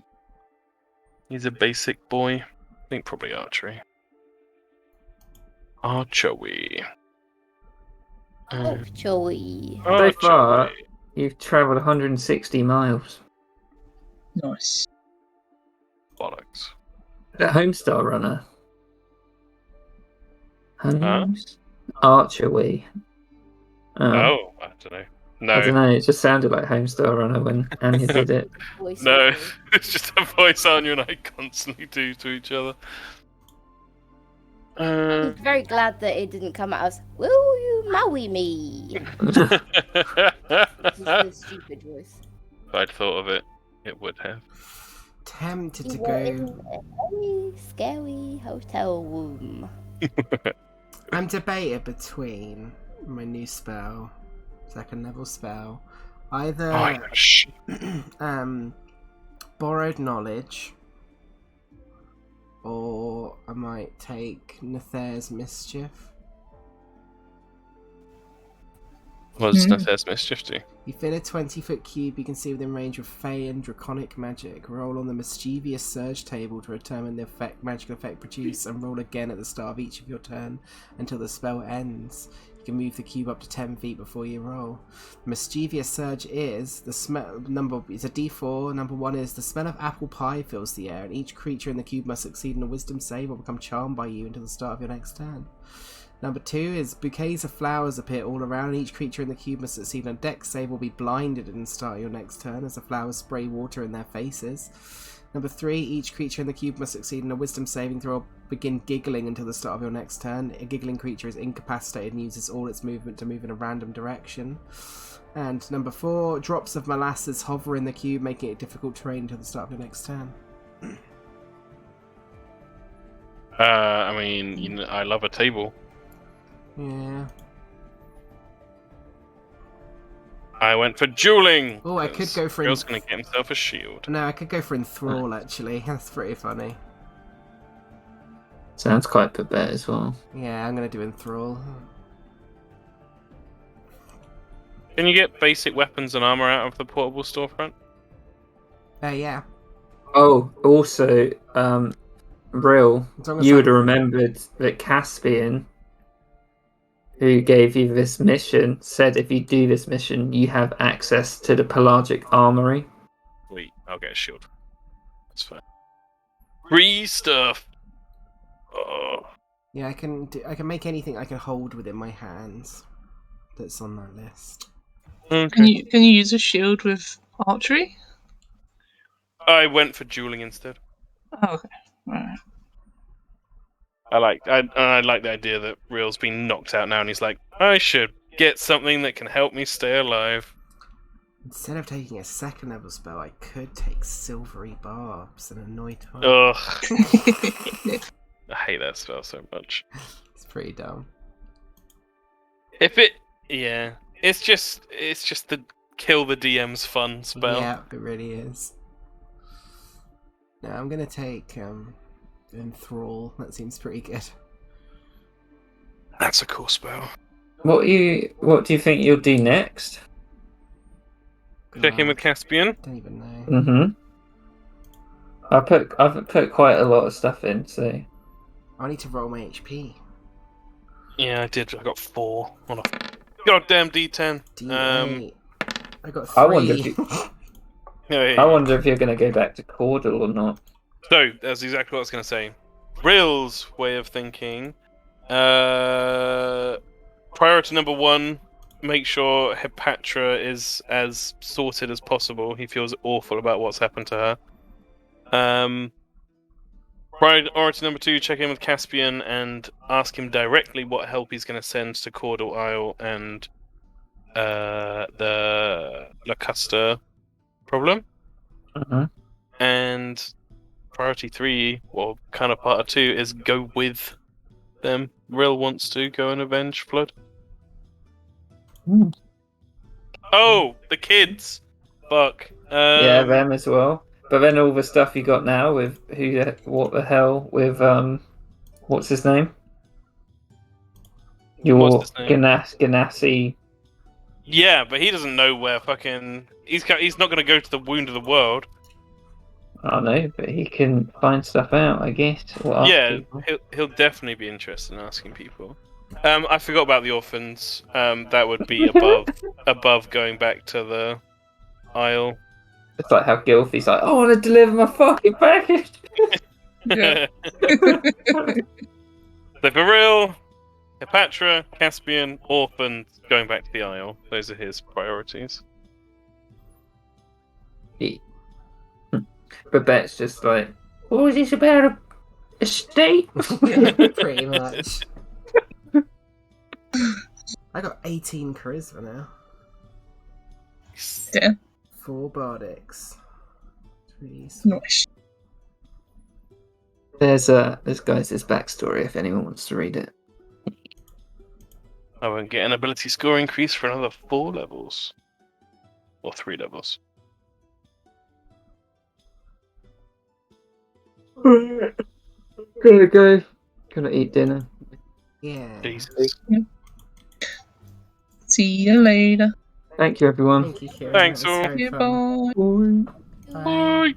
He's a basic boy. I think probably archery. Archery. Oh, Joey. So far, you've travelled 160 miles. Nice. Bollocks. The Homestar Runner. Archery. Oh, I don't know. No, I don't know, it just sounded like Homestar Runner when Anya did it. Voice no. over. It's just a voice Anya and I constantly do to each other. I'm very glad that it didn't come out as, "Will you marry me?" This is the stupid voice. If I'd thought of it, it would have. Tempted We to were in go. a very scary hotel room. I'm debated between my new spell, second level spell, either Oh, my gosh. borrowed knowledge, or I might take Nether's mischief. What does Nether's mischief do? You fill a 20-foot cube you can see within range of Fey and Draconic magic. Roll on the Mischievous Surge table to determine the magical effect produced, and roll again at the start of each of your turn until the spell ends. You can move the cube up to 10 feet before you roll. Mischievous Surge is the number. It's a D4. Number 1 is the smell of apple pie fills the air, and each creature in the cube must succeed in a Wisdom save or become charmed by you until the start of your next turn. Number 2 is bouquets of flowers appear all around, and each creature in the cube must succeed on a dex save or be blinded at the start of your next turn as the flowers spray water in their faces. Number 3, each creature in the cube must succeed in a wisdom saving throw or begin giggling until the start of your next turn. A giggling creature is incapacitated and uses all its movement to move in a random direction. And number 4, drops of molasses hover in the cube, making it difficult terrain until the start of your next turn. I mean, I love a table. Yeah. I went for dueling. Oh, I could go for Bill's gonna get himself a shield. No, I could go for enthrall actually. That's pretty funny. Sounds quite a bit as well. Yeah, I'm gonna do enthrall. Can you get basic weapons and armor out of the portable storefront? Yeah. Oh, also, Real, As long as you I- would have remembered that Caspian who gave you this mission, said if you do this mission, you have access to the Pelagic Armory. Wait, I'll get a shield. That's fine. Free stuff. Oh. Yeah, I can make anything I can hold within my hands that's on that list. Okay. Can you use a shield with archery? I went for dueling instead. Oh, okay. Right. I like the idea that Real's been knocked out now, and he's like, I should get something that can help me stay alive. Instead of taking a second level spell, I could take Silvery Barbs and annoy Tom. Ugh. I hate that spell so much. It's pretty dumb. It's just the kill the DM's fun spell. Yeah, it really is. Now I'm gonna take Enthrall. That seems pretty good. That's a cool spell. What do you think you'll do next? Check in with Caspian. Don't even know. Mm-hmm. I've put quite a lot of stuff in, so I need to roll my HP. Yeah, I did. I got 4 on a goddamn D10. D8. I got 3. I wonder if you're going to go back to Caudal or not. So, that's exactly what I was going to say. Rill's way of thinking. Priority number 1, make sure Hepatra is as sorted as possible. He feels awful about what's happened to her. Priority number 2, check in with Caspian and ask him directly what help he's going to send to Caudal Isle and the Lacusta problem. Uh-huh. And priority 3, well, kind of part of 2, is go with them. Rill wants to go and avenge Flood. Hmm. Oh, the kids! Fuck. Yeah, them as well. But then all the stuff you got now with what the hell with what's his name? Your Ganassi. Yeah, but he doesn't know where fucking he's not going to go to the Wound of the World. I don't know, but he can find stuff out, I guess. Yeah, he'll definitely be interested in asking people. I forgot about the orphans. That would be above going back to the Isle. It's like how Gilfy's like, I want to deliver my fucking package. Yeah. So for real, Hepatra, Caspian, orphans, going back to the Isle. Those are his priorities. Babette's just like, what was this about a state? Pretty much. I got 18 charisma now. Yeah. 4 bardics. Nice. There's guys' backstory if anyone wants to read it. I won't get an ability score increase for another 4 levels. Or 3 levels. Gotta go. Gonna eat dinner. Yeah. Jesus. See you later. Thank you, everyone. Thank you, Kieran. Thanks, That was all. so fun. Goodbye. Bye. Bye.